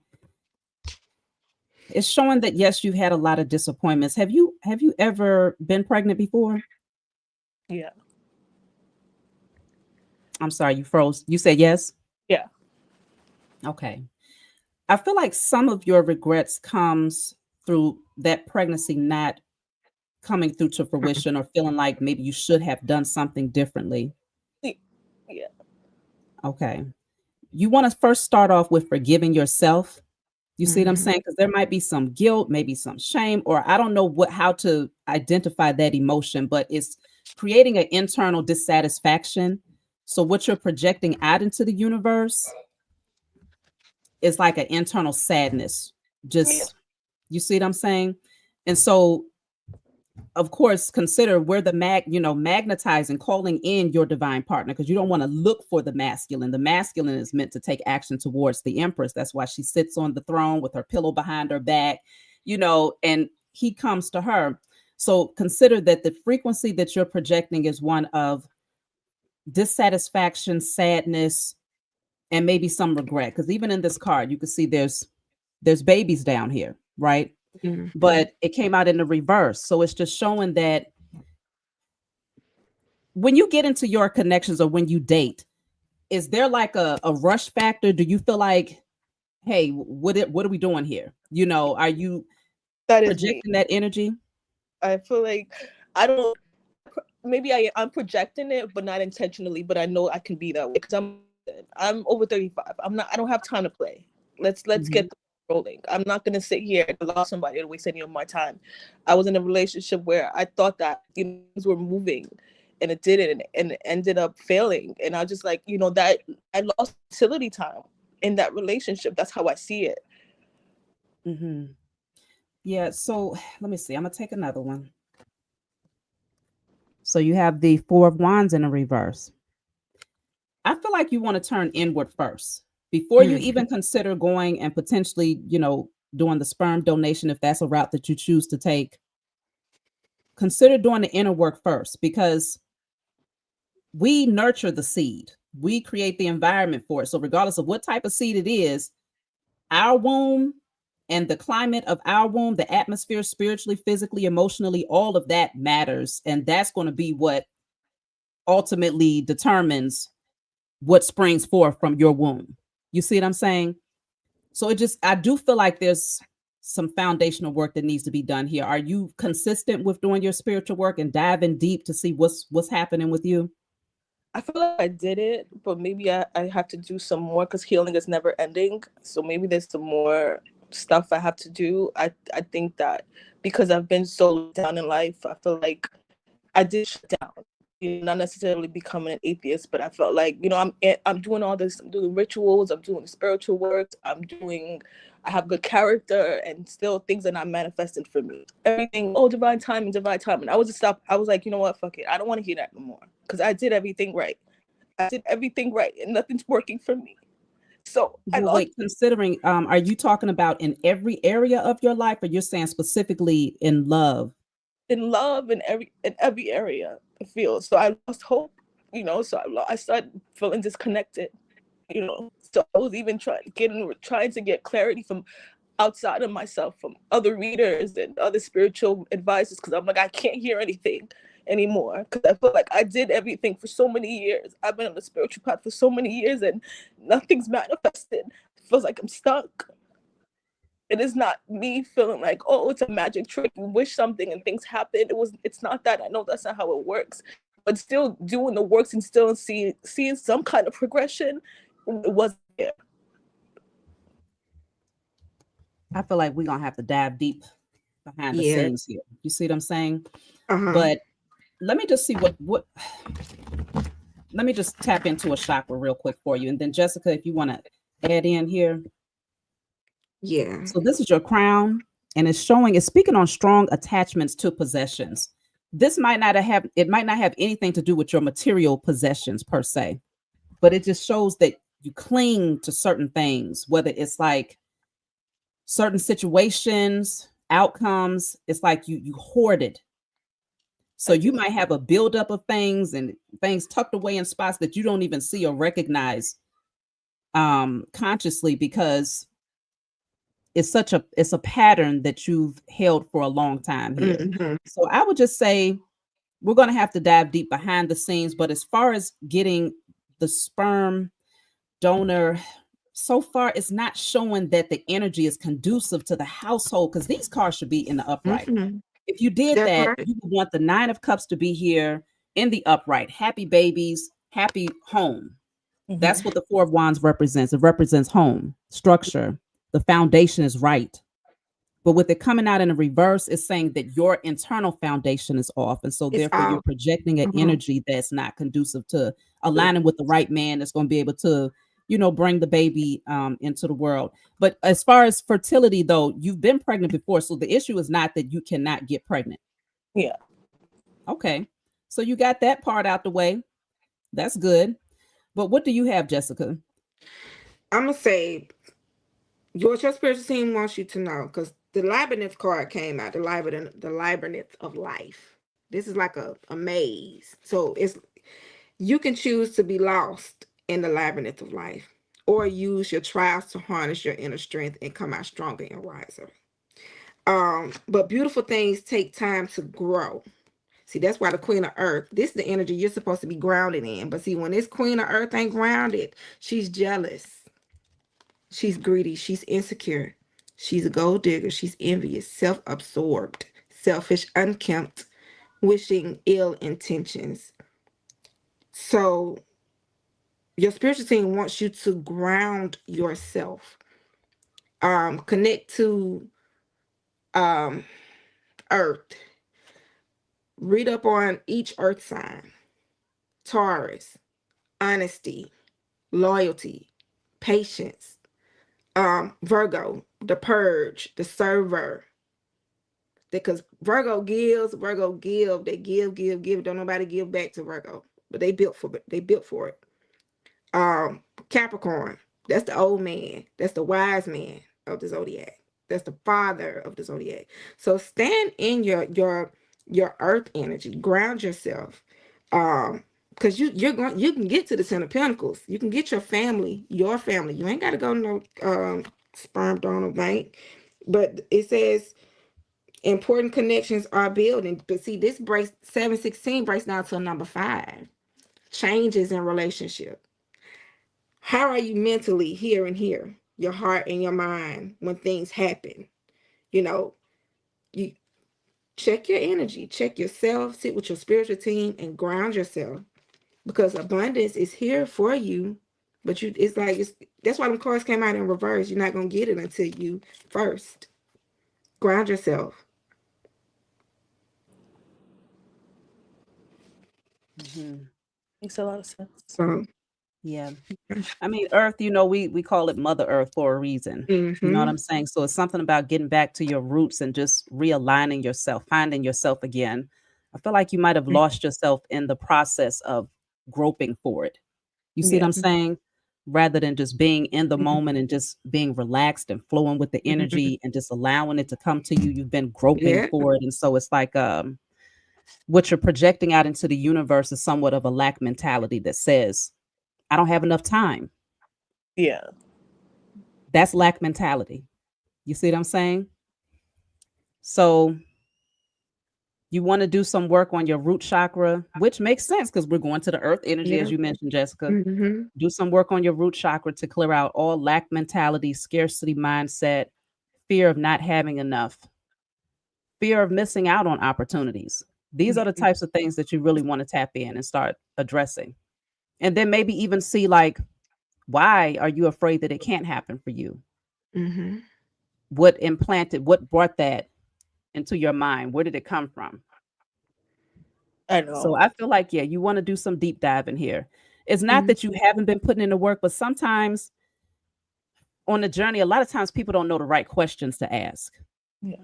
It's showing that yes, you've had a lot of disappointments. Have you ever been pregnant before? Yeah, I'm sorry, you froze. You said yes? yeah, Okay. I feel like some of your regrets comes through that pregnancy not coming through to fruition, or feeling like maybe you should have done something differently. yeah, Okay. You want to first start off with forgiving yourself. You see what I'm Mhm. saying? Because there might be some guilt, maybe some shame, or I don't know how to identify that emotion, but it's creating an internal dissatisfaction. So what you're projecting out into the universe is like an internal sadness. yeah, Just, you see what I'm saying? And so of course, consider where magnetizing, calling in your divine partner, because you don't want to look for the masculine. The masculine is meant to take action towards the empress. That's why she sits on the throne with her pillow behind her back, and he comes to her. So consider that the frequency that you're projecting is one of dissatisfaction, sadness, and maybe some regret. Because even in this card, you can see there's babies down here, right? Mhm. But it came out in the reverse. So it's just showing that when you get into your connections, or when you date, is there like a rush factor? Do you feel like, hey, what are we doing here? Are you that is me. projecting that energy? I feel like I don't. Maybe I'm projecting it, but not intentionally. But I know I can be that way because I'm over 35. I'm not. I don't have time to play. Let's Mhm. get the ball rolling. I'm not gonna sit here and allow somebody to waste any of my time. I was in a relationship where I thought that things were moving, and it didn't, and it ended up failing. And I just like that I lost utility time in that relationship. That's how I see it. Mhm. Yeah, so let me see. I'm gonna take another one. So you have the Four of Wands in a reverse. I feel like you want to turn inward first before you Mm. even consider going and potentially, doing the sperm donation if that's a route that you choose to take. Consider doing the inner work first because we nurture the seed. We create the environment for it. So regardless of what type of seed it is, our womb and the climate of our womb, the atmosphere, spiritually, physically, emotionally, all of that matters. And that's going to be what ultimately determines what springs forth from your womb. You see what I'm saying? So I do feel like there's some foundational work that needs to be done here. Are you consistent with doing your spiritual work and diving deep to see what's happening with you? I feel like I did it, but maybe I have to do some more because healing is never ending. So maybe there's some more stuff I have to do. I think that because I've been so down in life, I feel like I did shut down. Not necessarily becoming an atheist, but I felt like I'm doing all this. I'm doing rituals. I'm doing spiritual work. I have good character, and still things are not manifesting for me. Everything, oh, divine timing, divine timing. I was just stop. I was like, you know what, fuck it. I don't want to hear that no more because I did everything right. I did everything right, and nothing's working for me. So I Well, lost wait, considering, are you talking about in every area of your life, or you're saying specifically in love? in love in every area. I feel so. I lost hope. So I started feeling disconnected. So I was even trying to get clarity from outside of myself, from other readers and other spiritual advisors, because I'm like, I can't hear anything anymore because I feel like I did everything for so many years. I've been on the spiritual path for so many years and nothing's manifested. It feels like I'm stuck. It is not me feeling like, oh, it's a magic trick, you wish something and things happen. It's not that. I know that's not how it works, but still doing the works and still seeing some kind of progression, it wasn't there. I feel like we're gonna have to dive deep behind the Yeah. scenes here. You see what I'm saying? Uh-huh. But let me just see what let me just tap into a chakra real quick for you. And then Jessica, if you want to add in here. Yeah. So this is your crown, and it's speaking on strong attachments to possessions. This might not have anything to do with your material possessions per se, but it just shows that you cling to certain things, whether it's like certain situations, outcomes. It's like you hoard it. So I you do. might have a buildup of things and things tucked away in spots that you don't even see or recognize consciously because it's a pattern that you've held for a long time here. Mm-hmm. So I would just say we're going to have to dive deep behind the scenes, but as far as getting the sperm donor, so far it's not showing that the energy is conducive to the household because these cards should be in the upright. Mm-hmm. If you did That's that, right. you would want the Nine of Cups to be here in the upright. Happy babies, happy home. That's Mm-hmm. what the Four of Wands represents. It represents home, structure. The foundation is right. But with it coming out in a reverse, it's saying that your internal foundation is off. And so It's therefore you're all. projecting an Uh-huh. energy that's not conducive to aligning with the right man that's going to be able to, bring the baby into the world. But as far as fertility, though, you've been pregnant before. So the issue is not that you cannot get pregnant. Yeah. Okay. So you got that part out the way. That's good. But what do you have, Jessica? I'm gonna say what your spiritual team wants you to know, because the labyrinth card came out, the labyrinth of life. This is like a maze. So it's you can choose to be lost in the labyrinth of life, or use your trials to harness your inner strength and come out stronger and wiser. But beautiful things take time to grow. See, that's why the Queen of Earth, this is the energy you're supposed to be grounded in. But see, when this Queen of Earth ain't grounded, she's jealous. She's greedy. She's insecure. She's a gold digger. She's envious, self absorbed, selfish, unkempt, wishing ill intentions. So, your spiritual team wants you to ground yourself, connect to um, Earth, read up on each Earth sign: Taurus, honesty, loyalty, patience, Virgo, the purge, the server, Because Virgo give, they give. Don't nobody give back to Virgo, but they built for it. Capricorn, that's the old man, that's the wise man of the zodiac, that's the father of the zodiac. So stand in your earth energy, ground yourself, because you can get to the 10 of Pentacles, you can get your family. You ain't got to go to no sperm donor bank, but it says important connections are building. But see, this breaks 716 breaks down to a number 5, changes in relationship. How are you mentally here and here, your heart and your mind, when things happen? You know, you check your energy, check yourself, sit with your spiritual team and ground yourself, because abundance is here for you. But that's why the cards came out in reverse. You're not gonna get it until you first ground yourself. Makes a lot of sense. So Yeah. I mean, Earth, we call it Mother Earth for a reason. You know what I'm saying? So it's something about getting back to your roots and just realigning yourself, finding yourself again. I feel like you might have lost yourself in the process of groping for it. You see what I'm saying? Rather than just being in the moment and just being relaxed and flowing with the energy and just allowing it to come to you, you've been groping for it. And so it's like what you're projecting out into the universe is somewhat of a lack mentality that says, I don't have enough time. Yeah. That's lack mentality. You see what I'm saying? So you want to do some work on your root chakra, which makes sense because we're going to the earth energy, as you mentioned, Jessica. Do some work on your root chakra to clear out all lack mentality, scarcity mindset, fear of not having enough, fear of missing out on opportunities. These are the types of things that you really want to tap in and start addressing. And then maybe even see, like, why are you afraid that it can't happen for you? What brought that into your mind? Where did it come from? I know. So I feel like, you want to do some deep dive in here. It's not that you haven't been putting in the work, but sometimes on the journey, a lot of times people don't know the right questions to ask. Yeah.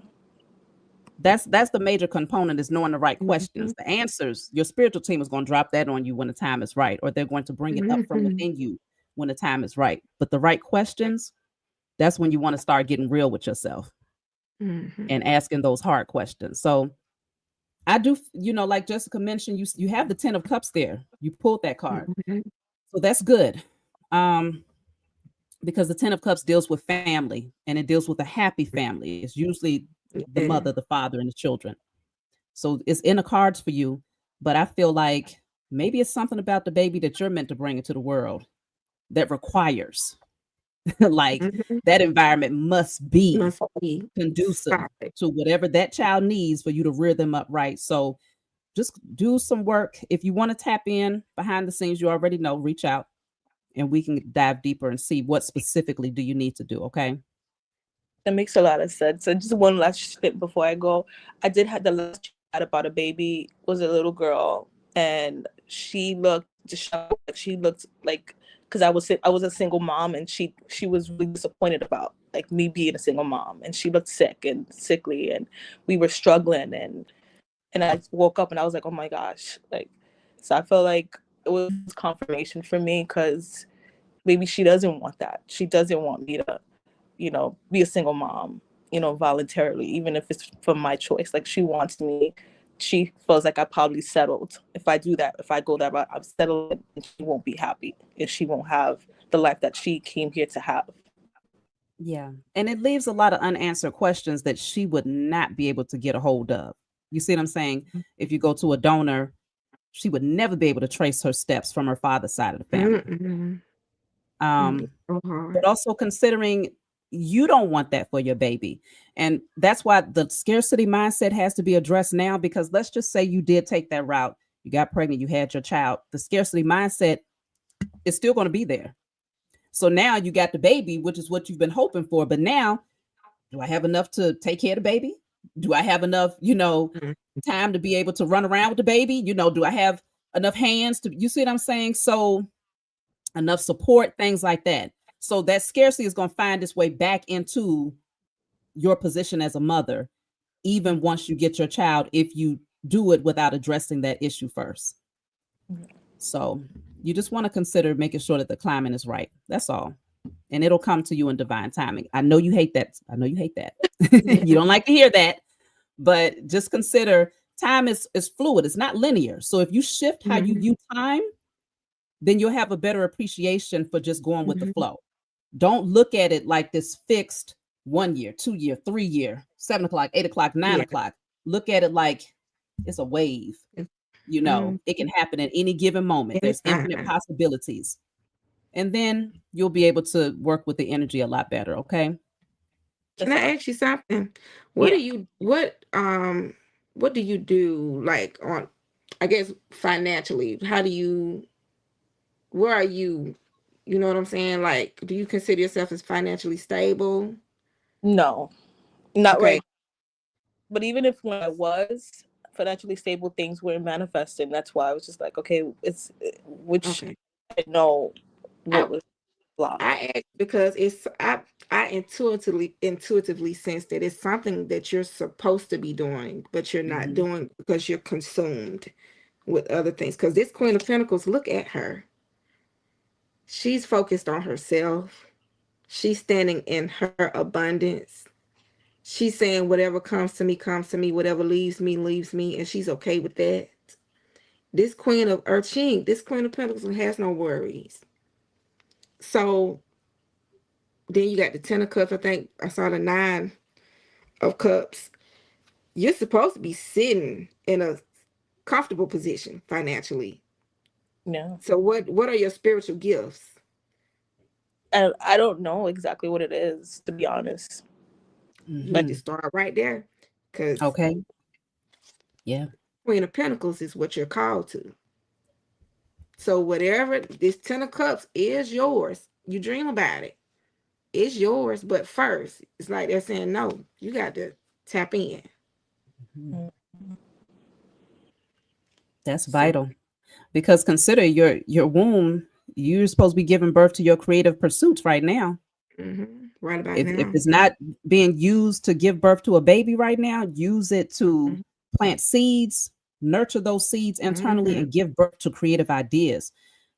That's the major component, is knowing the right questions. The answers, your spiritual team is going to drop that on you when the time is right, or they're going to bring it up from within you when the time is right. But the right questions, that's when you want to start getting real with yourself and asking those hard questions. So I do, like Jessica mentioned, you have the 10 of Cups there. You pulled that card. So that's good. Because the 10 of Cups deals with family, and it deals with a happy family. It's usually the mother, the father, and the children. So it's in the cards for you. But I feel like maybe it's something about the baby that you're meant to bring into the world that requires like that environment must be conducive to whatever that child needs for you to rear them up right. So just do some work. If you want to tap in behind the scenes, you already know, reach out and we can dive deeper and see what specifically do you need to do. Okay. That makes a lot of sense. And just one last tip before I go. I did have the last chat about a baby, was a little girl, and she looked like, because I was a single mom, and she was really disappointed about like me being a single mom, and she looked sick and sickly, and we were struggling, and I woke up and I was like, oh my gosh, like, so I felt like it was confirmation for me, because maybe she doesn't want that. She doesn't want me to, be a single mom, voluntarily, even if it's for my choice. Like, she wants me. She feels like I probably settled. If I do that, if I go that route, I'm settled, and she won't be happy, and she won't have the life that she came here to have. Yeah. And it leaves a lot of unanswered questions that she would not be able to get a hold of. You see what I'm saying? If you go to a donor, she would never be able to trace her steps from her father's side of the family. But also considering you don't want that for your baby. And that's why the scarcity mindset has to be addressed now, because let's just say you did take that route. You got pregnant, you had your child. The scarcity mindset is still going to be there. So now you got the baby, which is what you've been hoping for. But now, do I have enough to take care of the baby? Do I have enough, time to be able to run around with the baby? Do I have enough hands to, you see what I'm saying? So enough support, things like that. So that scarcity is going to find its way back into your position as a mother, even once you get your child, if you do it without addressing that issue first. So you just want to consider making sure that the climate is right. That's all. And it'll come to you in divine timing. I know you hate that. I know you hate that. You don't like to hear that, but just consider time is fluid. It's not linear. So if you shift how you view time, then you'll have a better appreciation for just going with the flow. Don't look at it like this fixed 1 year, 2 year, 3 year, 7 o'clock, 8 o'clock, 9 o'clock. Look at it like it's a wave. You know, it can happen at any given moment. There's infinite possibilities. And then you'll be able to work with the energy a lot better. Okay. Can I ask you something? What do you what do you do like on, I guess, financially? How do you, where are you? You know what I'm saying? Like, do you consider yourself as financially stable? No, not Okay. right. But even if when I was financially stable, things weren't manifesting. That's why I was just like, okay, it's which Okay. I didn't know what I was blocked. I ask because I intuitively sense that it's something that you're supposed to be doing, but you're not doing because you're consumed with other things. Because this Queen of Pentacles, look at her. She's focused on herself. She's standing in her abundance. She's saying whatever comes to me comes to me, whatever leaves me leaves me, and she's okay with that. This Queen of Earth, this Queen of Pentacles has no worries. So then you got the Ten of Cups. I think I saw the Nine of Cups. You're supposed to be sitting in a comfortable position financially. Yeah. So what are your spiritual gifts? And I don't know exactly what it is, to be honest. But to start right there, because Okay. Yeah. Queen of Pentacles is what you're called to. So whatever this Ten of Cups is yours, you dream about it. It's yours, but first, it's like they're saying, no, you got to tap in. That's So, vital. Because consider your womb, you're supposed to be giving birth to your creative pursuits right now. right about If now. it's not being used to give birth to a baby right now, use it to plant seeds, nurture those seeds internally, and give birth to creative ideas.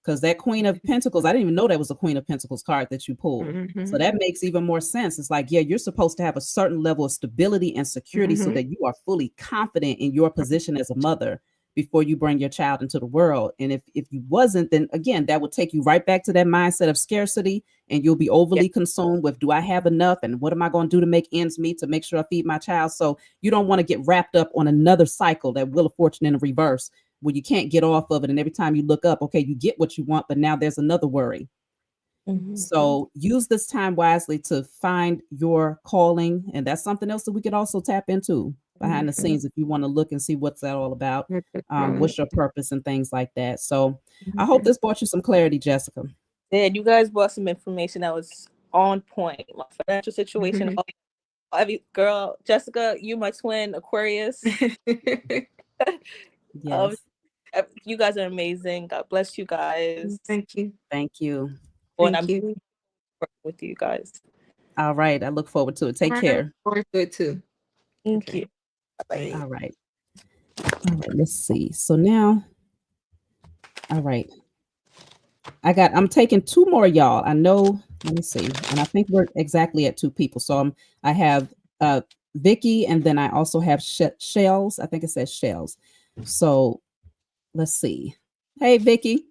Because that Queen of Pentacles, I didn't even know that was a Queen of Pentacles card that you pulled. So that makes even more sense. It's like, yeah, you're supposed to have a certain level of stability and security so that you are fully confident in your position as a mother before you bring your child into the world. And if you wasn't, then again, that would take you right back to that mindset of scarcity, and you'll be overly consumed with, do I have enough? And what am I going to do to make ends meet, to make sure I feed my child? So you don't want to get wrapped up on another cycle, that Wheel of Fortune in a reverse, where you can't get off of it. And every time you look up, okay, you get what you want, but now there's another worry. So use this time wisely to find your calling. And that's something else that we could also tap into behind the scenes if you want to look and see what's that all about. What's your purpose and things like that. So I hope this brought you some clarity, Jessica. Yeah, you guys brought some information that was on point. My financial situation. Every girl, Jessica, you my twin, Aquarius. Yes. You guys are amazing. God bless you guys. Thank you. Thank you. And Thank I'm you. with you guys. All right. I look forward to it. Take care. Good too. Thank you. Bye. All right. All right. Let's see. So now, all right. I'm taking two more, y'all. I know. Let me see. And I think we're exactly at two people. So I have Vicky, and then I also have Shells. I think it says Shells. So let's see. Hey, Vicky.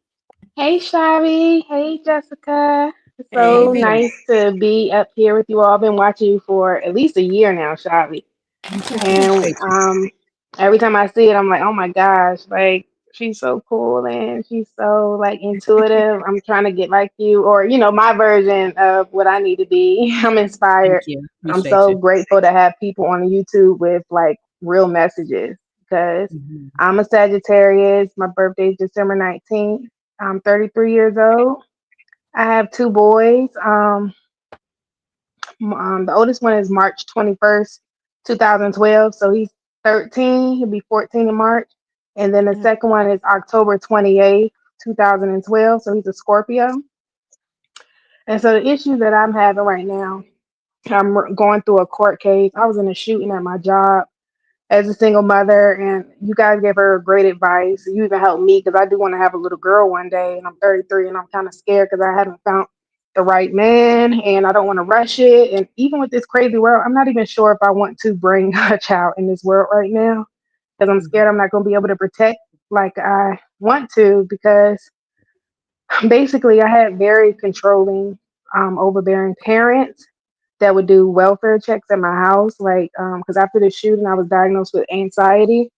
Hey, Shari. Hey, Jessica. It's Hey, so Vicky. nice to be up here with you all. I've been watching you for at least a year now, Shari. And Appreciate you. every time I see it, I'm like, oh my gosh, like she's so cool and she's so like intuitive. I'm trying to get like you, or my version of what I need to be. I'm Thank inspired. you. I'm Appreciate so you. grateful to have people on YouTube with like real messages because I'm a Sagittarius. My birthday is December 19th. I'm 33 years old. I have two boys. The oldest one is March 21st, 2012. So he's 13. He'll be 14 in March. And then the second one is October 28th, 2012. So he's a Scorpio. And so the issue that I'm having right now, I'm going through a court case. I was in a shooting at my job. as a single mother, and you guys gave her great advice. You even helped me because I do want to have a little girl one day, and I'm 33, and I'm kind of scared because I haven't found the right man, and I don't want to rush it. And even with this crazy world, I'm not even sure if I want to bring a child in this world right now because I'm scared I'm not going to be able to protect like I want to because basically I had very controlling, overbearing parents that would do welfare checks at my house. Like, because after the shooting, I was diagnosed with anxiety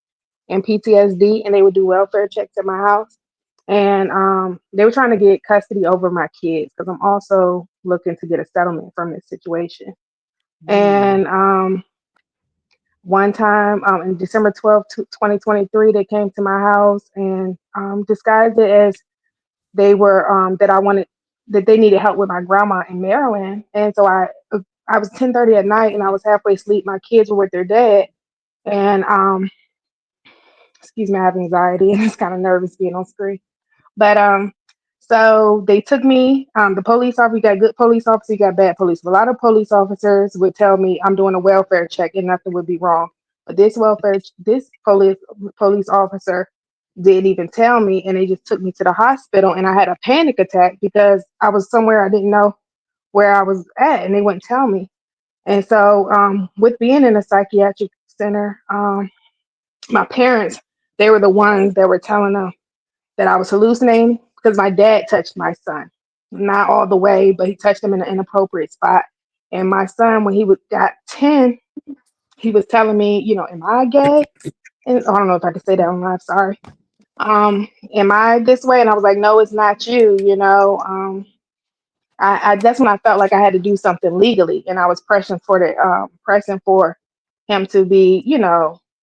and PTSD, and they would do welfare checks at my house. And they were trying to get custody over my kids because I'm also looking to get a settlement from this situation. Mm. And one time in December 12th, 2023, they came to my house and disguised it as they were that I wanted that they needed help with my grandma in Maryland. And so I was 10:30 at night and I was halfway asleep. My kids were with their dad, and excuse me, I have anxiety and it's kind of nervous being on screen. But so they took me. The police officer, you got good police officers, you got bad police. A lot of police officers would tell me I'm doing a welfare check and nothing would be wrong. But this police officer didn't even tell me, and they just took me to the hospital, and I had a panic attack because I was somewhere I didn't know where I was at, and they wouldn't tell me. And so, with being in a psychiatric center, my parents, they were the ones that were telling them that I was hallucinating because my dad touched my son. Not all the way, but he touched him in an inappropriate spot. And my son, when got 10, he was telling me, am I gay? And I don't know if I could say that on live, sorry. Am I this way? And I was like, no, it's not you. I that's when I felt like I had to do something legally, and I was pressing for him to be,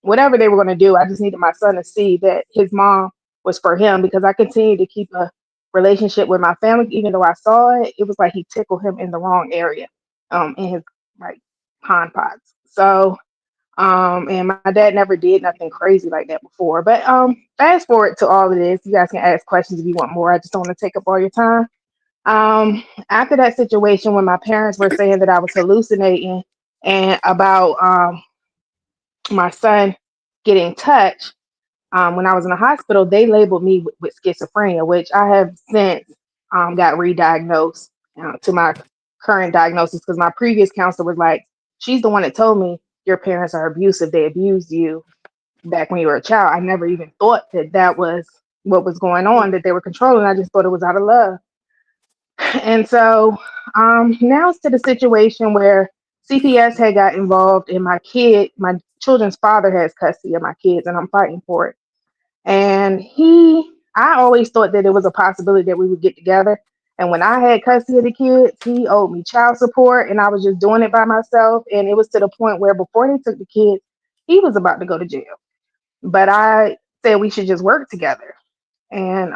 whatever they were going to do. I just needed my son to see that his mom was for him because I continued to keep a relationship with my family, even though I saw it. It was like he tickled him in the wrong area, in his like pond pots. So, and my dad never did nothing crazy like that before. But fast forward to all of this, you guys can ask questions if you want more. I just don't want to take up all your time. After that situation, when my parents were saying that I was hallucinating and about my son getting touched, when I was in the hospital, they labeled me with schizophrenia, which I have since got re-diagnosed to my current diagnosis because my previous counselor was like, she's the one that told me your parents are abusive. They abused you back when you were a child. I never even thought that that was what was going on, that they were controlling. I just thought it was out of love. And so now it's to the situation where CPS had got involved, and my children's father has custody of my kids, and I'm fighting for it. And I always thought that it was a possibility that we would get together. And when I had custody of the kids, he owed me child support, and I was just doing it by myself. And it was to the point where before they took the kids, he was about to go to jail. But I said we should just work together. And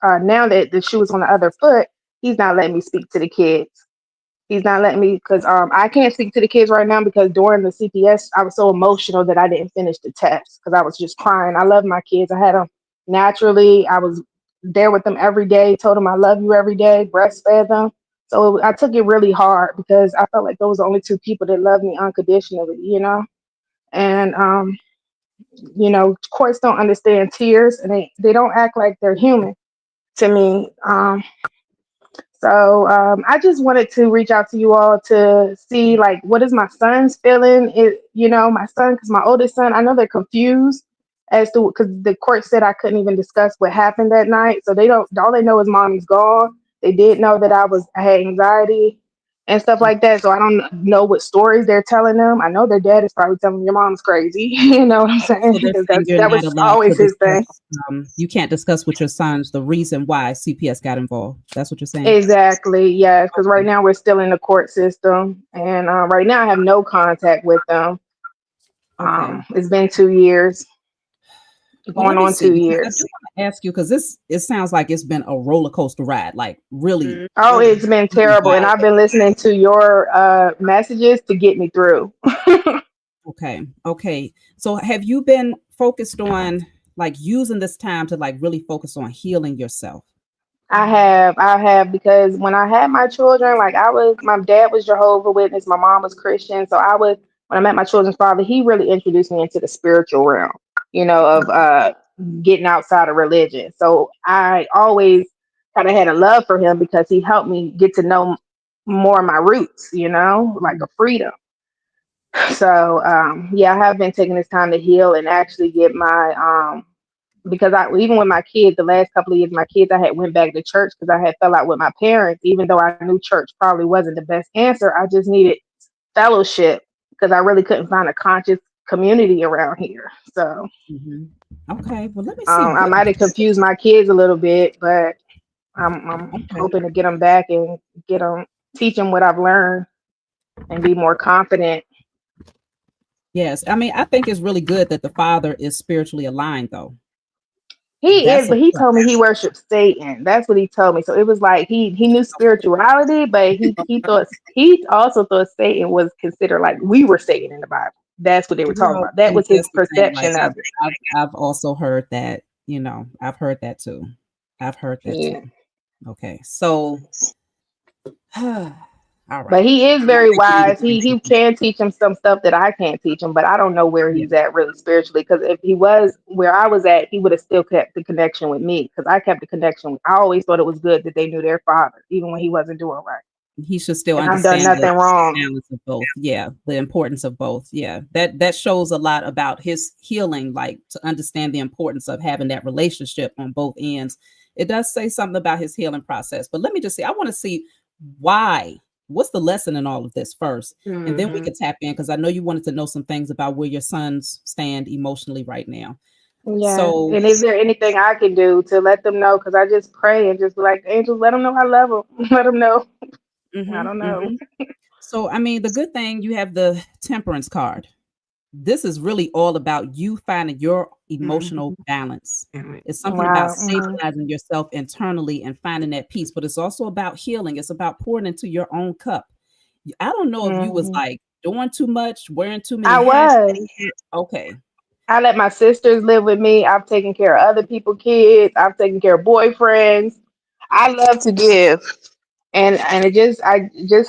now that the shoe is on the other foot, he's not letting me speak to the kids. He's not letting me because I can't speak to the kids right now because during the CPS, I was so emotional that I didn't finish the test because I was just crying. I love my kids. I had them naturally. I was there with them every day, told them I love you every day, breastfed them. So I took it really hard because I felt like those were the only two people that loved me unconditionally. And, courts don't understand tears and they don't act like they're human to me. So I just wanted to reach out to you all to see like what is my son's feeling. My son, because my oldest son, I know they're confused as to because the court said I couldn't even discuss what happened that night. So they don't. All they know is mommy's gone. They did know that I had anxiety and stuff like that. So I don't know what stories they're telling them. I know their dad is probably telling them your mom's crazy. You know what I'm saying? So they're Because saying you're that not was allowed to always his thing. discuss. You can't discuss with your sons the reason why CPS got involved. That's what you're saying. Exactly, yes, because right Okay. now we're still in the court system, and right now I have no contact with them. Okay. It's been 2 years, Well, let going me on see two because I do years. want to ask you because it sounds like it's been a roller coaster ride, like really, Oh, Mhm. it's been really terrible, and wild. I've been listening to your messages to get me through. Okay. Okay. So have you been focused on like using this time to like really focus on healing yourself? I have, because when I had my children, like my dad was Jehovah Witness, my mom was Christian, so I would when I met my children's father, he really introduced me into the spiritual realm, of getting outside of religion. So I always kind of had a love for him because he helped me get to know more of my roots, like a freedom. So yeah, I have been taking this time to heal and actually get my because I even with my kids, the last couple of years, my kids, I had went back to church because I had fell out with my parents. Even though I knew church probably wasn't the best answer, I just needed fellowship because I really couldn't find a conscious community around here. So Mhm. Okay, well, let me see I what. might have confused my kids a little bit, but I'm Okay. hoping to get them back and get them teach them what I've learned and be more confident. Yes, I mean, I think it's really good that the father is spiritually aligned, though. He is, That's a but he plus. told me he worships Satan. That's what he told me. So it was like he knew spirituality, but he also thought Satan was considered like we were Satan in the Bible. That's what they were talking Well, about. That and was his that's the thing. Like, perception of it. I've also heard that. I've heard that too. I've heard that too. Yeah. Okay, so all But right. he is I'm very taking it wise. as He can teach him some stuff that I can't teach him, but I don't know where yeah. he's at really spiritually. Because if he was where I was at, he would have still kept the connection with me. Because I kept the connection. I always thought it was good that they knew their father, even when he wasn't doing right. He should still And I've done understand the nothing wrong. balance of both. Yeah, the importance of both. Yeah, that shows a lot about his healing. Like to understand the importance of having that relationship on both ends. It does say something about his healing process. But let me just see. I want to see why. What's the lesson in all of this first, and then we Mhm. could tap in because I know you wanted to know some things about where your sons stand emotionally right now. Yeah. So, And is there anything I can do to let them know? Because I just pray and just be like, angels, let them know I love them. Let them know. I mhm, don't know. mhm. So I mean, the good thing you have the temperance card. This is really all about you finding your emotional Mhm. balance. Yeah. It's something about Wow. Hmm. stabilizing yourself internally and finding that peace, but it's also about healing. It's about pouring into your own cup. I don't know if you was Hmm. like doing too much, wearing too many I hats. was. Okay. I let my sisters live with me. I've taken care of other people's kids. I've taken care of boyfriends. I love to give. And I just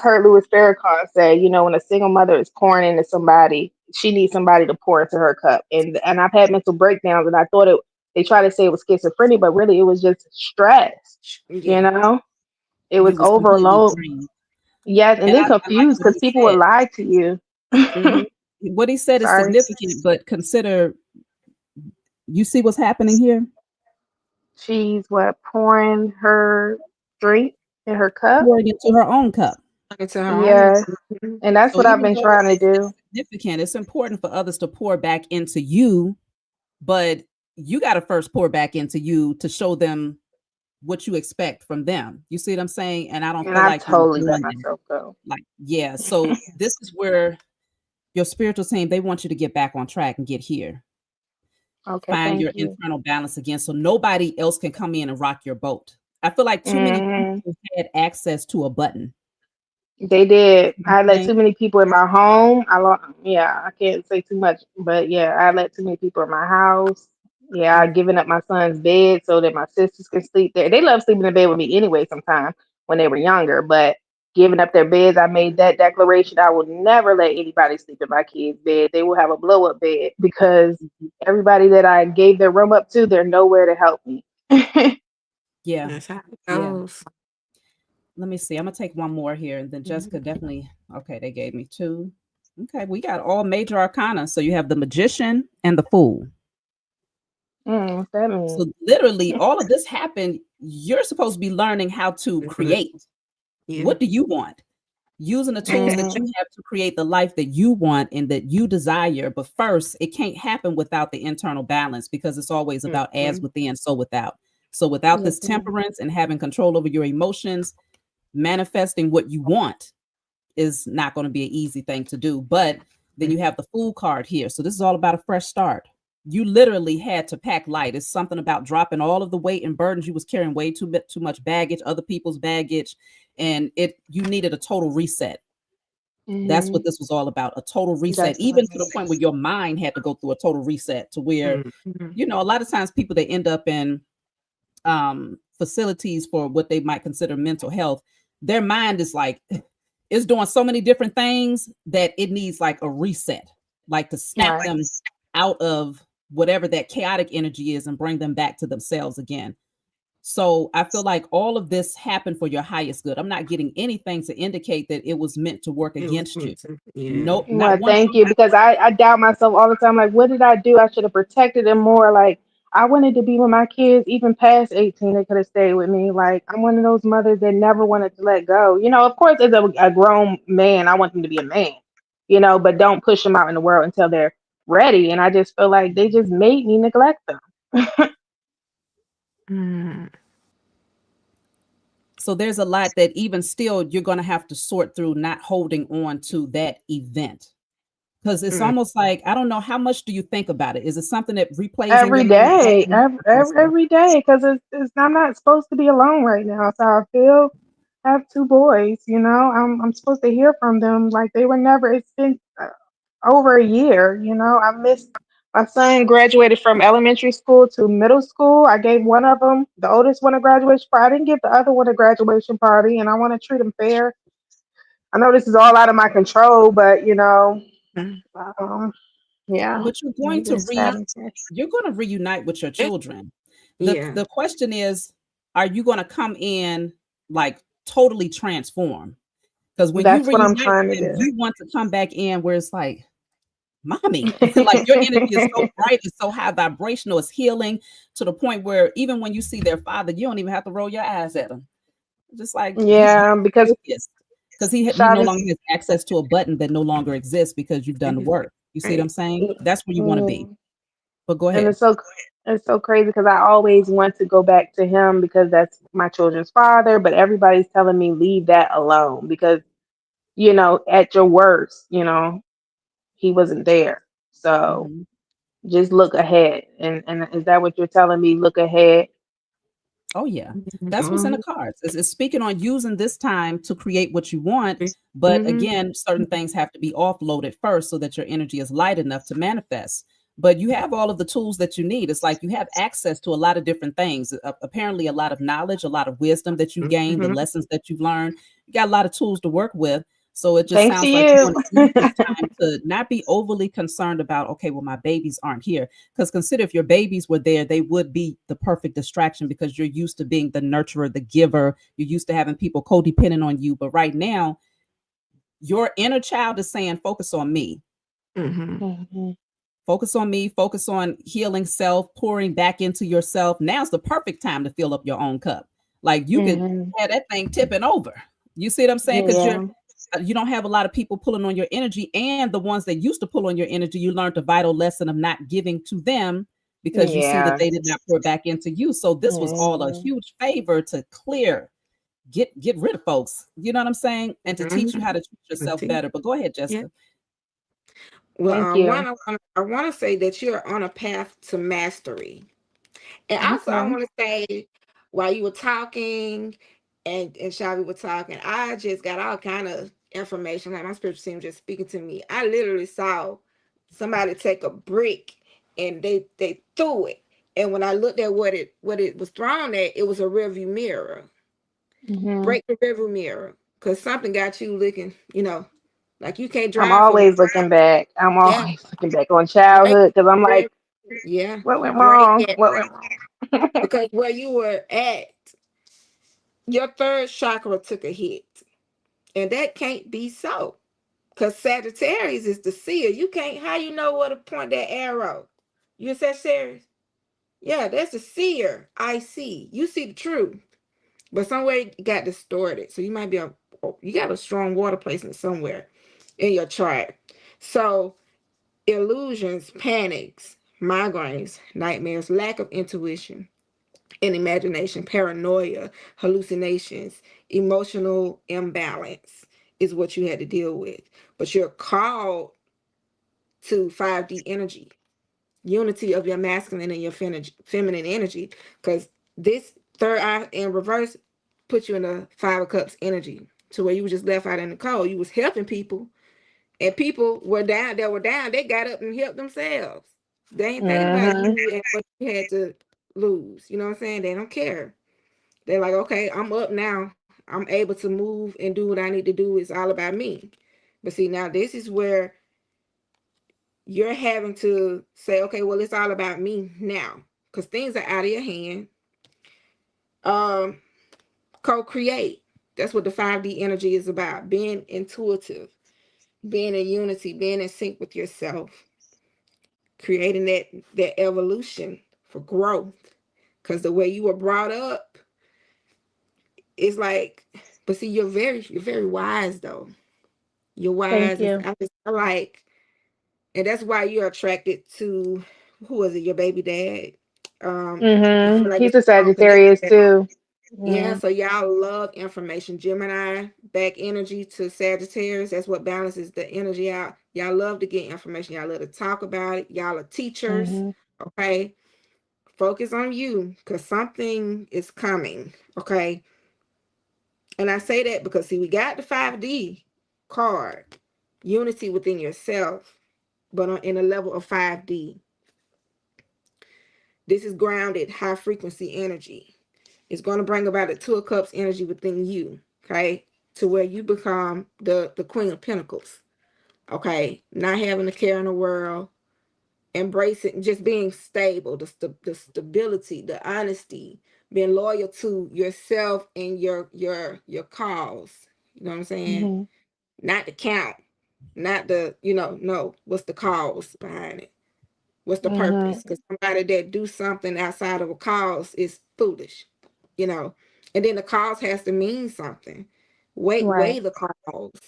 heard Louis Farrakhan say, when a single mother is pouring into somebody, she needs somebody to pour into her cup. And I've had mental breakdowns, and I thought they try to say it was schizophrenia, but really it was just stress. You Yeah. know, it was You was completely overload. drained. Yes, and And then I like confused what because he people will said. lie to you. Mhm. What he said is Sorry, significant, but consider you see what's happening here? she's what pouring her drink in her cup. Pouring into her own cup. Into her own. Yes, Mhm. and that's So what I've even been though trying to do. it's significant, it's important for others to pour back into you, but you got to first pour back into you to show them what you expect from them. You see what I'm saying? And I don't And feel I've like you're totally let doing that. myself go. Like, yeah. So this is where your spiritual team, they want you to get back on track and get here. Okay, Find thank your you. internal balance again so nobody else can come in and rock your boat. I feel like too many Hmm. people had access to a button. They did. You know I what I'm let saying? too many people in my home. Yeah, I can't say too much, but yeah, I let too many people in my house. Yeah, I given up my son's bed so that my sisters can sleep there. They love sleeping in bed with me anyway sometimes when they were younger, but giving up their beds, I made that declaration. I will never let anybody sleep in my kids' bed. They will have a blow up bed because Mhm. everybody that I gave their room up to, they're nowhere to help me. Yeah. That's how it Yeah. goes. Let me see. I'm gonna take one more here, and then Jessica Mhm. definitely. Okay, they gave me two. Okay, we got all major arcana. So you have the magician and the fool. What's that mean? So literally, all of this happened. You're supposed to be learning how to Mhm. create. Yeah. What do you want? Using the tools that Hmm. you have to create the life that you want and that you desire. But first, it can't happen without the internal balance because it's always about as Mhm. within, so without. So without Yes, this ma'am. temperance and having control over your emotions, manifesting what you want is not going to be an easy thing to do. But then you have the fool card here. So this is all about a fresh start. You literally had to pack light. It's something about dropping all of the weight and burdens you was carrying way too much baggage, other people's baggage, and you needed a total reset. That's Hmm. what this was all about, a total reset, That's what even it to the point where is. your mind had to go through a total reset to where, Mhm. a lot of times people they end up in facilities for what they might consider mental health, their mind is like it's doing so many different things that it needs like a reset, like to snap Right. them out of whatever that chaotic energy is and bring them back to themselves again. So I feel like all of this happened for your highest good. I'm not getting anything to indicate that it was meant to work It was against you. meant to. Yeah. No, not Well, one thank thing. you, because I doubt myself all the time. Like, what did I do? I should have protected them more. Like, I wanted to be with my kids even past 18. They could have stayed with me. Like, I'm one of those mothers that never wanted to let go. You know, of course, as a grown man, I want them to be a man, you know, but don't push them out in the world until they're ready. And I just feel like they just made me neglect them. Mm, So there's a lot that even still you're going to have to sort through not holding on to that event. Because it's mm, almost like, I don't know, how much do you think about it? Is it something that replays in Every your mind day, often? Okay, so every day, because I'm not supposed to be alone right now. So I feel I have two boys. You know, I'm supposed to hear from them. Like they were never. It's been over a year. You know, I missed. My son graduated from elementary school to middle school. I gave one of them, the oldest one, a graduation party. I didn't give the other one a graduation party, and I want to treat them fair. I know this is all out of my control, but you know, mm. um, yeah, but you're I going to just haven't. reunite with your It- children. yeah. The question is, are you going to come in like totally transform? Because when you That's what I'm reunite trying with to them, do. you want to come back in where it's like, mommy, like your energy is so bright, it's so high vibrational, it's healing to the point where even when you see their father, you don't even have to roll your eyes at him. Just like you Yeah, because focused because he no Shavis, longer has access to a button that no longer exists because you've done the work. You see what I'm Right. saying? That's where you want to be. mm, But go and ahead. it's so crazy because I always want to go back to him because that's my children's father, but everybody's telling me leave that alone because you know at your worst, you know he wasn't there. So Mhm. just look ahead, and is that what you're telling me? Look ahead. Oh yeah, that's what's in the Mhm. cards. It's speaking on using this time to create what you want, but Mhm. again, certain things have to be offloaded first so that your energy is light enough to manifest. But you have all of the tools that you need. It's like you have access to a lot of different things. Apparently, a lot of knowledge, a lot of wisdom that you've gained, the Mhm. lessons that you've learned. You got a lot of tools to work with. So it just Thanks to sounds like you you. want to use this time to not be overly concerned about, okay, well, my babies aren't here. Because consider if your babies were there, they would be the perfect distraction because you're used to being the nurturer, the giver. You're used to having people codependent on you. But right now, your inner child is saying, focus on me. Mhm. Mhm, Focus on me, focus on healing self, pouring back into yourself. Now's the perfect time to fill up your own cup. Like you could mhm, have that thing tipping over. You see what I'm saying? Because yeah, you don't have a lot of people pulling on your energy, and the ones that used to pull on your energy, you learned the vital lesson of not giving to them because you see that yeah, they did not pour back into you. So this was all a mhm, huge favor to clear, get rid of folks. You know what I'm saying? And to teach you Mhm. how to treat yourself See? better. But go ahead, Yeah. Jessica. Well, thank you. one, I want to say that you're on a path to mastery. And also, I Okay. want to say, while you were talking and Shavi were talking, I just got all kind of information. Like my spiritual team just speaking to me. I literally saw somebody take a brick and they threw it. And when I looked at what it was thrown at, it was a rearview mirror. Hmm. Break the rearview mirror because something got you looking. Like you can't I'm drive for always looking back. I'm yeah. always looking back on Break childhood because I'm the rear, like, yeah. what went Break wrong? it What went wrong? because where you were at your third chakra took a hit. And that can't be so. Because Sagittarius is the seer. You can't, how you know where to point that arrow? You Sagittarius? Yeah, that's the seer. I see. You see the truth. But somewhere it got distorted. So you might be you got a strong water placement somewhere in your chart. So illusions, panics, migraines, nightmares, lack of intuition and imagination, paranoia, hallucinations, emotional imbalance is what you had to deal with. But you're called to 5D energy, unity of your masculine and your feminine energy, because this third eye in reverse put you in the 5 of Cups energy to where you were just left out in the cold. You was helping people, and people were down. They were down. They got up and helped themselves. They ain't thinking about Hmm. you and what you had to lose. You know what I'm saying? They don't care. They're like, okay, I'm up now. I'm able to move and do what I need to do. It's all about me. But see, now this is where you're having to say, okay, well, it's all about me now, because things are out of your hand. Um, Co-create. That's what the 5D energy is about. Being intuitive, being in unity, being in sync with yourself, creating that evolution for growth. Because the way you were brought up is like, but see, you're very wise though. You're Thank wise, and you. I just feel like, and that's why you're attracted to, who is it? Your baby dad. I feel like He's it's a a strong connection Sagittarius there. too. Yeah, Yeah. so y'all love information. Gemini back energy to Sagittarius. That's what balances the energy out. Y'all love to get information. Y'all love to talk about it. Y'all are teachers. Mm-hmm. Okay. Focus on you because something is coming. Okay. And I say that because see, we got the 5D card, unity within yourself, but in a level of 5D. This is grounded, high frequency energy. It's going to bring about a 2 of Cups energy within you, okay, to where you become the Queen of Pentacles, okay, not having a care in the world, embracing, just being stable, the stability, the honesty, being loyal to yourself and your cause. You know what I'm saying? Mm-hmm. Not the count, not the, no, what's the cause behind it? What's the Mm-hmm. purpose? Because somebody that do something outside of a cause is foolish, you know. And then the cause has to mean something. Weigh Right. the cause.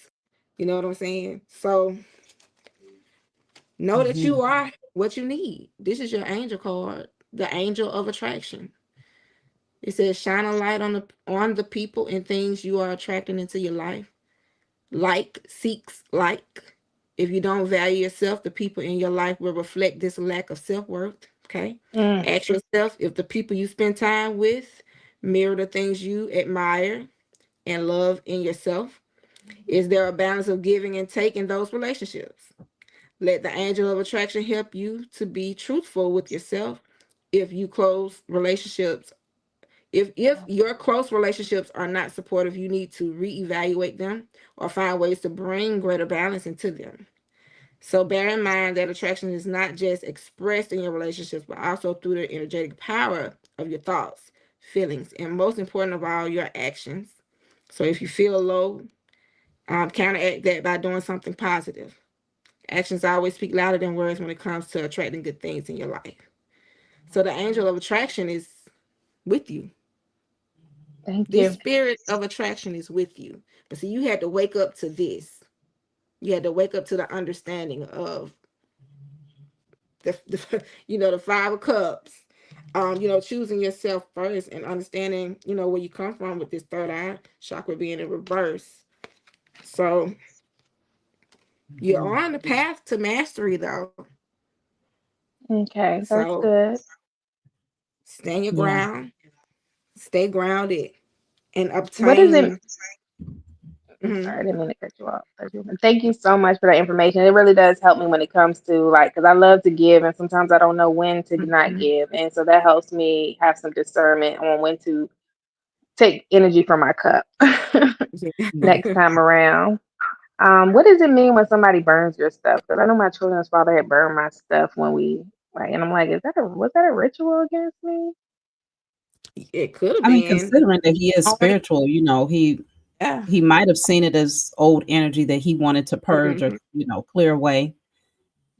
You know what I'm saying? So know that you Mhm. are what you need. This is your angel card, the angel of attraction. It says shine a light on the people and things you are attracting into your life. Like seeks like. If you don't value yourself, the people in your life will reflect this lack of self-worth. Okay. Mm. Ask yourself if the people you spend time with mirror the things you admire and love in yourself. Is there a balance of giving and taking those relationships? Let the angel of attraction help you to be truthful with yourself. If you close relationships, if your close relationships are not supportive, you need to reevaluate them or find ways to bring greater balance into them. So bear in mind that attraction is not just expressed in your relationships, but also through the energetic power of your thoughts, feelings, and most important of all, your actions. So if you feel low, counteract that by doing something positive. Actions always speak louder than words when it comes to attracting good things in your life. So the angel of attraction is with you. Thank This you. spirit of attraction is with you. But see, you had to wake up to this. You had to wake up to the understanding of the 5 of Cups. Choosing yourself first and understanding, where you come from with this third eye chakra being in reverse. So you're Mhm. on the path to mastery though. Okay, that's So good. stand your Yeah. ground, stay grounded, and What is it? obtain. I'm sorry, Mhm. I didn't mean to cut you off. Thank you so much for that information. It really does help me when it comes to like, because I love to give, and sometimes I don't know when to not Mhm. give, and so that helps me have some discernment on when to take energy from my cup Yeah. next time around. What does it mean when somebody burns your stuff? Because I know my children's father had burned my stuff when we like, and I'm like, was that a ritual against me? It could have I mean, been. considering that he is Already. spiritual, he Yeah. he might have seen it as old energy that he wanted to purge or Mhm. clear away.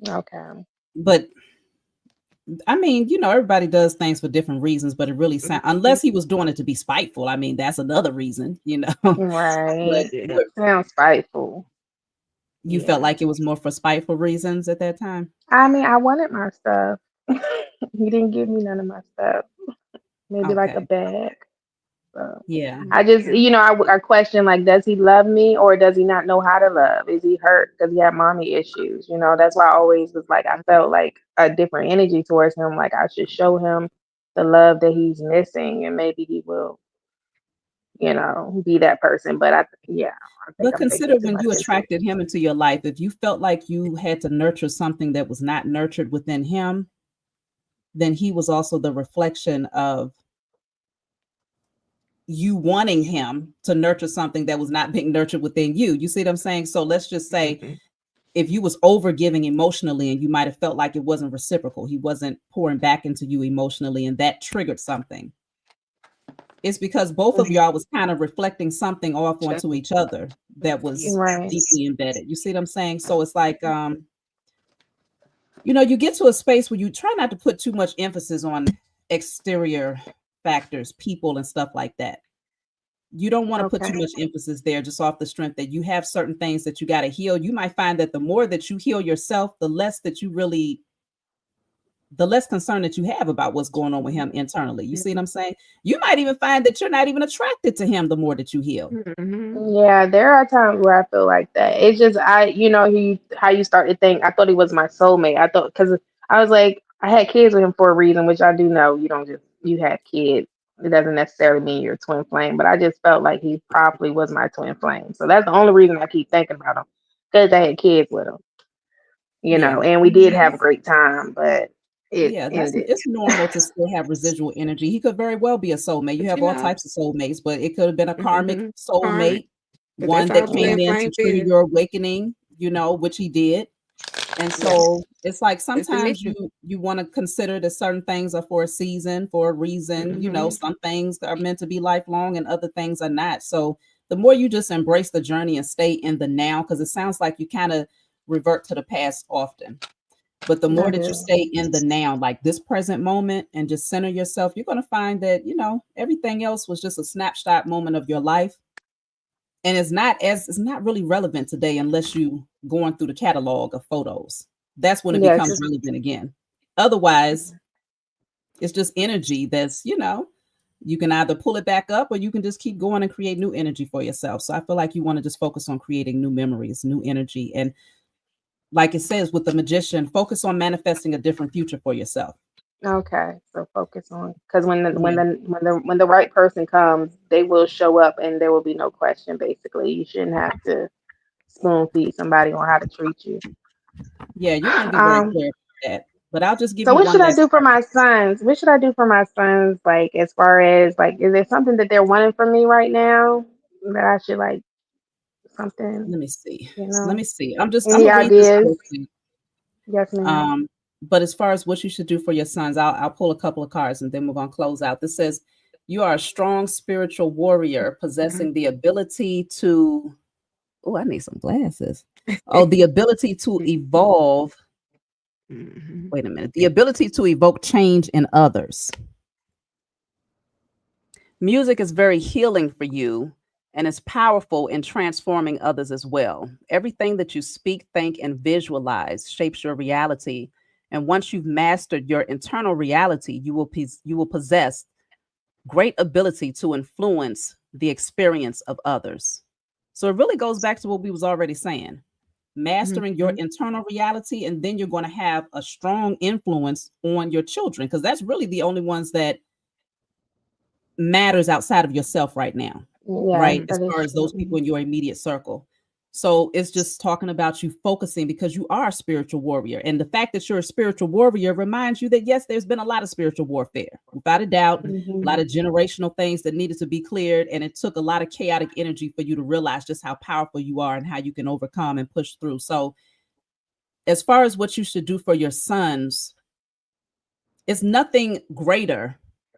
Okay. But I mean, everybody does things for different reasons, but it really sound Mhm. unless he was doing it to be spiteful. I mean, that's another reason. But Right. Yeah. what Sounds spiteful. you felt Yeah. like it was more for spiteful reasons at that time? I mean, I wanted my stuff. He didn't give me none of my stuff. Maybe like a Okay. bag. So Yeah. I just, I question like, does he love me or does he not know how to love? Is he hurt? Does he have mommy issues? That's why I always was like, I felt like a different energy towards him. Like I should show him the love that he's missing, and maybe he will, be that person. But yeah, I think But I'm thinking consider too when much you into it. attracted him into your life, if you felt like you had to nurture something that was not nurtured within him, then he was also the reflection of you wanting him to nurture something that was not being nurtured within you. You see what I'm saying? So let's just say if you was over giving emotionally and you might have felt like it wasn't reciprocal, he wasn't pouring back into you emotionally, and that triggered something. It's because both of y'all was kind of reflecting something off onto each other that was Right. deeply embedded. You see what I'm saying? So it's like, you know, you get to a space where you try not to put too much emphasis on exterior factors, people and stuff like that. You don't want to put too Okay. much emphasis there just off the strength that you have certain things that you got to heal. You might find that the more that you heal yourself, the less that you really, the less concern that you have about what's going on with him internally. You see what I'm saying? You might even find that you're not even attracted to him the more that you heal. Yeah, there are times where I feel like that. It's just how you start to think. I thought he was my soulmate. I thought because I was like I had kids with him for a reason, which I do know. You don't just you have kids. It doesn't necessarily mean you're a twin flame, but I just felt like he probably was my twin flame. So that's the only reason I keep thinking about him because I had kids with him, Yeah. and we did have a great time, but it Yeah, that's ended. it's normal to still have residual energy. He could very well be a soulmate. You But have you all know, types of soulmates, but it could have been a karmic karmic, soulmate, but that's one that all came twin in Yeah. to flame trigger is. your awakening, you know, which he did. And Yeah, so it's like it's the sometimes mission. you want to consider that certain things are for a season, for a reason. You know, some things are meant to be lifelong and other things are not. So the more you just embrace the journey and stay in the now, because it sounds like you kind of revert to the past often. But the I more that you do. stay in the now, like this present moment, and just center yourself, you're going to find that, you know, everything else was just a snapshot moment of your life. And it's not really relevant today unless you going through the catalog of photos. That's when it Yeah, becomes just relevant again. Otherwise, it's just energy that's, you know, you can either pull it back up or you can just keep going and create new energy for yourself. So I feel like you want to just focus on creating new memories, new energy, and like it says with the magician, focus on manifesting a different future for yourself. okay. So focus on because Yeah. when the right person comes, they will show up and there will be no question. Basically, you shouldn't have to spoon feed somebody on how to treat you. Yeah, you want to be very Um. clear about that. But I'll just give So you what one should I last do for card. my sons? What should I do for my sons? Like as far as like, is there something that they're wanting from me right now that I should like something? Let me see. You Let know, me see. I'm any gonna read this ideas? real quick. Yes, ma'am. But as far as what you should do for your sons, I'll pull a couple of cards and then we're gonna close out. This says you are a strong spiritual warrior possessing the ability to, oh, I need some glasses. Oh, the ability to evolve. Wait a minute. The ability to evoke change in others. Music is very healing for you and is powerful in transforming others as well. Everything that you speak, think, and visualize shapes your reality. And once you've mastered your internal reality, you will possess great ability to influence the experience of others. So it really goes back to what we was already saying. Mastering your internal reality, and then you're going to have a strong influence on your children because that's really the only ones that matters outside of yourself right now, Yes, right? As that is far as those people true. in your immediate circle. So it's just talking about you focusing because you are a spiritual warrior. And the fact that you're a spiritual warrior reminds you that, yes, there's been a lot of spiritual warfare, without a doubt, a lot Hmm. of generational things that needed to be cleared. And it took a lot of chaotic energy for you to realize just how powerful you are and how you can overcome and push through. So, as far as what you should do for your sons, it's nothing greater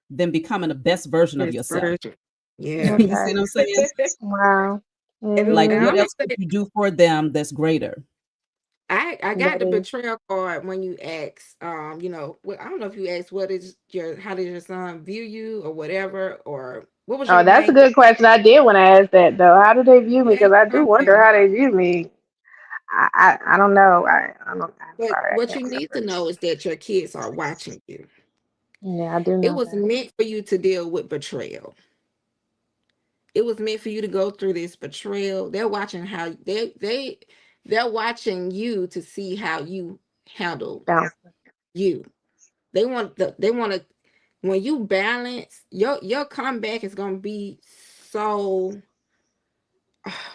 than becoming the best version of This yourself. version. Yeah. You see Okay. what I'm saying? Wow. Like, And Hmm. I'm what gonna else could say, you do for them that's greater? I got That the is. betrayal card when you ask, I don't know if you asked how did your son view you or whatever, or what was Oh, your that's a main good question. I did want to ask that though. How do they view me? main Because I do wonder comment? how they view me. I don't know. I don't. I'm But sorry, I what can't you need to remember. know is that your kids are watching you. Yeah, I do It know was that. meant for you to deal with betrayal. It was meant for you to go through this betrayal. They're watching how they're watching you to see how you handle Bounce. you. They want to when you balance your comeback is gonna be so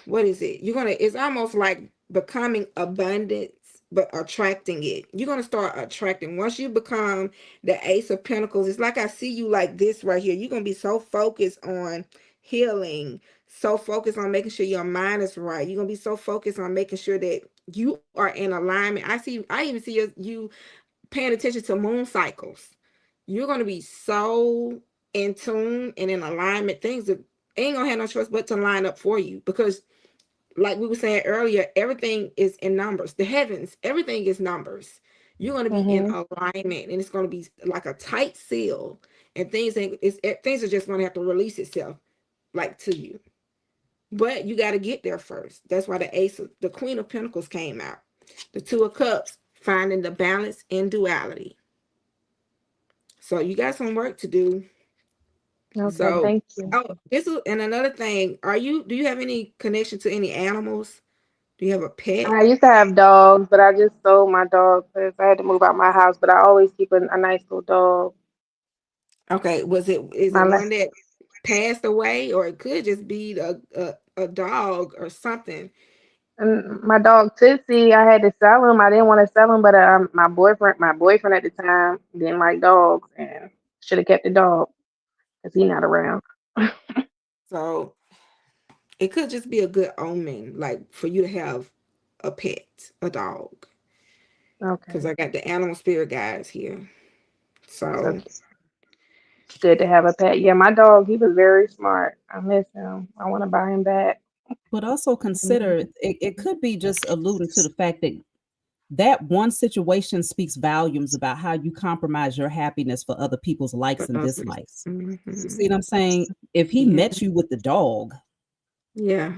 what is it? You're gonna it's almost like becoming abundance but attracting it. You're going to start attracting. Once you become the Ace of Pentacles, it's like I see you like this right here. You're going to be so focused on healing, so focused on making sure your mind is right. You're going to be so focused on making sure that you are in alignment. I even see you paying attention to moon cycles. You're going to be so in tune and in alignment. Things that ain't going to have no choice but to line up for you, because like we were saying earlier, everything is in numbers. The heavens, everything is numbers. You're going to be in alignment, and it's going to be like a tight seal, and things are just going to have to release itself like to you. But you got to get there first. That's why the Queen of Pentacles came out. The Two of Cups, finding the balance in duality. So you got some work to do. Okay, So, thank you. and another thing, do you have any connection to any animals? Do you have a pet? I used to have dogs, but I just sold my dog because I had to move out my house. But I always keep a nice little dog. Okay, is My it la- one that passed away, or it could just be a dog or something? and my dog Tootsie, I had to sell him. I didn't want to sell him, but my boyfriend at the time didn't like dogs and should have kept the dog because he's not around. So it could just be a good omen, like for you to have a pet, a dog, because Okay, I got the animal spirit guides here. so So good to have a pet. Yeah, my dog, he was very smart. I miss him. I want to buy him back. But also consider it could be just alluding to the fact that that one situation speaks volumes about how you compromise your happiness for other people's likes for and others. dislikes. You see Mhm. what I'm saying? If he Yeah, met you with the dog, yeah,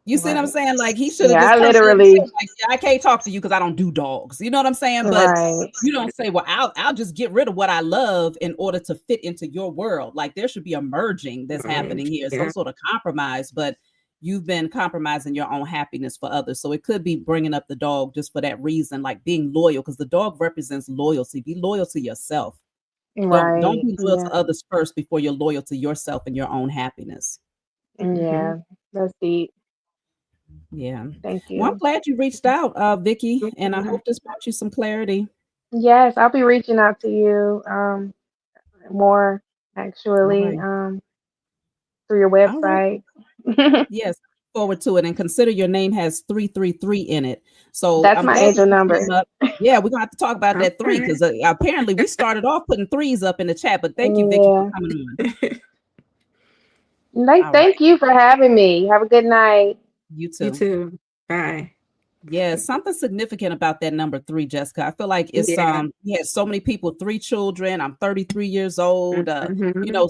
you see what I'm Right. saying? Like he should have Yeah, just I come to him and literally, said, like, yeah, I can't talk to you because I don't do dogs. You know what I'm saying? But right. you don't say, well, I'll just get rid of what I love in order to fit into your world. Like there should be a merging that's happening here, some yeah. sort of compromise. But you've been compromising your own happiness for others. So it could be bringing up the dog just for that reason, like being loyal, because the dog represents loyalty. Be loyal to yourself. Don't Right. be loyal Yeah. to others first before you're loyal to yourself and your own happiness. Hmm. Yeah. That's deep. Yeah. Thank Well, I'm you. glad you reached out, Vicky, and I hope this brought you some clarity. Yes, I'll be reaching out to you more All actually right. through your All right. website. Yes. Forward to it. And consider your name has 333 in it. So That's I'm my glad angel that you number. came up. Yeah, we're gonna have to talk about that three Okay. because apparently we started off putting threes up in the chat. But thank you, Vicky, for Yeah. coming on. Like, All thank right. you for having me. Have a good night. You You too. too. Bye. Yeah, something significant about that number three, Jessica. I feel like it's Yeah. he had so many people, three children. I'm 33 years old. You Hmm. know,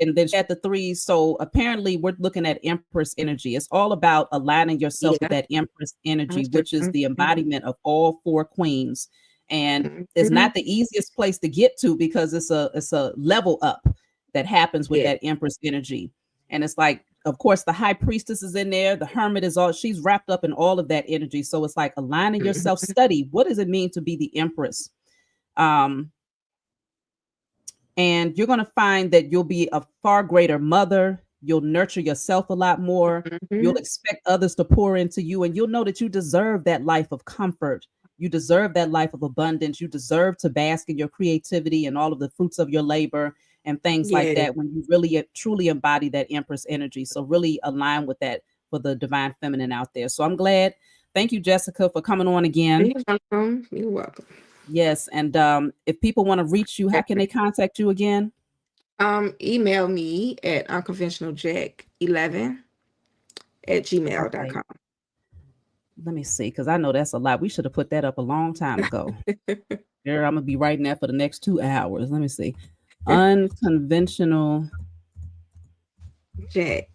and then she had the threes. So apparently we're looking at Empress energy. It's all about aligning yourself with Yeah. that Empress energy, which is the Mhm. embodiment of all four queens. And it's Mhm. not the easiest place to get to because it's a level up that happens with Yeah. that Empress energy. And it's like, of course, the high priestess is in there. The hermit is all, she's wrapped up in all of that energy. So it's like aligning yourself, Mhm. study what does it mean to be the Empress? Um, and you're going to find that you'll be a far greater mother. You'll nurture yourself a lot more. You'll Mhm. expect others to pour into you, and you'll know that you deserve that life of comfort. You deserve that life of abundance. You deserve to bask in your creativity and all of the fruits of your labor and things like Yeah. that when you really truly embody that Empress energy. So, really align with that for the divine feminine out there. So, I'm glad. Thank you, Jessica, for coming on again. You're welcome. You're welcome. Yes. And if people want to reach you, how can they contact you again? Email me at unconventionaljack11 at Okay. Let me see, because I know that's a lot. We should have put that up a long time ago. gmail.com. There, I'm gonna be writing that for the next 2 hours. Let me see. Unconventional Jack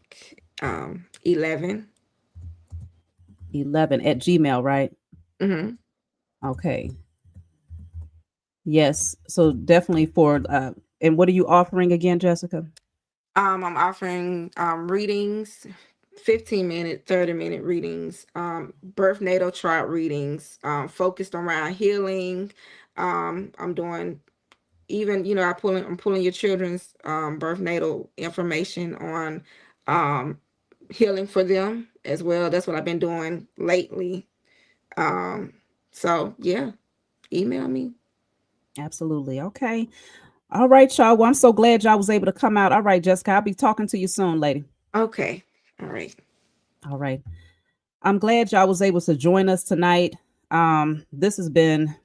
11. 11 at Gmail, right? Hmm. Okay. Yes. So definitely for and what are you offering again, Jessica? I'm offering readings, 15-minute, 30-minute readings, birth natal chart readings, focused around healing. I'm doing even, I'm pulling your children's birth natal information on healing for them as well. That's what I've been doing lately. Um, So yeah, email me. Absolutely. Okay. All right, y'all. Well, I'm so glad y'all was able to come out. All right, Jessica, I'll be talking to you soon, lady. Okay. All right. All right. I'm glad y'all was able to join us tonight. This has been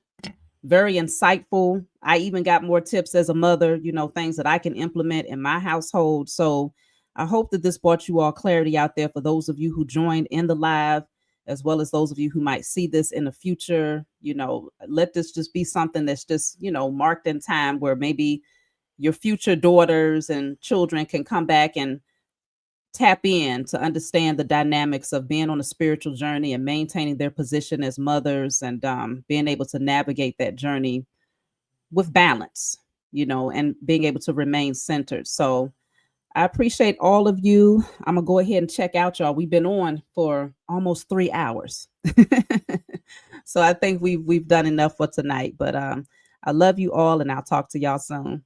very insightful. I even got more tips as a mother, things that I can implement in my household. So I hope that this brought you all clarity out there for those of you who joined in the live, as well as those of you who might see this in the future. Let this just be something that's just, marked in time where maybe your future daughters and children can come back and tap in to understand the dynamics of being on a spiritual journey and maintaining their position as mothers, and being able to navigate that journey with balance, and being able to remain centered. So I appreciate all of you. I'm gonna go ahead and check out, y'all. We've been on for almost 3 hours. So I think we've done enough for tonight. But I love you all, and I'll talk to y'all soon.